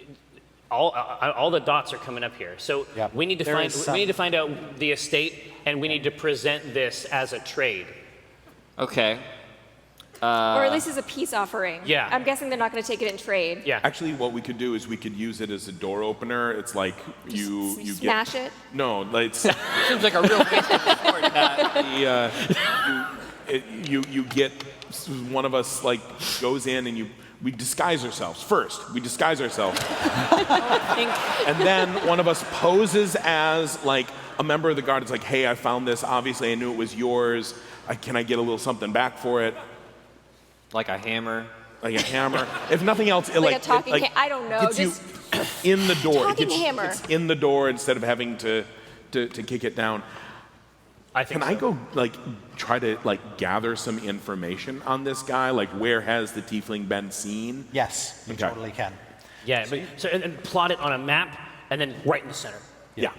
all the dots are coming up here. So we need to find out the estate, and we need to present this as a trade. Okay. Or at least as a peace offering. Yeah. I'm guessing they're not going to take it in trade. Yeah. Actually, what we could do is we could use it as a door opener. It's like you smash get, it? No, it's Seems like a real waste of the sword, Pat. you get one of us like goes in and we disguise ourselves first. We disguise ourselves, and then one of us poses as like a member of the guard. It's like, hey, I found this. Obviously, I knew it was yours. Can I get a little something back for it? Like a hammer. Like a hammer. If nothing else, Like a talking I don't know. Gets Just you in the door. talking hammer. It's in the door instead of having to kick it down. Can I go like try to like gather some information on this guy? Like where has the tiefling been seen? Yes, you totally can. Yeah, and plot it on a map, and then right in the center. Yeah.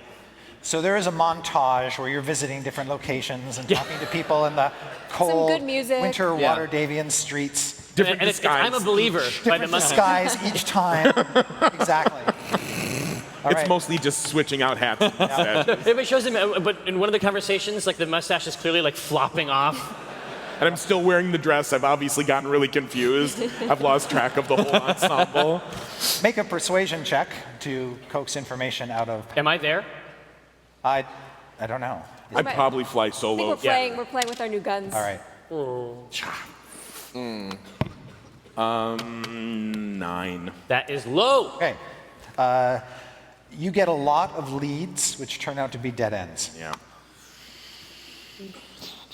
So there is a montage where you're visiting different locations and talking to people in the cold good music. winter Waterdavian streets. Different And disguise. I'm a believer by the Different mustache. disguise each time. Exactly. All It's right. mostly just switching out hats. It shows him, but in one of the conversations, like the mustache is clearly like flopping off. And I'm still wearing the dress. I've obviously gotten really confused. I've lost track of the whole ensemble. Make a persuasion check to coax information out of... Am I there? I don't know. I'd probably fly I think solo. we're playing with our new guns. All right. 9. That is low. Okay. You get a lot of leads, which turn out to be dead ends, Yeah.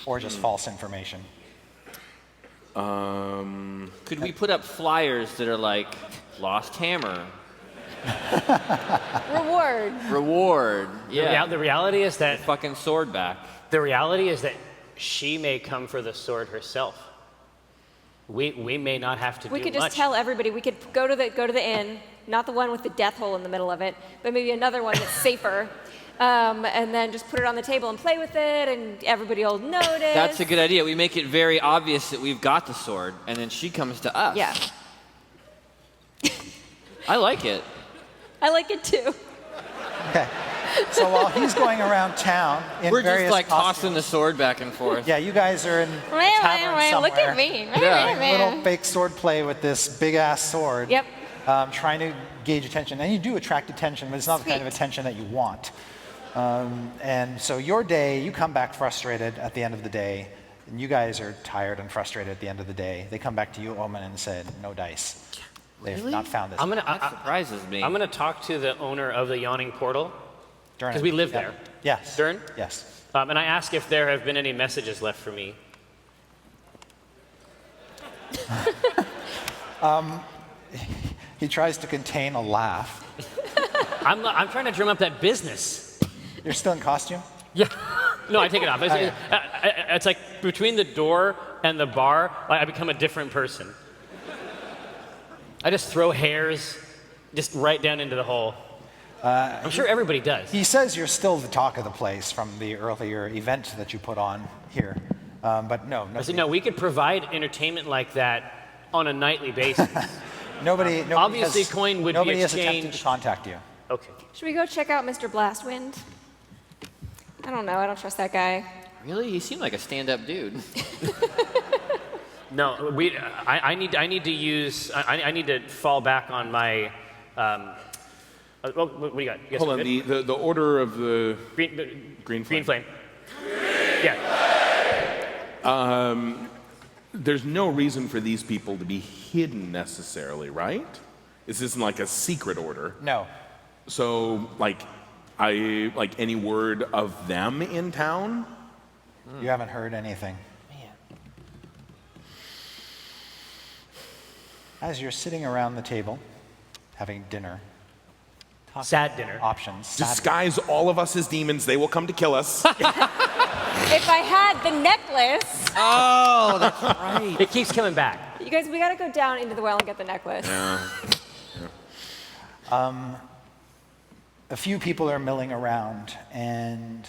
or just false information. Could we put up flyers that are like lost hammer, reward? Yeah. The reality is that Fucking sword back. she may come for the sword herself. We may not have to We do could just much. tell everybody. We could go to the inn, not the one with the death hole in the middle of it, but maybe another one that's safer, and then just put it on the table and play with it, and everybody will notice. That's a good idea. We make it very obvious that we've got the sword, and then she comes to us. Yeah. I like it. I like it too. Okay. So while he's going around town in We're various just like costumes, tossing the sword back and forth. yeah, you guys are in a tavern somewhere. Look at me. A little fake sword play with this big ass sword. Yep. Trying to gauge attention, and you do attract attention, but it's not the kind of attention that you want. And so your day, you come back frustrated at the end of the day, and you guys are tired and frustrated at the end of the day. They come back to you, Omin, and said, "No dice. They've not found this." That surprises me. I'm gonna talk to the owner of the Yawning Portal Dran. because we live there. Yes. Dran? Yes. And I ask if there have been any messages left for me. He tries to contain a laugh. I'm trying to drum up that business. You're still in costume? Yeah. No, I take it off. It's like between the door and the bar, I become a different person. I just throw hairs just right down into the hole. I'm sure everybody does. He says you're still the talk of the place from the earlier event that you put on here. But no. I said, no, we could provide entertainment like that on a nightly basis. Nobody Obviously, has, coin would nobody be has attempted exchanged. to contact you. Okay. Should we go check out Mr. Blastwind? I don't know. I don't trust that guy. Really? He seemed like a stand-up dude. No, I need to use. I need to fall back on my. Well, what do you got? You guys Hold on, good? the order of the Green flame. flame. Yeah. There's no reason for these people to be hidden necessarily, right? This isn't like a secret order. No. So, like any word of them in town? You haven't heard anything. As you're sitting around the table, having dinner, Sad dinner. options. sad- Disguise all of us as demons. They will come to kill us. If I had the necklace, Oh, that's right. It keeps coming back. you guys, we gotta go down into the well and get the necklace. A few people are milling around, and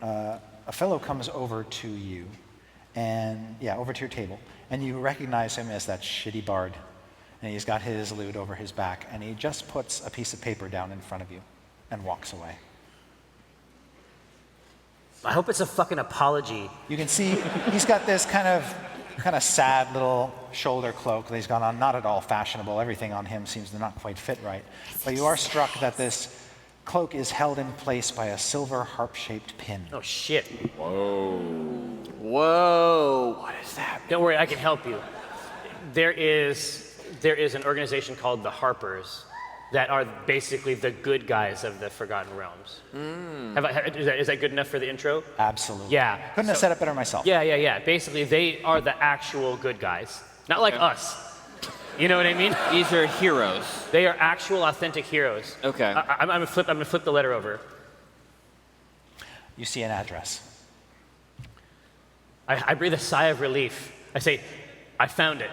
a fellow comes over to you, and over to your table, and you recognize him as that shitty bard. And he's got his lute over his back, and he just puts a piece of paper down in front of you and walks away. I hope it's a fucking apology. You can see he's got this kind of sad little shoulder cloak that he's got on, not at all fashionable. Everything on him seems to not quite fit right. But you are struck that this cloak is held in place by a silver harp-shaped pin. Oh shit. Whoa. What is that? Don't worry, I can help you. There is an organization called the Harpers that are basically the good guys of the Forgotten Realms. Is that good enough for the intro? Absolutely. Yeah. Couldn't have said it better myself. Yeah. Basically, they are the actual good guys. Not like us. You know what I mean? These are heroes. They are actual, authentic heroes. Okay. I'm gonna flip the letter over. You see an address. I breathe a sigh of relief. I say, I found it.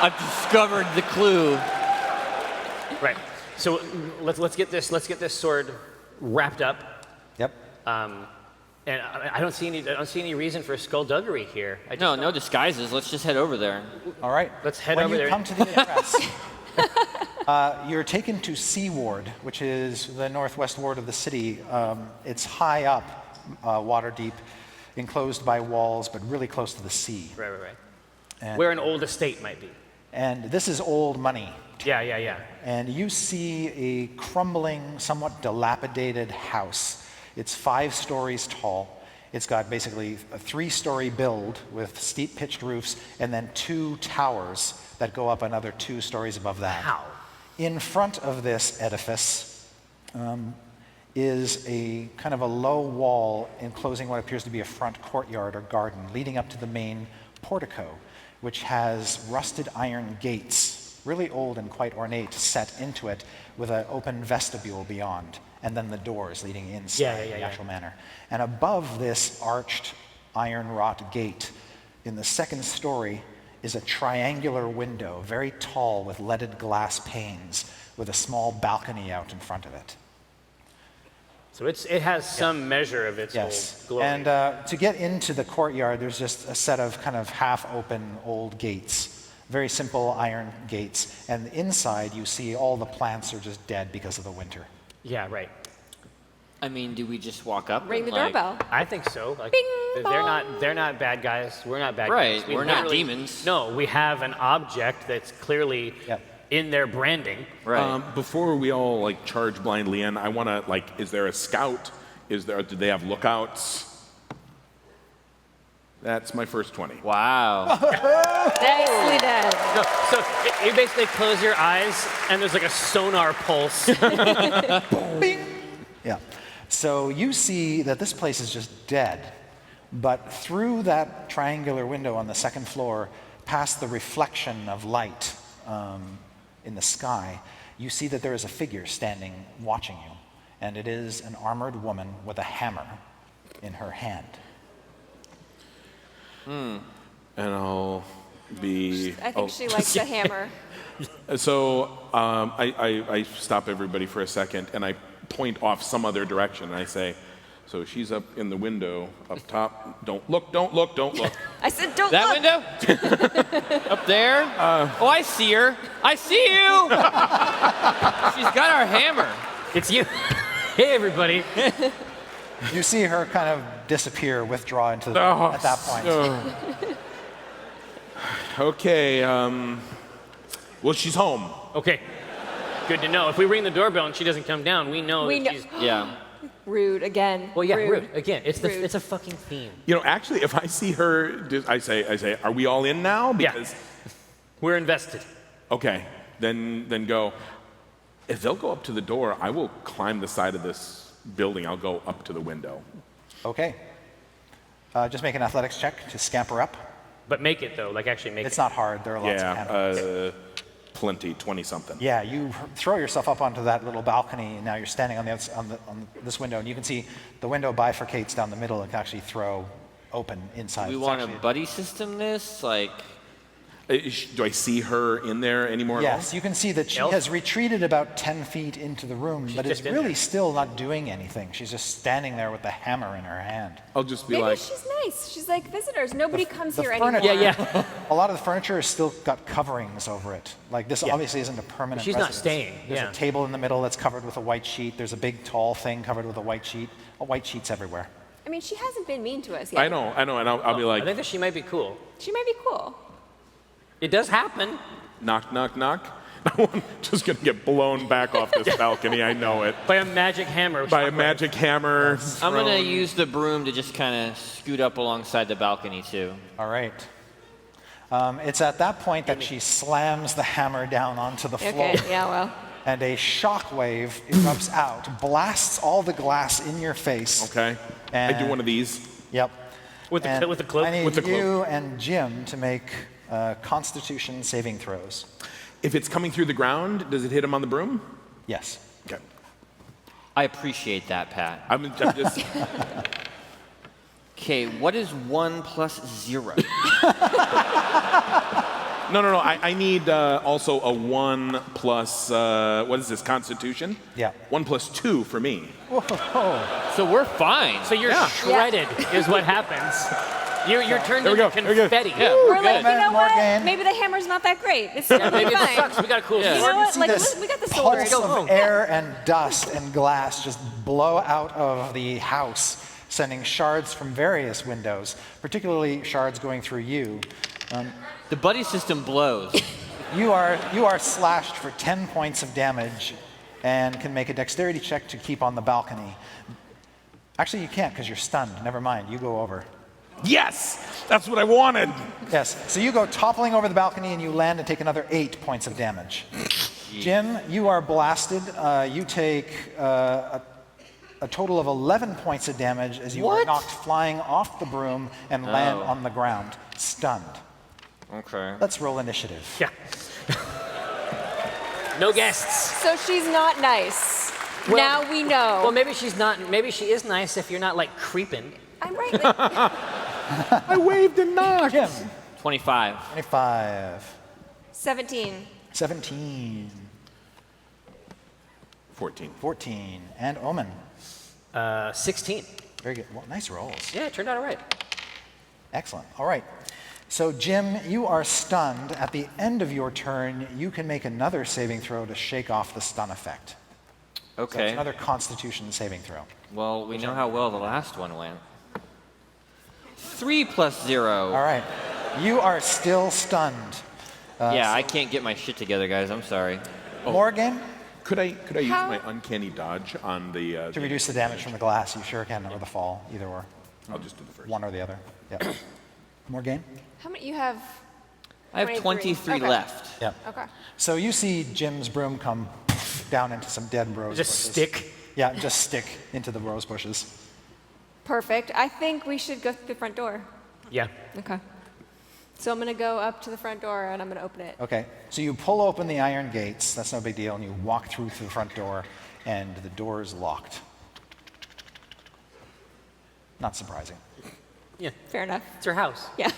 I've discovered the clue. Right. So let's get this sword wrapped up. Yep. And I don't see any reason for skullduggery here. No disguises. Let's just head over there. All right. Let's head when over you there. come to the address, you're taken to C Ward, which is the northwest ward of the city. It's high up, water deep, enclosed by walls, but really close to the sea. Right. And, Where an old estate might be. and this is old money. Yeah. And you see a crumbling, somewhat dilapidated house. It's 5 stories tall. It's got basically a 3-story build with steep pitched roofs, and then 2 towers that go up another 2 stories above that. Wow. In front of this edifice is a kind of a low wall enclosing what appears to be a front courtyard or garden leading up to the main portico, which has rusted iron gates, really old and quite ornate, set into it with an open vestibule beyond, and then the doors leading inside in the actual manner. And above this arched iron wrought gate, in the 2nd story, is a triangular window, very tall with leaded glass panes, with a small balcony out in front of it. So it has some measure of its old glory. And to get into the courtyard, there's just a set of kind of half-open old gates, very simple iron gates. And inside, you see all the plants are just dead because of the winter. Yeah, right. I mean, do we just walk up? Ring and, the doorbell. I think so. Like, Bing they're not bad guys. We're not bad Right, guys. we're not literally- demons. No, we have an object that's clearly in their branding. Right. Before we all like charge blindly in, I want to is there a scout? Do they have lookouts? That's my first 20. Wow. Nicely done. No, so you basically close your eyes and there's like a sonar pulse. Bing! Yeah. So you see that this place is just dead, but through that triangular window on the 2nd floor, past the reflection of light in the sky, you see that there is a figure standing watching you, and it is an armored woman with a hammer in her hand. And I'll be. I think she likes the hammer. So I stop everybody for a second and I point off some other direction and I say, so she's up in the window up top. Don't look. I said, don't That look. window? Up there? Oh, I see her. I see you! She's got our hammer. It's you. Hey, everybody. You see her kind of disappear, withdraw into the, at that point. Okay, well, she's home. Okay. Good to know. If we ring the doorbell and she doesn't come down, we know that she's... Yeah. Rude again. Well, yeah, rude. Again, it's Rude. it's a fucking theme. You know, actually, if I see her, I say, are we all in now? Because, We're invested. okay, then go. If they'll go up to the door, I will climb the side of this building. I'll go up to the window. Okay. Just make an athletics check to scamper up. But make it, though. Like, actually make It's it. not hard. There are lots of handholds. Plenty, 20-something. Yeah, you throw yourself up onto that little balcony, and now you're standing on this window, and you can see the window bifurcates down the middle and can actually throw open inside. We It's want to actually- buddy system this? Like, Do I see her in there anymore? at all? Yes, you can see that she Elf? has retreated about 10 feet into the room, but is just in really there. still not doing anything. She's just standing there with the hammer in her hand. I'll just be Maybe like, she's nice. She's like, visitors. Nobody comes the here furniture- anymore. Yeah. A lot of the furniture has still got coverings over it. Like this obviously isn't a permanent She's not residence. staying, There's yeah. a table in the middle that's covered with a white sheet. There's a big tall thing covered with a white sheet. White sheets everywhere. I mean, she hasn't been mean to us yet. I know, and I'll be I like, think that she might be cool. She might be cool. It does happen. knock, knock, knock. I'm just gonna get blown back off this balcony. I know it. By a magic hammer. By a magic hammer. I'm going to thrown. use the broom to just kind of scoot up alongside the balcony, too. All right. It's at that point that she slams the hammer down onto the floor. Okay, yeah, well. And a shockwave erupts out, blasts all the glass in your face. Okay. I do And- one of these. Yep. With the And cloak? I need With the cloak. you and Jim to make Constitution saving throws. If it's coming through the ground, does it hit him on the broom? Yes. Okay. I appreciate that, Pat. I'm just. Okay, what is 1 plus 0? No. I need also a 1 plus. What is this? Constitution. Yeah. 1 plus 2 for me. So we're fine. So you're shredded, is what happens. You're turned There we into go, there we go. confetti. Yeah, We're we're like, good. you know what? Môrgæn. Maybe the hammer's not that great. It's still gonna be Maybe it fine. sucks. We got a cool You sword. know what? See Like, this we got the sword. pulse Go of home. air and dust and glass just blow out of the house, sending shards from various windows, particularly shards going through you. The buddy system blows. You are slashed for 10 points of damage and can make a dexterity check to keep on the balcony. Actually, you can't because you're stunned. Never mind. You go over. Yes, that's what I wanted. Yes. So you go toppling over the balcony and you land and take another 8 points of damage. Jim, you are blasted. You take a total of 11 points of damage as you are What? knocked flying off the broom and land Oh. on the ground, stunned. Okay. Let's roll initiative. Yeah. No guests. So she's not nice. Now we know. Well, maybe she's not. Maybe she is nice if you're not like creeping. I'm right. Like, I waved and knocked. Jim, 25. 25, 17. 17, 14. 14, and Omin. 16. Very good. Well, nice rolls. Yeah, it turned out all right. Excellent. All right. So, Jim, you are stunned. At the end of your turn, you can make another saving throw to shake off the stun effect. So it's Okay. another Constitution saving throw. Well, we know how well the last one went. 3 plus 0. All right. You are still stunned. Yeah, I can't get my shit together, guys. I'm sorry. Môrgæn, Could I use How- my uncanny dodge on the? to reduce the damage from the glass, you sure can, or the fall, either or. I'll just do the first. One or the other. Yeah. Môrgæn? How many you have? I have 23 Okay. left. Yeah. Okay. So you see Jim's broom come down into some dead rose Just bushes. stick. Yeah, just stick into the rose bushes. Perfect. I think we should go through the front door. Yeah. Okay. So I'm gonna go up to the front door and I'm gonna open it. Okay, so you pull open the iron gates, that's no big deal, and you walk through to the front door, and the door is locked. Not surprising. Yeah. Fair enough. It's her house. Yeah.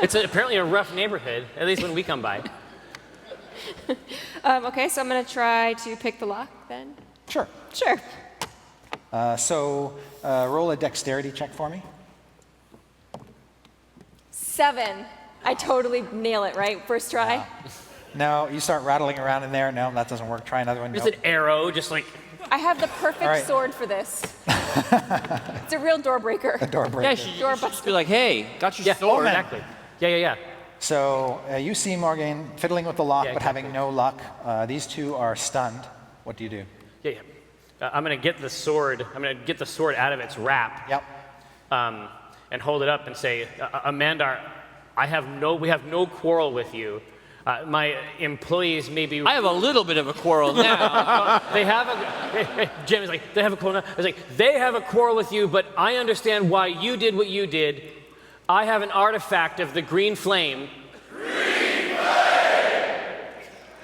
It's apparently a rough neighborhood, at least when we come by. Okay, so I'm gonna try to pick the lock then. Sure. Sure. Roll a dexterity check for me. 7. I totally nail it, right? First try. No, you start rattling around in there. No, that doesn't work. Try another one. Just Nope. an arrow, just like I have the perfect right. sword for this. It's a real door breaker. A door breaker. Yeah, she should just be like, hey, got your sword. Exactly. Yeah. So you see Môrgæn fiddling with the lock, Yeah, but having no luck. These two are stunned. What do you do? Yeah. I'm gonna get the sword. I'm gonna get the sword out of its wrap. Yep. And hold it up and say, Amanda, we have no quarrel with you. My employees may be. I have a little bit of a quarrel now. They have a. Jamie's like, they have a quarrel now. I was like, they have a quarrel with you, but I understand why you did what you did. I have an artifact of the green flame.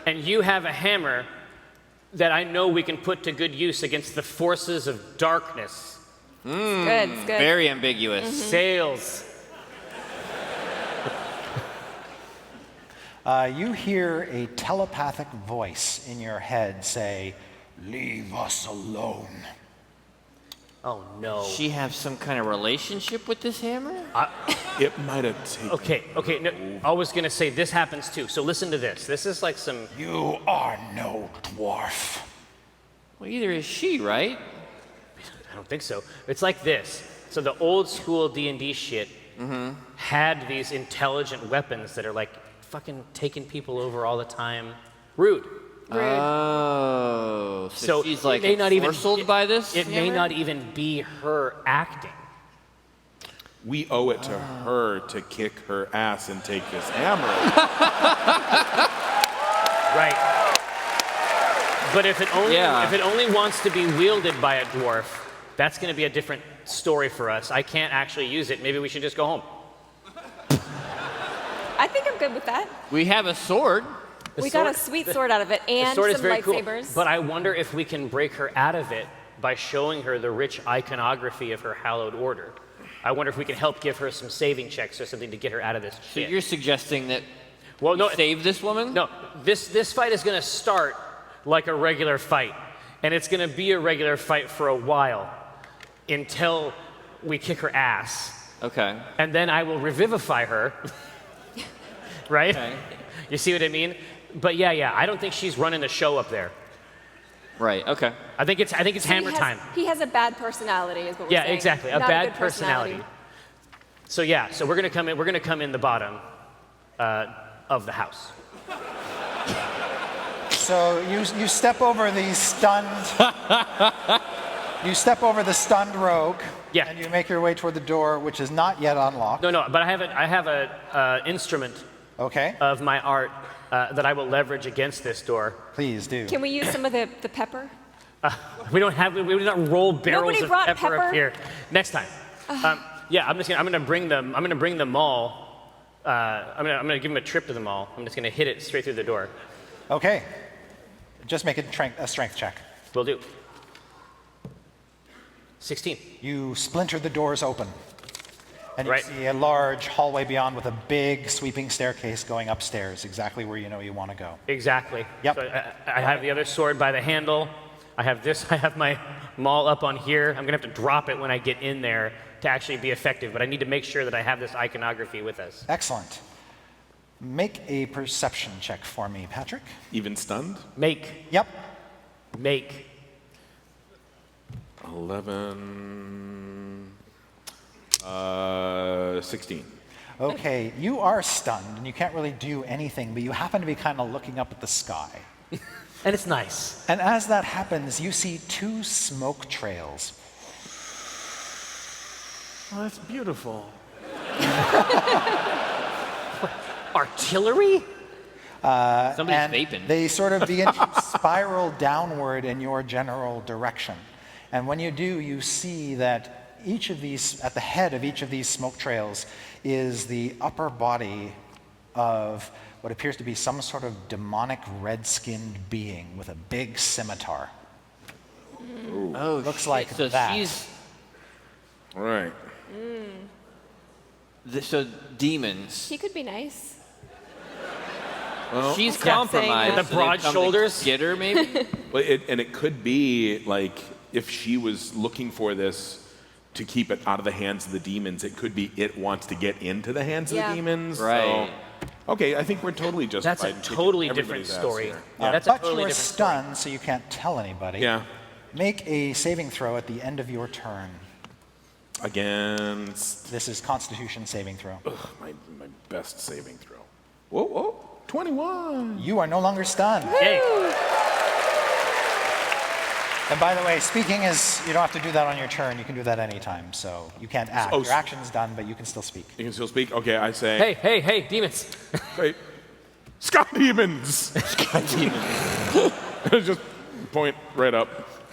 And you have a hammer that I know we can put to good use against the forces of darkness. Good, it's good. Very ambiguous. Sales. You hear a telepathic voice in your head say, "Leave us alone." Oh no. She have some kind of relationship with this hammer? It might have taken. Okay. No, I was gonna say this happens too. So listen to this. This is like some. You are no dwarf. Well, either is she, right? I don't think so. It's like this. So the old school D&D shit had these intelligent weapons that are like fucking taking people over all the time. Rude. Oh, so she's like it may not even enforced by this? It may not even be her acting. We owe it to her to kick her ass and take this hammer. Right. But if it only wants to be wielded by a dwarf, that's going to be a different story for us. I can't actually use it. Maybe we should just go home. I think I'm good with that. We have a sword. We got a sweet sword out of it and The sword some is very lightsabers. cool. But I wonder if we can break her out of it by showing her the rich iconography of her hallowed order. I wonder if we can help give her some saving checks or something to get her out of this So shit. you're suggesting that no, save this woman? No, this fight is going to start like a regular fight. And it's going to be a regular fight for a while until we kick her ass. Okay. And then I will revivify her. Right? Okay. You see what I mean? But yeah, I don't think she's running the show up there. Right, okay. I think it's So hammer time. He has a bad personality, is what we're Yeah, saying. exactly. A Not bad good personality. personality. So we're gonna come in. We're gonna come in the bottom of the house. So you step over the stunned. You step over the stunned rogue. Yeah. And you make your way toward the door, which is not yet unlocked. No, but I have a instrument Okay. of my art that I will leverage against this door. Please do. Can we use some of the pepper? We do not roll barrels Nobody of brought pepper up pepper? here. Next time. I'm gonna bring the mall. I'm gonna give him a trip to the mall. I'm just gonna hit it straight through the door. Okay. Just make a strength check. Will do. 16. You splinter the doors open. And you Right. see a large hallway beyond with a big sweeping staircase going upstairs, exactly where you know you want to go. Exactly. Yep. So I have the other sword by the handle. I have my maul up on here. I'm gonna have to drop it when I get in there to actually be effective, but I need to make sure that I have this iconography with us. Excellent. Make a perception check for me, Patrick. Even stunned? Make. 11. 16. Okay, you are stunned and you can't really do anything, but you happen to be kind of looking up at the sky. And it's nice. And as that happens, you see two smoke trails. Oh, that's beautiful. Artillery? Somebody's And vaping. they sort of begin to spiral downward in your general direction. And when you do, you see that at the head of each of these smoke trails is the upper body of what appears to be some sort of demonic red-skinned being with a big scimitar. Oh, Looks like so that. she's Right. so demons. He could be nice. Well, She's That's not saying compromised. that. The so broad they've come to shoulders? Get her, maybe. Well, it could be like if she was looking for this to keep it out of the hands of the demons, it could be it wants to get into the hands of Yeah. the demons. Right. So, okay, I think we're totally justified. That's a in kicking totally different everybody's ass story. here. Yeah, that's a But totally you're different story. stunned, so you can't tell anybody. Yeah. Make a saving throw at the end of your turn. Against This is Constitution saving throw. my best saving throw. Whoa, 21. You are no longer stunned. Hey, And by the way, speaking is, you don't have to do that on your turn. You can do that anytime. So you can't act. Oh, Your action's done, but you can still speak. You can still speak? Okay, I say. hey, demons. Wait. Sky demons! Sky demons. Just point right up.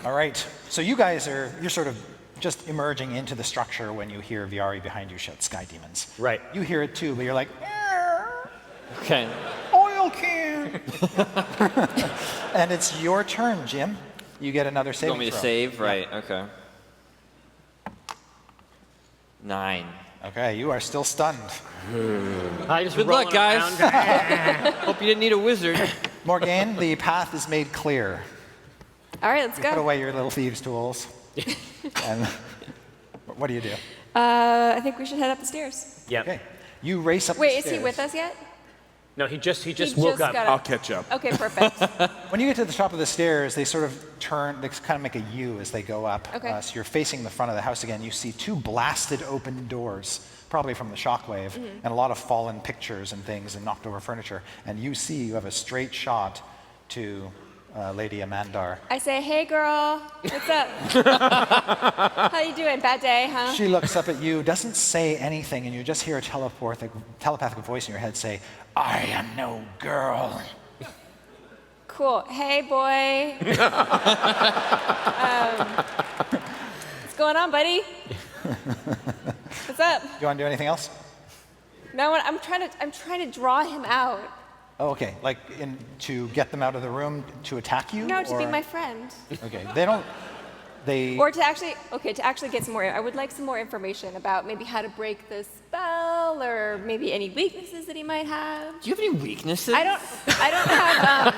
All right. So you guys you're sort of just emerging into the structure when you hear Viari behind you shout Sky Demons. Right. You hear it too, but you're like, Okay. oil can. And it's your turn, Jim. You get another You saving want me to throw. save? Right, okay. 9. Okay, you are still stunned. I just Good luck, rolling guys. around. Hope you didn't need a wizard. Môrgæn, the path is made clear. All right, let's Put go. away your little thieves' tools. And what do you do? I think we should head up the stairs. Yep. Okay. You race up the Wait, stairs. is he with us yet? No, he just He woke just up. got I'll catch up. Okay, perfect. When you get to the top of the stairs, they sort of turn, they kind of make a U as they go up. Okay. So you're facing the front of the house again. You see 2 blasted open doors, probably from the shockwave, and a lot of fallen pictures and things and knocked over furniture. And you have a straight shot to Lady Amandar. I say, hey girl, what's up? How you doing? Bad day, huh? She looks up at you, doesn't say anything, and you just hear a telepathic voice in your head say, I am no girl. Cool. Hey boy. What's going on, buddy? What's up? You want to do anything else? No, I'm trying to draw him out. Oh, okay. Like to get them out of the room to attack you? No, to be or- my friend. Okay. They don't. They. Or to actually get some more. I would like some more information about maybe how to break the spell, or maybe any weaknesses that he might have. Do you have any weaknesses? I don't have.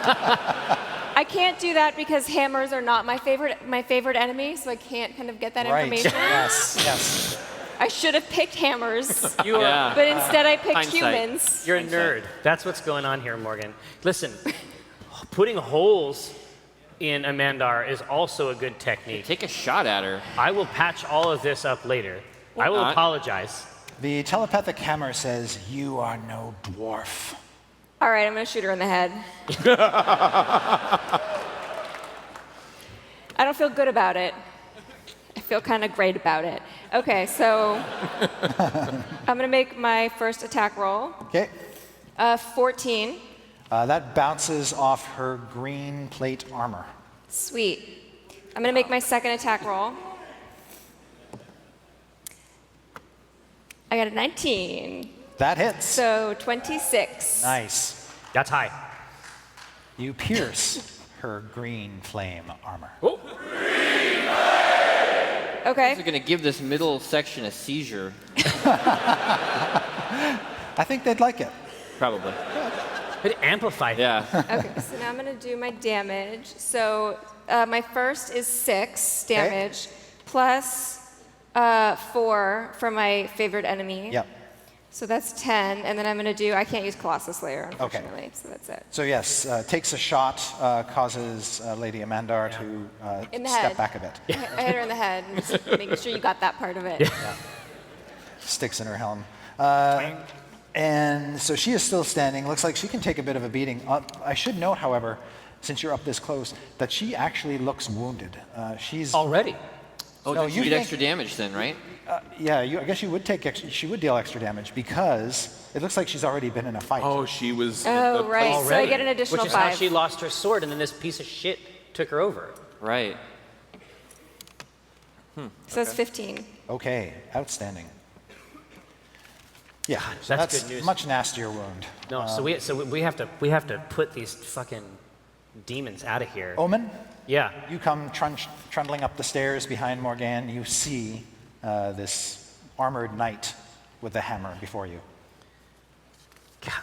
I can't do that because hammers are not my favorite enemy, so I can't kind of get that Right. information. Yes. I should have picked hammers, You are, Yeah. but instead I picked Hindsight. humans. You're a nerd. That's what's going on here, Môrgæn. Listen, putting holes in Amandar is also a good technique. Take a shot at her. I will patch all of this up later. I will not? apologize. The telepathic hammer says, "You are no dwarf." All right, I'm gonna shoot her in the head. I don't feel good about it. I feel kind of great about it. Okay, so I'm gonna make my first attack roll. Okay. 14. That bounces off her green plate armor. Sweet. I'm gonna make my second attack roll. I got a 19. That hits. So 26. Nice. That's high. You pierce her green flame armor. Okay. They're going to give this middle section a seizure. I think they'd like it. Probably. It amplified. Yeah. Okay, so now I'm gonna do my damage. So my first is 6 damage, plus 4 for my favorite enemy. Yep. So that's 10, and then I'm gonna do, I can't use Colossus Slayer, unfortunately, so that's it. So yes, takes a shot, causes Lady Amandar to In the step head. back a bit. I hit her in the head, and just making sure you got that part of it. Sticks in her helm. And so she is still standing. Looks like she can take a bit of a beating. I should note, however, since you're up this close, that she actually looks wounded. She's Already. Oh, No, did you you need think- extra damage then, right? yeah. I guess she would she would deal extra damage because it looks like she's already been in a fight. Oh, she was. Oh, the right. place- So I get an additional Which is how 5. she lost her sword, and then this piece of shit took her over. Right. So that's 15. Okay, outstanding. Yeah, that's good news. Much nastier wound. No, so we have to put these fucking demons out of here. Omin, Yeah. you come trundling up the stairs behind Môrgæn. You see this armored knight with the hammer before you. God.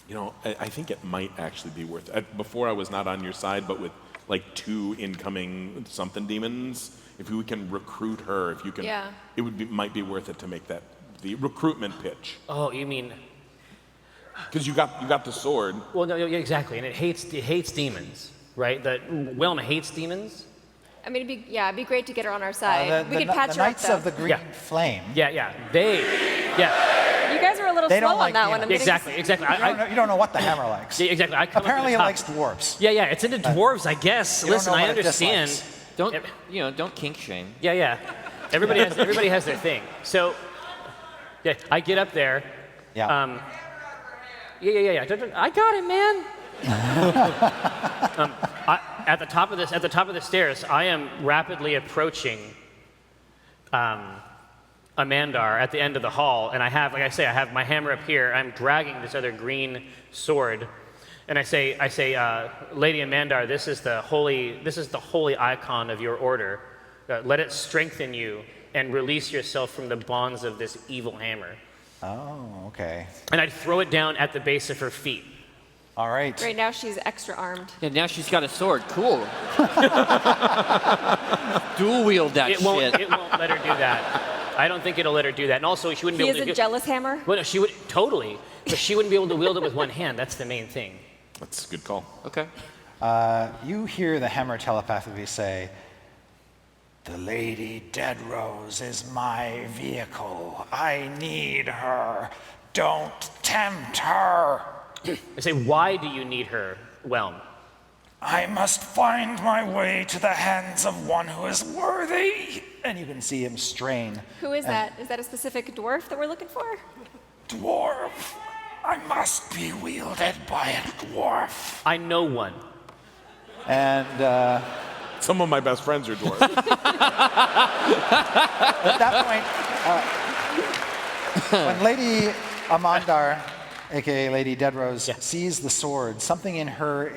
You know, I think it might actually be worth it. Before I was not on your side, but with like 2 incoming something demons, if we can recruit her, if you can, Yeah. it might be worth it to make that the recruitment pitch. Oh, you mean? Because you got the sword. Well, no, yeah, exactly, and it hates demons, right? That Wilma hates demons, I mean, it'd be great to get her on our side. We could the patch her up, Knights though. of the Green Flame. Yeah. You guys are a little They slow don't on like that the one. I'm enemies. getting Exactly. You don't know what the hammer likes. Yeah, exactly. I come up Apparently, at it the top. likes dwarves. Yeah, it's into dwarves, I guess. You don't Listen, know I what it understand. dislikes. Don't kink shame. Yeah. Everybody has their thing. So, yeah, I get up there. Yeah. Yeah. I got it, man. At the top of the stairs, I am rapidly approaching Amandar at the end of the hall, and I have my hammer up here. I'm dragging this other green sword, and I say, Lady Amandar, this is the holy icon of your order. Let it strengthen you and release yourself from the bonds of this evil hammer. Oh, okay. And I'd throw it down at the base of her feet. All right. Right now, she's extra armed. Yeah, now she's got a sword. Cool. Dual wield that It shit. won't let her do that. I don't think it'll let her do that. And also, she wouldn't He be is able to. a jealous hammer? Well, no, she would totally, but she wouldn't be able to wield it with one hand. That's the main thing. That's a good call. Okay. You hear the hammer telepathically say, "The Lady Deadrose is my vehicle. I need her. Don't tempt her. I say, why do you need her, Whelm? I must find my way to the hands of one who is worthy." And you can see him strain. Who is that? Is that a specific dwarf that we're looking for? Dwarf. I must be wielded by a dwarf. I know one. And Some of my best friends are dwarves. at that point, when Lady Amandar, aka Lady Deadrose, sees the sword, something in her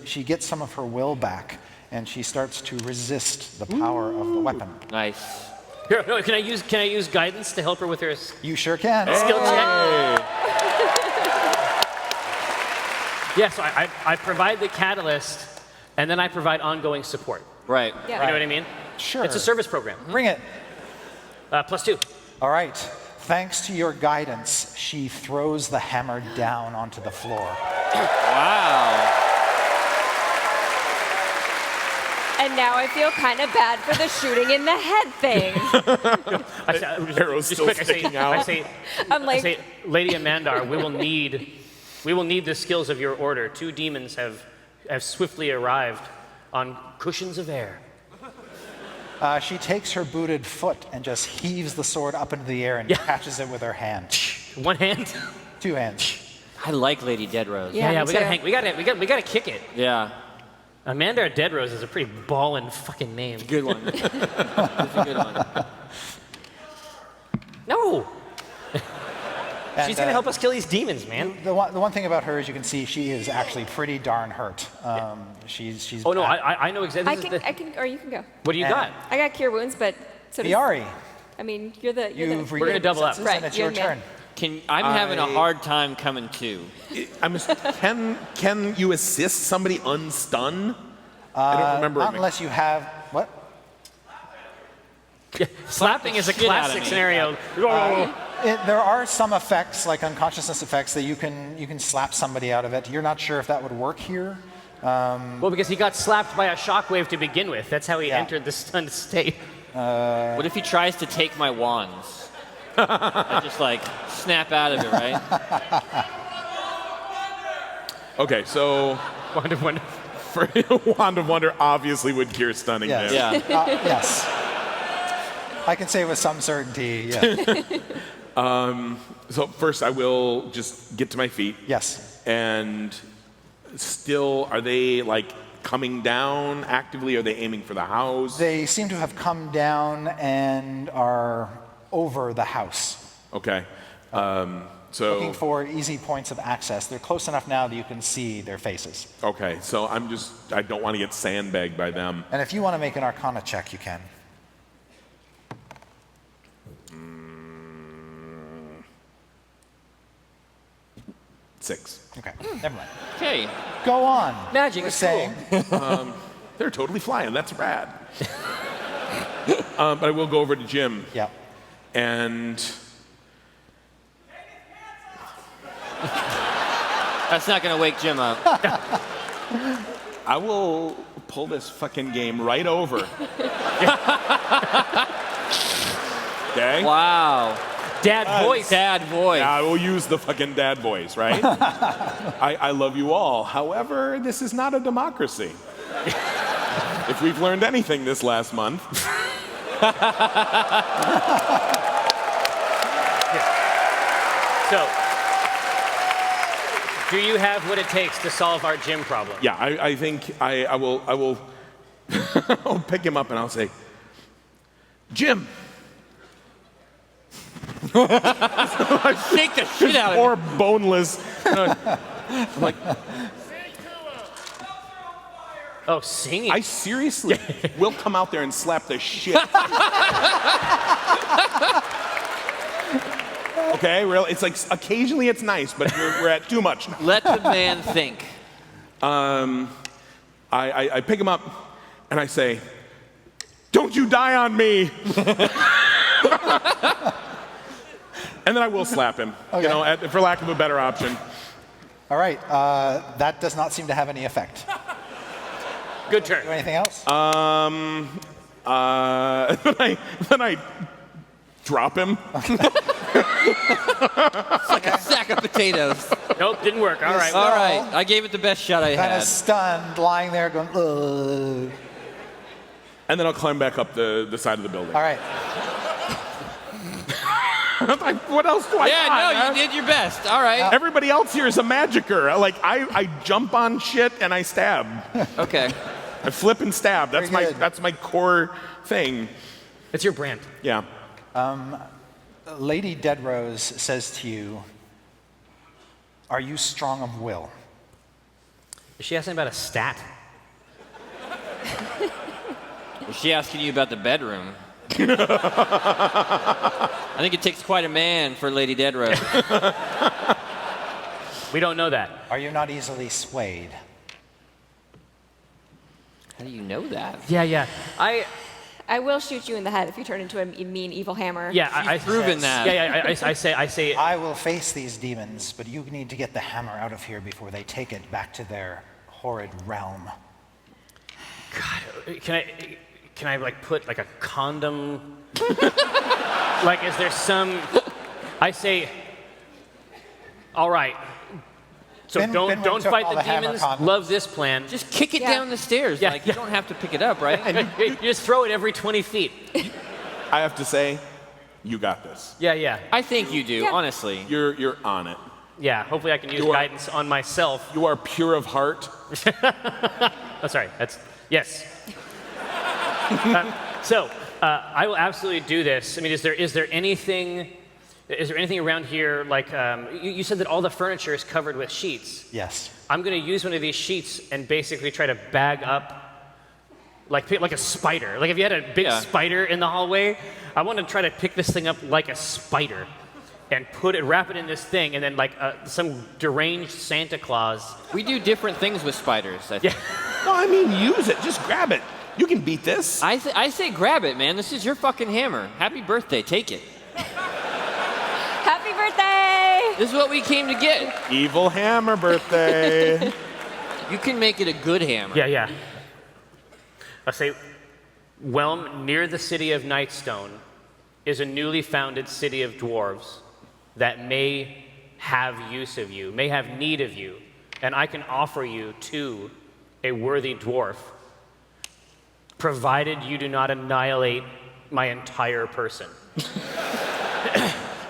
she gets some of her will back, and she starts to resist the power of the weapon. Nice. Here, no, can I use guidance to help her with her You sure can. skill check? Yeah, so I provide the catalyst, and then I provide ongoing support. Right. Yeah. You know what I mean? Sure. It's a service program. Bring it. +2. All right. Thanks to your guidance, she throws the hammer down onto the floor. Wow. And now I feel kind of bad for the shooting in the head thing. Arrow's still sticking out. I'm like, I say, Lady Amandar, we will need the skills of your order. 2 demons have swiftly arrived on cushions of air. She takes her booted foot and just heaves the sword up into the air and catches it with her hand. One hand. 2 hands. I like Lady Deadrose. Yeah. We gotta kick it. Yeah. Amanda Deadrose is a pretty ballin' fucking name. Good one. It's a good one. No. And, She's gonna help us kill these demons, man. The one thing about her is you can see she is actually pretty darn hurt. She's. Oh no, I know exactly. I can, or you can go. What do you got? I got cure wounds, but so does, Viari, I mean, you're the. We're gonna double up. Right, and it's you're your the man. turn. I'm having a hard time coming to. Can you assist somebody unstun? I don't remember. Not unless you have what? Slapping is a Shit out of classic me. scenario. There are some effects, like unconsciousness effects, that you can slap somebody out of it. You're not sure if that would work here. Well, because he got slapped by a shockwave to begin with. That's how he Yeah. entered the stunned state. What if he tries to take my wands? I just like snap out of it, right? Okay, so Wand of Wonder. Wand of Wonder obviously would cure stunning. Yes. damage. Yeah. Yes. I can say with some certainty, yeah. So first, I will just get to my feet. Yes. And still, are they like coming down actively? Are they aiming for the house? They seem to have come down and are over the house, Okay. looking So for easy points of access. They're close enough now that you can see their faces. okay. So I don't want to get sandbagged by them. And if you want to make an Arcana check, you can. 6. Okay, never mind. Okay. Go on. Magic We're is saying. They're totally flying. That's rad. But I will go over to Jim Yeah. and That's not going to wake Jim up. I will pull this fucking game right over. Okay? Wow. Dad voice. Dad voice. Yeah, I will use the fucking dad voice, right? I love you all. However, this is not a democracy. If we've learned anything this last month. So, do you have what it takes to solve our gym problem? Yeah, I think I will I'll pick him up and I'll say, Jim. Shake the shit out of Or boneless. I'm like, Oh, singing. I seriously will come out there and slap the shit. Okay, really? It's like occasionally it's nice, but we're at too much now. Let the man think. I pick him up and I say, "Don't you die on me!" And then I will slap him, Okay. for lack of a better option. All right. That does not seem to have any effect. Good turn. Do anything else? Then I drop him. It's like a sack of potatoes. Nope, didn't work. All right. All right. I gave it the best shot I Kind had. of stunned, lying there going, ugh. And then I'll climb back up the side of the building. All right. What else do I got, Yeah, no, man? you did your best. All right. Everybody else here is a magicer. I jump on shit and I stab. Okay. I flip and stab. That's Very good. my core thing. It's your brand. Yeah. Lady Deadrose says to you, "Are you strong of will?" Is she asking about a stat? Was she asking you about the bedroom? I think it takes quite a man for Lady Deadrose. We don't know that. Are you not easily swayed? How do you know that? Yeah. I will shoot you in the head if you turn into a mean, evil hammer. I Proven that. Yeah. I say. I will face these demons, but you need to get the hammer out of here before they take it back to their horrid realm. God, can I like put like a condom? Like, is there some? I say. All right. So Ben don't took fight all the the hammer demons. condoms. Love this plan. Just kick it Yeah. down the stairs. Yeah, Like, yeah. you don't have to pick it up, right? You just throw it every 20 feet. I have to say, you got this. Yeah. I think you do, Yeah. honestly. You're on it. Yeah. Hopefully, I can use You are- guidance on myself. You are pure of heart. Oh, sorry. That's yes. I will absolutely do this. I mean, is there anything around here like you said that all the furniture is covered with sheets? Yes. I'm going to use one of these sheets and basically try to bag up like a spider. Like if you had a big Yeah. spider in the hallway, I want to try to pick this thing up like a spider and wrap it in this thing, and then like some deranged Santa Claus. We do different things with spiders, I think. Yeah. No, I mean use it. Just grab it. You can beat this. I say grab it, man. This is your fucking hammer. Happy birthday. Take it. Happy birthday! This is what we came to get. Evil hammer birthday. You can make it a good hammer. Yeah. I say, near the city of Nightstone is a newly founded city of dwarves that may have use of you, may have need of you, and I can offer you to a worthy dwarf, provided you do not annihilate my entire person.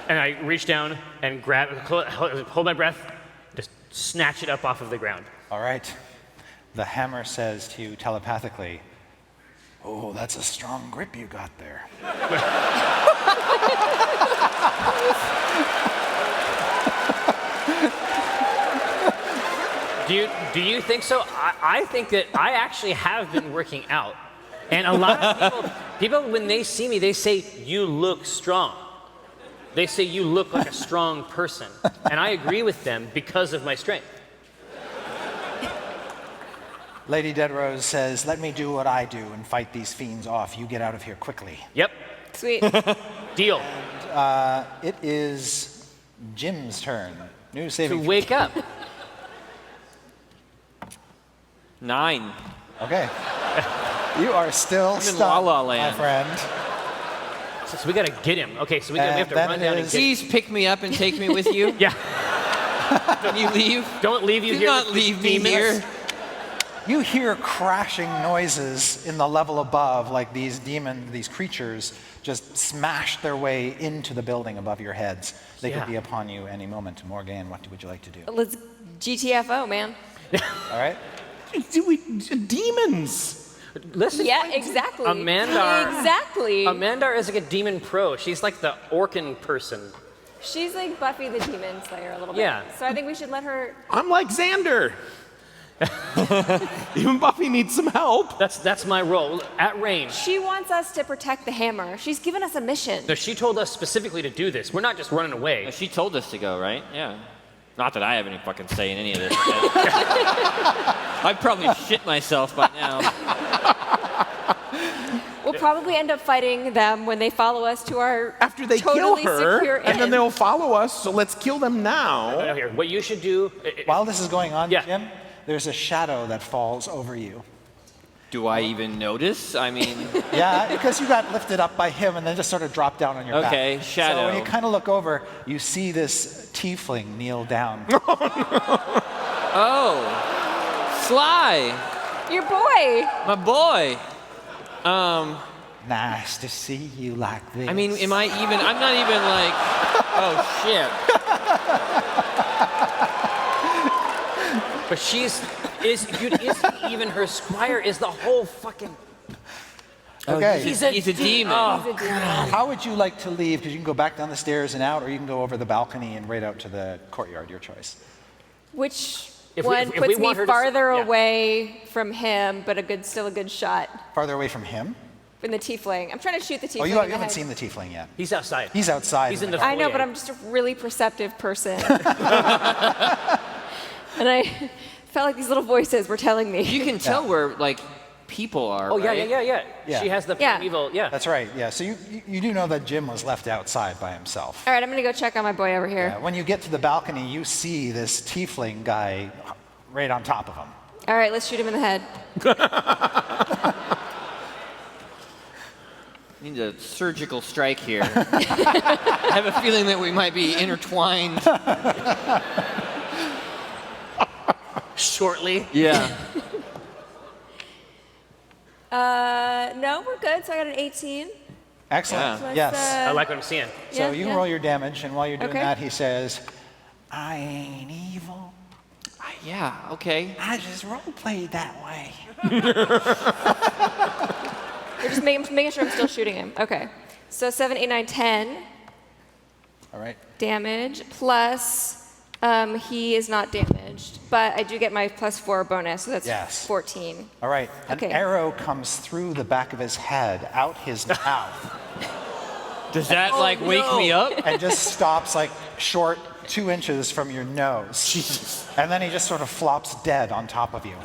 And I reach down and hold my breath, just snatch it up off of the ground. All right. The hammer says to you telepathically, "Oh, that's a strong grip you got there." Do you think so? I think that I actually have been working out. And a lot of people when they see me, they say, "You look strong." They say, "You look like a strong person." And I agree with them because of my strength. Lady Deadrose says, "Let me do what I do and fight these fiends off. You get out of here quickly." Yep, Sweet. deal. It is Jim's turn. New To saving. wake up. 9. Okay. You are still in stuck, La La my Land. friend. So we gotta get him. Okay, so we have to then run it down and is- get him. Please pick me up and take me with you. Yeah. Can you leave? Don't leave you Do here. not with leave these me demons. here. You hear crashing noises in the level above, like these creatures just smash their way into the building above your heads. They Yeah. could be upon you any moment. Morgæn, what would you like to do? Let's GTFO, man. All right? Demons. Listen. Yeah, exactly. Amandar. Exactly. Amandar is like a demon pro. She's like the Orcan person. She's like Buffy the Demon Slayer a little bit. Yeah. So I think we should let her. I'm like Xander. Even Buffy needs some help. That's my role at range. She wants us to protect the hammer. She's given us a mission. No, she told us specifically to do this. We're not just running away. She told us to go, right? Yeah. Not that I have any fucking say in any of this. I'd probably shit myself by now. We'll probably end up fighting them when they follow us to our After they totally kill her, secure and then inn. they'll follow us, so let's kill them now. No, here. What you should do. While this is going on, Yeah. Jim, there's a shadow that falls over you. Do I even notice? I mean, Yeah, because you got lifted up by him and then just sort of dropped down on your back. Okay, shadow. So when you kind of look over, you see this tiefling kneel down. oh, Sly, Your boy. my boy. Nice to see you like this. I mean, am I even? I'm not even like. Oh shit. But dude, is he even her squire? Is the whole fucking. Okay. He's a demon. Oh, He's a demon. How would you like to leave? Because you can go back down the stairs and out, or you can go over the balcony and right out to the courtyard, your choice. Which If we- one if we puts me want her to- farther yeah. away from him, but still a good shot Farther away from him? from the tiefling? I'm trying to shoot the tiefling Oh, you in the haven't head. seen the tiefling yet. He's outside. He's outside. He's in the I know, foyer. but I'm just a really perceptive person. And I felt like these little voices were telling me. You can tell where like people are. Oh yeah, right? yeah. Yeah. She has the Yeah. primeval. Yeah. That's right, yeah. So you do know that Jim was left outside by himself. All right, I'm going to go check on my boy over here. Yeah, when you get to the balcony, you see this tiefling guy right on top of him. All right, let's shoot him in the head. Need a surgical strike here. I have a feeling that we might be intertwined. Shortly. Yeah. No, we're good. So I got an 18. Excellent. Yeah. Yes. I like what I'm seeing. So you can roll your damage, and while you're doing Okay. that, he says, I ain't evil. Yeah. Okay. I just role-played that way. We're just making sure I'm still shooting him. Okay. So 7, 8, 9, 10 All right. damage, plus he is not damaged. But I do get my +4 bonus, so that's Yes. 14. All right. An Okay. arrow comes through the back of his head, out his mouth, Does that like wake me up? and just stops like short 2 inches from your nose. Jesus. And then he just sort of flops dead on top of you.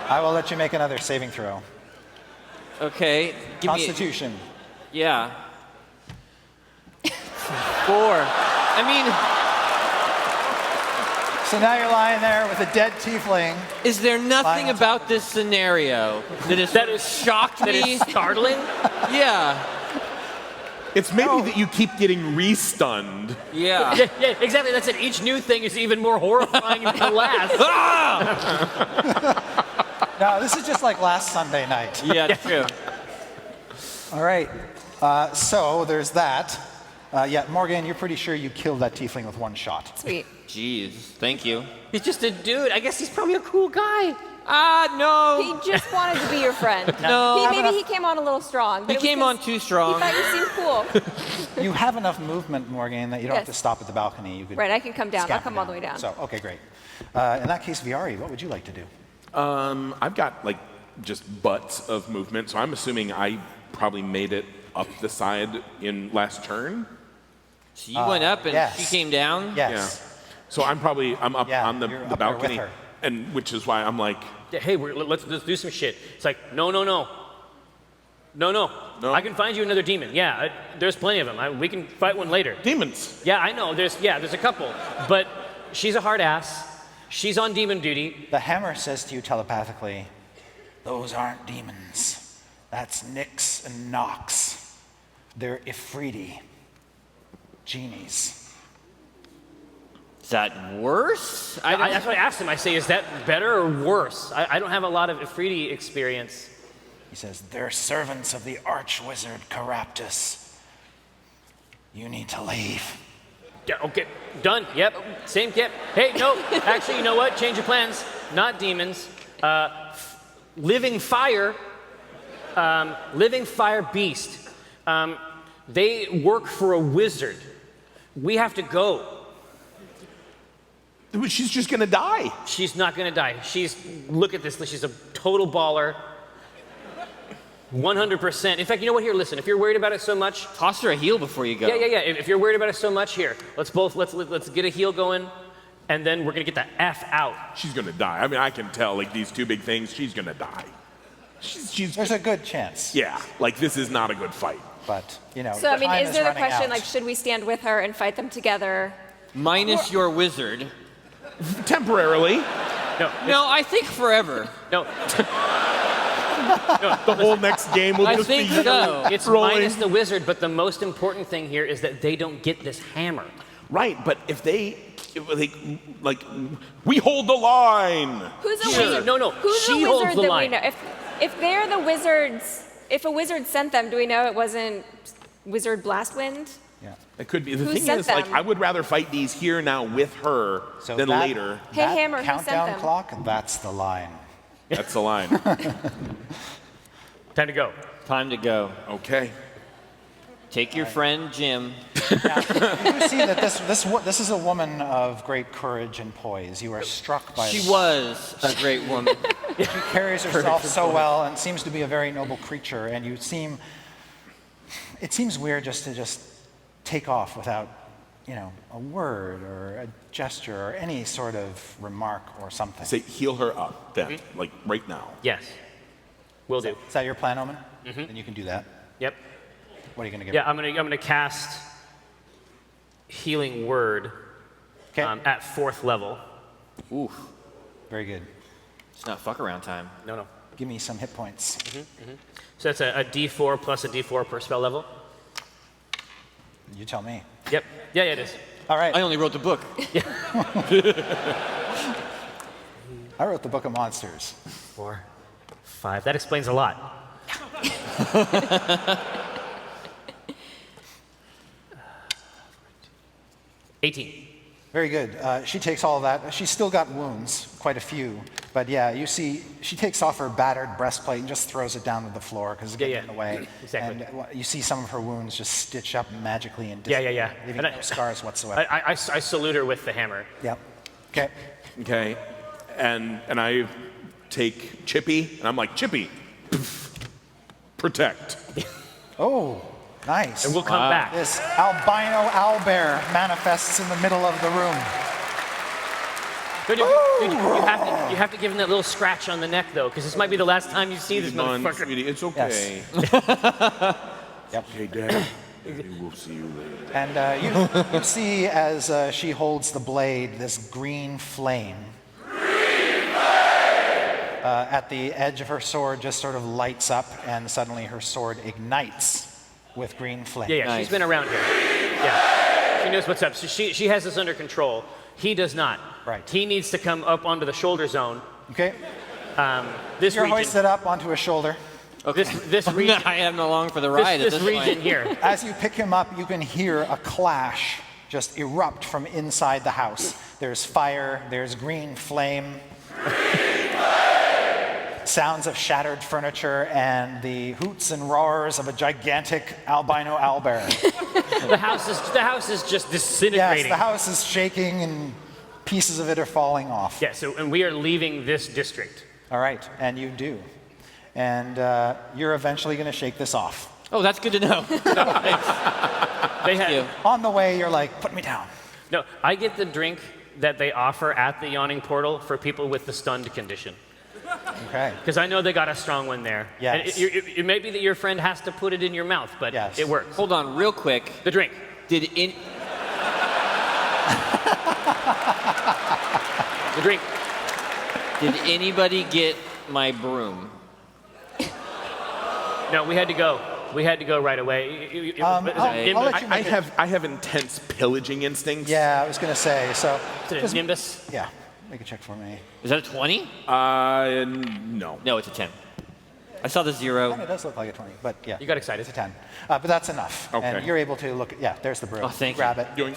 I will let you make another saving throw. Okay. Give Constitution. me. Yeah. 4. I mean, So now you're lying there with a dead tiefling. is there Lying nothing on top about this scenario that has shocked That me? is startling. Yeah. It's maybe that you keep getting re-stunned. Yeah. Yeah, exactly. That's it. Each new thing is even more horrifying than the last. No, this is just like last Sunday night. Yeah, true. All right. So there's that. Yeah, Morgæn, you're pretty sure you killed that tiefling with one shot. Sweet. Jeez. Thank you. He's just a dude. I guess he's probably a cool guy. No. He just wanted to be your friend. No. Maybe he came on a little strong. But He it was came 'cause on too He strong. thought you seemed cool. You have enough movement, Morgæn, that you don't have to Yes. stop at the balcony. You could Right, I can come down. I'll scamper come all the way down. So, okay, great. In that case, Viari, what would you like to do? I've got like just butts of movement, so I'm assuming I probably made it up the side in last turn. So you went up and yes. she came down? Yes. Yeah. So I'm up Yeah, on the you're up there balcony, with her. and which is why I'm like, Yeah, hey, let's do some shit. It's like, no. No? I can find you another demon. Yeah, there's plenty of them. We can fight one later. demons. Yeah, I know. There's a couple, but she's a hard ass. She's on demon duty. The hammer says to you telepathically, those aren't demons. That's Nyx and Nox. They're Ifriti. Genies. Is that worse? That's what I asked him. I say, is that better or worse? I don't have a lot of Ifriti experience. He says, they're servants of the arch-wizard Caraptus. You need to leave. Yeah, okay, done. Yep, same kip. Hey, no, actually, you know what? Change of plans. Not demons. Living fire beast. They work for a wizard. We have to go. She's just gonna die. She's not gonna die. Look at this, she's a total baller. 100%. In fact, you know what? Here, listen. If you're worried about it so much, Toss her a heal before you go. yeah. If you're worried about it so much, here, let's get a heal going, and then we're gonna get the F out. She's gonna die. I mean, I can tell, like, these two big things, she's gonna die. She's There's a good chance. yeah, like, this is not a good fight. But, you know, So, I mean, time is there the running question, out. like, should we stand with her and fight them together? Minus your wizard. Temporarily. No, I think forever. No, The whole next game will I just be think so. it's rolling. minus the wizard, but the most important thing here is that they don't get this hammer. Right, but if they, like, we hold the line. Who's the Sure. wizard? No, Who's she the holds wizard the that line. we know? If they're the wizards, if a wizard sent them, do we know it wasn't Wizard Blastwind? Yeah. It could be. The Who thing sent is, like, them? I would rather fight these here now with her So than that- later. Hey, that Hammer, who sent countdown them? clock, that's the line. That's the line. Time to go. Time to go. Okay. Take your friend Jim. You do see that this is a woman of great courage and poise. You are struck by She was a great woman. She carries herself so well and seems to be a very noble creature, and it seems weird just to take off without, you know, a word or a gesture or any sort of remark or something. Say, heal her up then, like, right now. Yes, will do. Is that your plan, Omin? Then you can do that. Yep. What are you going to give? Yeah, I'm gonna cast Healing Word Okay. at 4th level. Ooh, Very good. it's not fuck around time. No. Give me some hit points. So that's a D4 plus a D4 per spell level. You tell me. Yep. Yeah, it is. All right. I only wrote the book. I wrote the Book of Monsters. 4, 5. That explains a lot. 18. Very good. She takes all of that. She's still got wounds, quite a few. But yeah, you see, she takes off her battered breastplate and just throws it down to the floor because it's getting in the way. Exactly. And you see some of her wounds just stitch up magically and Yeah. leaving And no scars whatsoever. I salute her with the hammer. Yep. Okay. Okay. And I take Chippy, and I'm like, Chippy, protect. Oh, nice. And we'll come back. This albino owlbear manifests in the middle of the room. Dude, you have to give him that little scratch on the neck, though, because this might be the last time you see this Come on, motherfucker. sweetie, it's okay. Yep. Okay, Dad. We'll see you later. And you see as she holds the blade, this green flame. At the edge of her sword just sort of lights up, and suddenly her sword ignites with green flame. Yeah, Nice. she's been around here. Yeah, she knows what's up. So she has this under control. He does not. Right. He needs to come up onto the shoulder zone. Okay. This You're region. hoisted up onto a shoulder. This region. I am along for the ride This at this region point. here. As you pick him up, you can hear a clash just erupt from inside the house. There's fire, there's green flame. Sounds of shattered furniture and the hoots and roars of a gigantic albino owlbear. The house is just Yes, disintegrating. the house is shaking and pieces of it are falling off. Yeah. So and we are leaving this district. All right, and you do. And you're eventually going to shake this off. Oh, that's good to know. They have. you. On the way, you're like, put me down. No, I get the drink that they offer at the Yawning Portal for people with the stunned condition. Okay. Because I know they got a strong one there. Yes. And it may be that your friend has to put it in your mouth, but Yes. it works. Hold on, real quick. The drink. The drink. Did anybody get my broom? No, we had to go. We had to go right away. I'll let you make it. I have intense pillaging instincts. Yeah, I was going to say. So, Is it a Nimbus? yeah, make a check for me. Is that a 20? No. No, it's a 10. I saw the 0. And it does look like a 20, but yeah. You got excited. It's a 10. But that's enough. Okay. And you're able to look at, yeah, there's the broom. Oh, thank you. Grab it. Doing.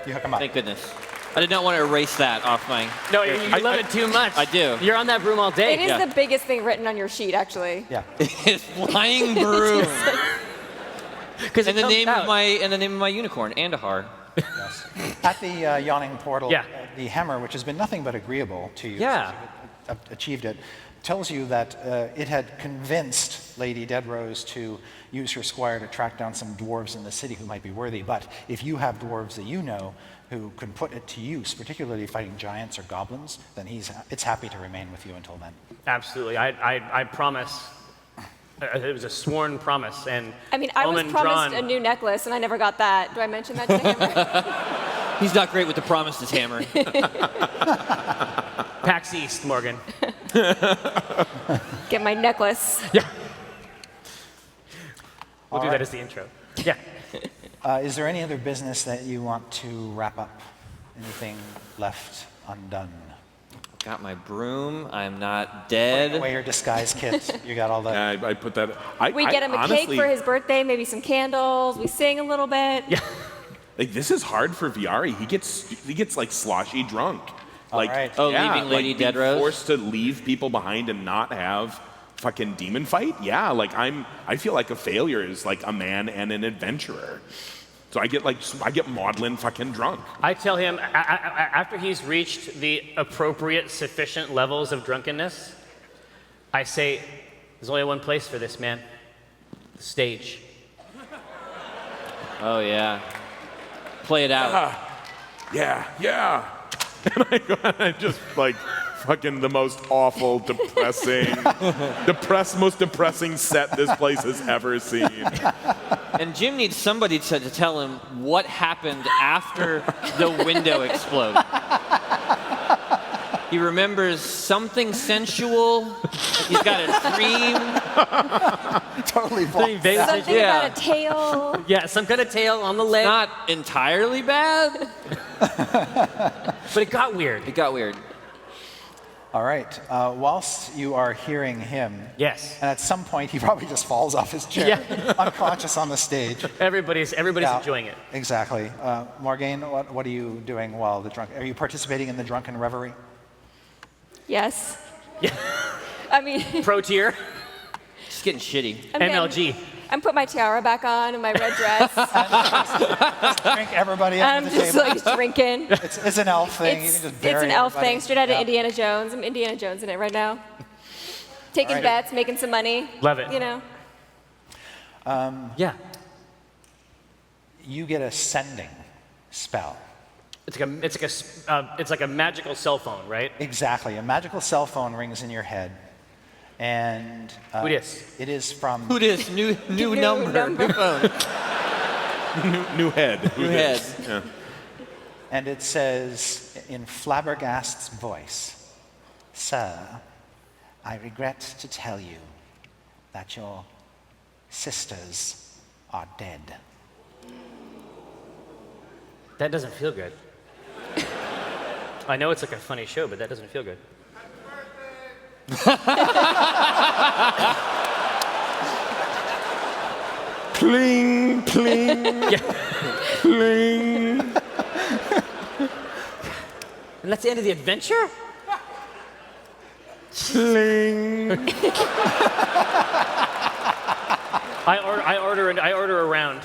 You hook him up. Thank goodness. I did not want to erase that off my... No, you love it too much. I do. You're on that broom all day. It is the biggest thing written on your sheet, actually. Yeah. It's flying broom. Because And the name of my unicorn, Andahar. Yes. At the Yawning Portal, Yeah. the hammer, which has been nothing but agreeable to you Yeah. since you've achieved it, tells you that it had convinced Lady Deadrose to use her squire to track down some dwarves in the city who might be worthy. But if you have dwarves that you know who can put it to use, particularly fighting giants or goblins, then it's happy to remain with you until then. Absolutely. I promise. It was a sworn promise. And I mean, I was Omin, promised Dran, a new necklace, and I never got that. Do I mention that to the hammer? He's not great with the promises, Hammer. PAX East, Môrgæn. Get my necklace. Yeah. We'll do All that right. as the intro. Yeah. Is there any other business that you want to wrap up? Anything left undone? Got my broom. I'm not dead. Away your disguise kit. You got all the... Yeah, I put that. We get him a cake for his birthday, maybe some candles. We sing a little bit. Yeah. Like this is hard for Viari. He gets like sloshy drunk. Like right. Oh, leaving Lady being Deadrose? forced to leave people behind and not have fucking demon fight. Yeah, like I feel like a failure is like a man and an adventurer. So I get maudlin fucking drunk. I tell him, after he's reached the appropriate, sufficient levels of drunkenness, I say, there's only one place for this, man. The stage. Oh, yeah. Play it out. Yeah. And I go, and I just like fucking the most awful, depressing, most depressing set this place has ever seen. And Jim needs somebody to tell him what happened after the window exploded. He remembers something sensual. He's got a dream. Totally Something Something Yeah. about a tail. Yeah, some kind of tail on the leg. Not entirely bad. But it got weird. It got weird. All right. Whilst you are hearing him, Yes. and at some point he probably just falls off his chair, Yeah. unconscious on the stage. Everybody's Yeah, enjoying it. Exactly. Môrgæn, what are you doing while the drunk? Are you participating in the drunken reverie? Yes. Yeah. I mean, Pro tier. Just getting shitty. MLG. I'm putting my tiara back on and my red dress. Drink everybody up I'm at the just table. like drinking. It's an elf thing. You can just It's bury an elf everybody. thing, straight out of Yeah. Indiana Jones. I'm Indiana Jones in it right now. Taking All right. bets, making some money. Love it. You know. Yeah. You get a sending spell. It's like a magical cell phone, right? Exactly. A magical cell phone rings in your head. And Who dis? it is from... Who this? New number. New phone. New head. New head. Yeah. And it says in Flabbergast's voice, "Sir, I regret to tell you that your sisters are dead." That doesn't feel good. I know it's like a funny show, but that doesn't feel good. Pling, pling, pling. And that's the end of the adventure? Pling. I order a round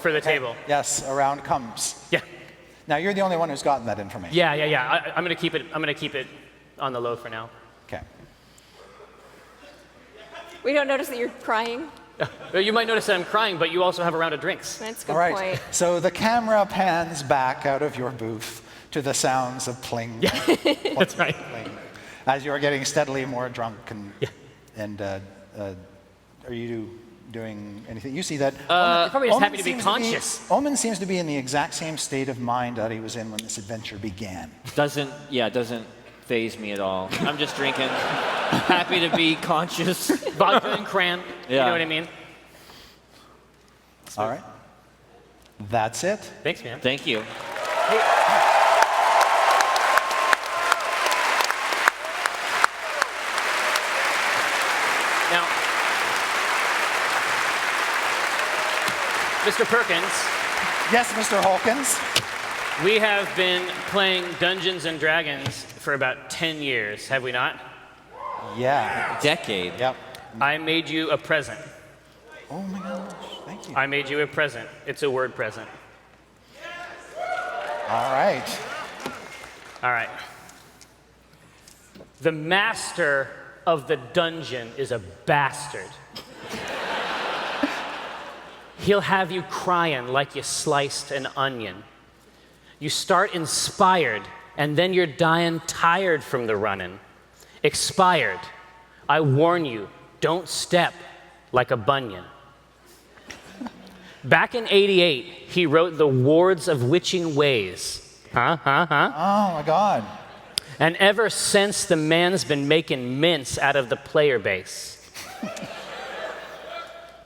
for the table. Yes, around comes. Yeah. Now you're the only one who's gotten that information. Yeah. I'm gonna keep it on the low for now. Okay. We don't notice that you're crying. You might notice that I'm crying, but you also have a round of drinks. That's a good All right. point. So the camera pans back out of your booth to the sounds of pling. Yeah, that's right. Pling, as you're getting steadily more drunk and Yeah. and are you doing anything? You see that Probably just happy to be seems conscious. Omin seems to be in the exact same state of mind that he was in when this adventure began. Doesn't faze me at all. I'm just drinking. Happy to be conscious. Vodka and cran. You Yeah. know what I mean? All right. That's it. Thanks, man. Thank you. Now, Mr. Perkins, Yes, Mr. Holkins. we have been playing Dungeons and Dragons for about 10 years, have we not? Yeah. Decade. Yep. I made you a present. Oh my gosh. Thank you. I made you a present. It's a word present. All right. All right. The master of the dungeon is a bastard. He'll have you crying like you sliced an onion. You start inspired, and then you're dying tired from the running. Expired. I warn you, don't step like a bunion. Back in '88, he wrote The Wards of Witching Ways. Oh my God. And ever since, the man's been making mince out of the player base.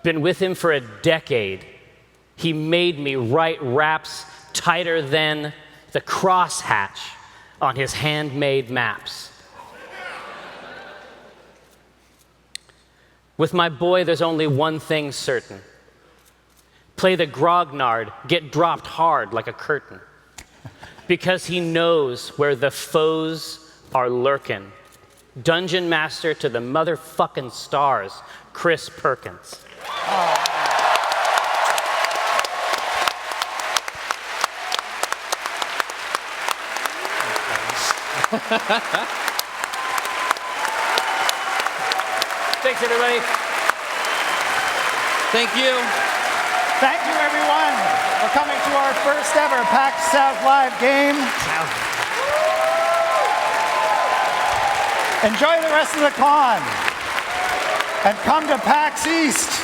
Been with him for a decade. He made me write raps tighter than the crosshatch on his handmade maps. With my boy, there's only one thing certain. Play the grognard, get dropped hard like a curtain. Because he knows where the foes are lurking. Dungeon Master to the motherfucking stars, Chris Perkins. Thanks, everybody. Thank you. Thank you, everyone, for coming to our first ever PAX South Live game. Enjoy the rest of the con. And come to PAX East.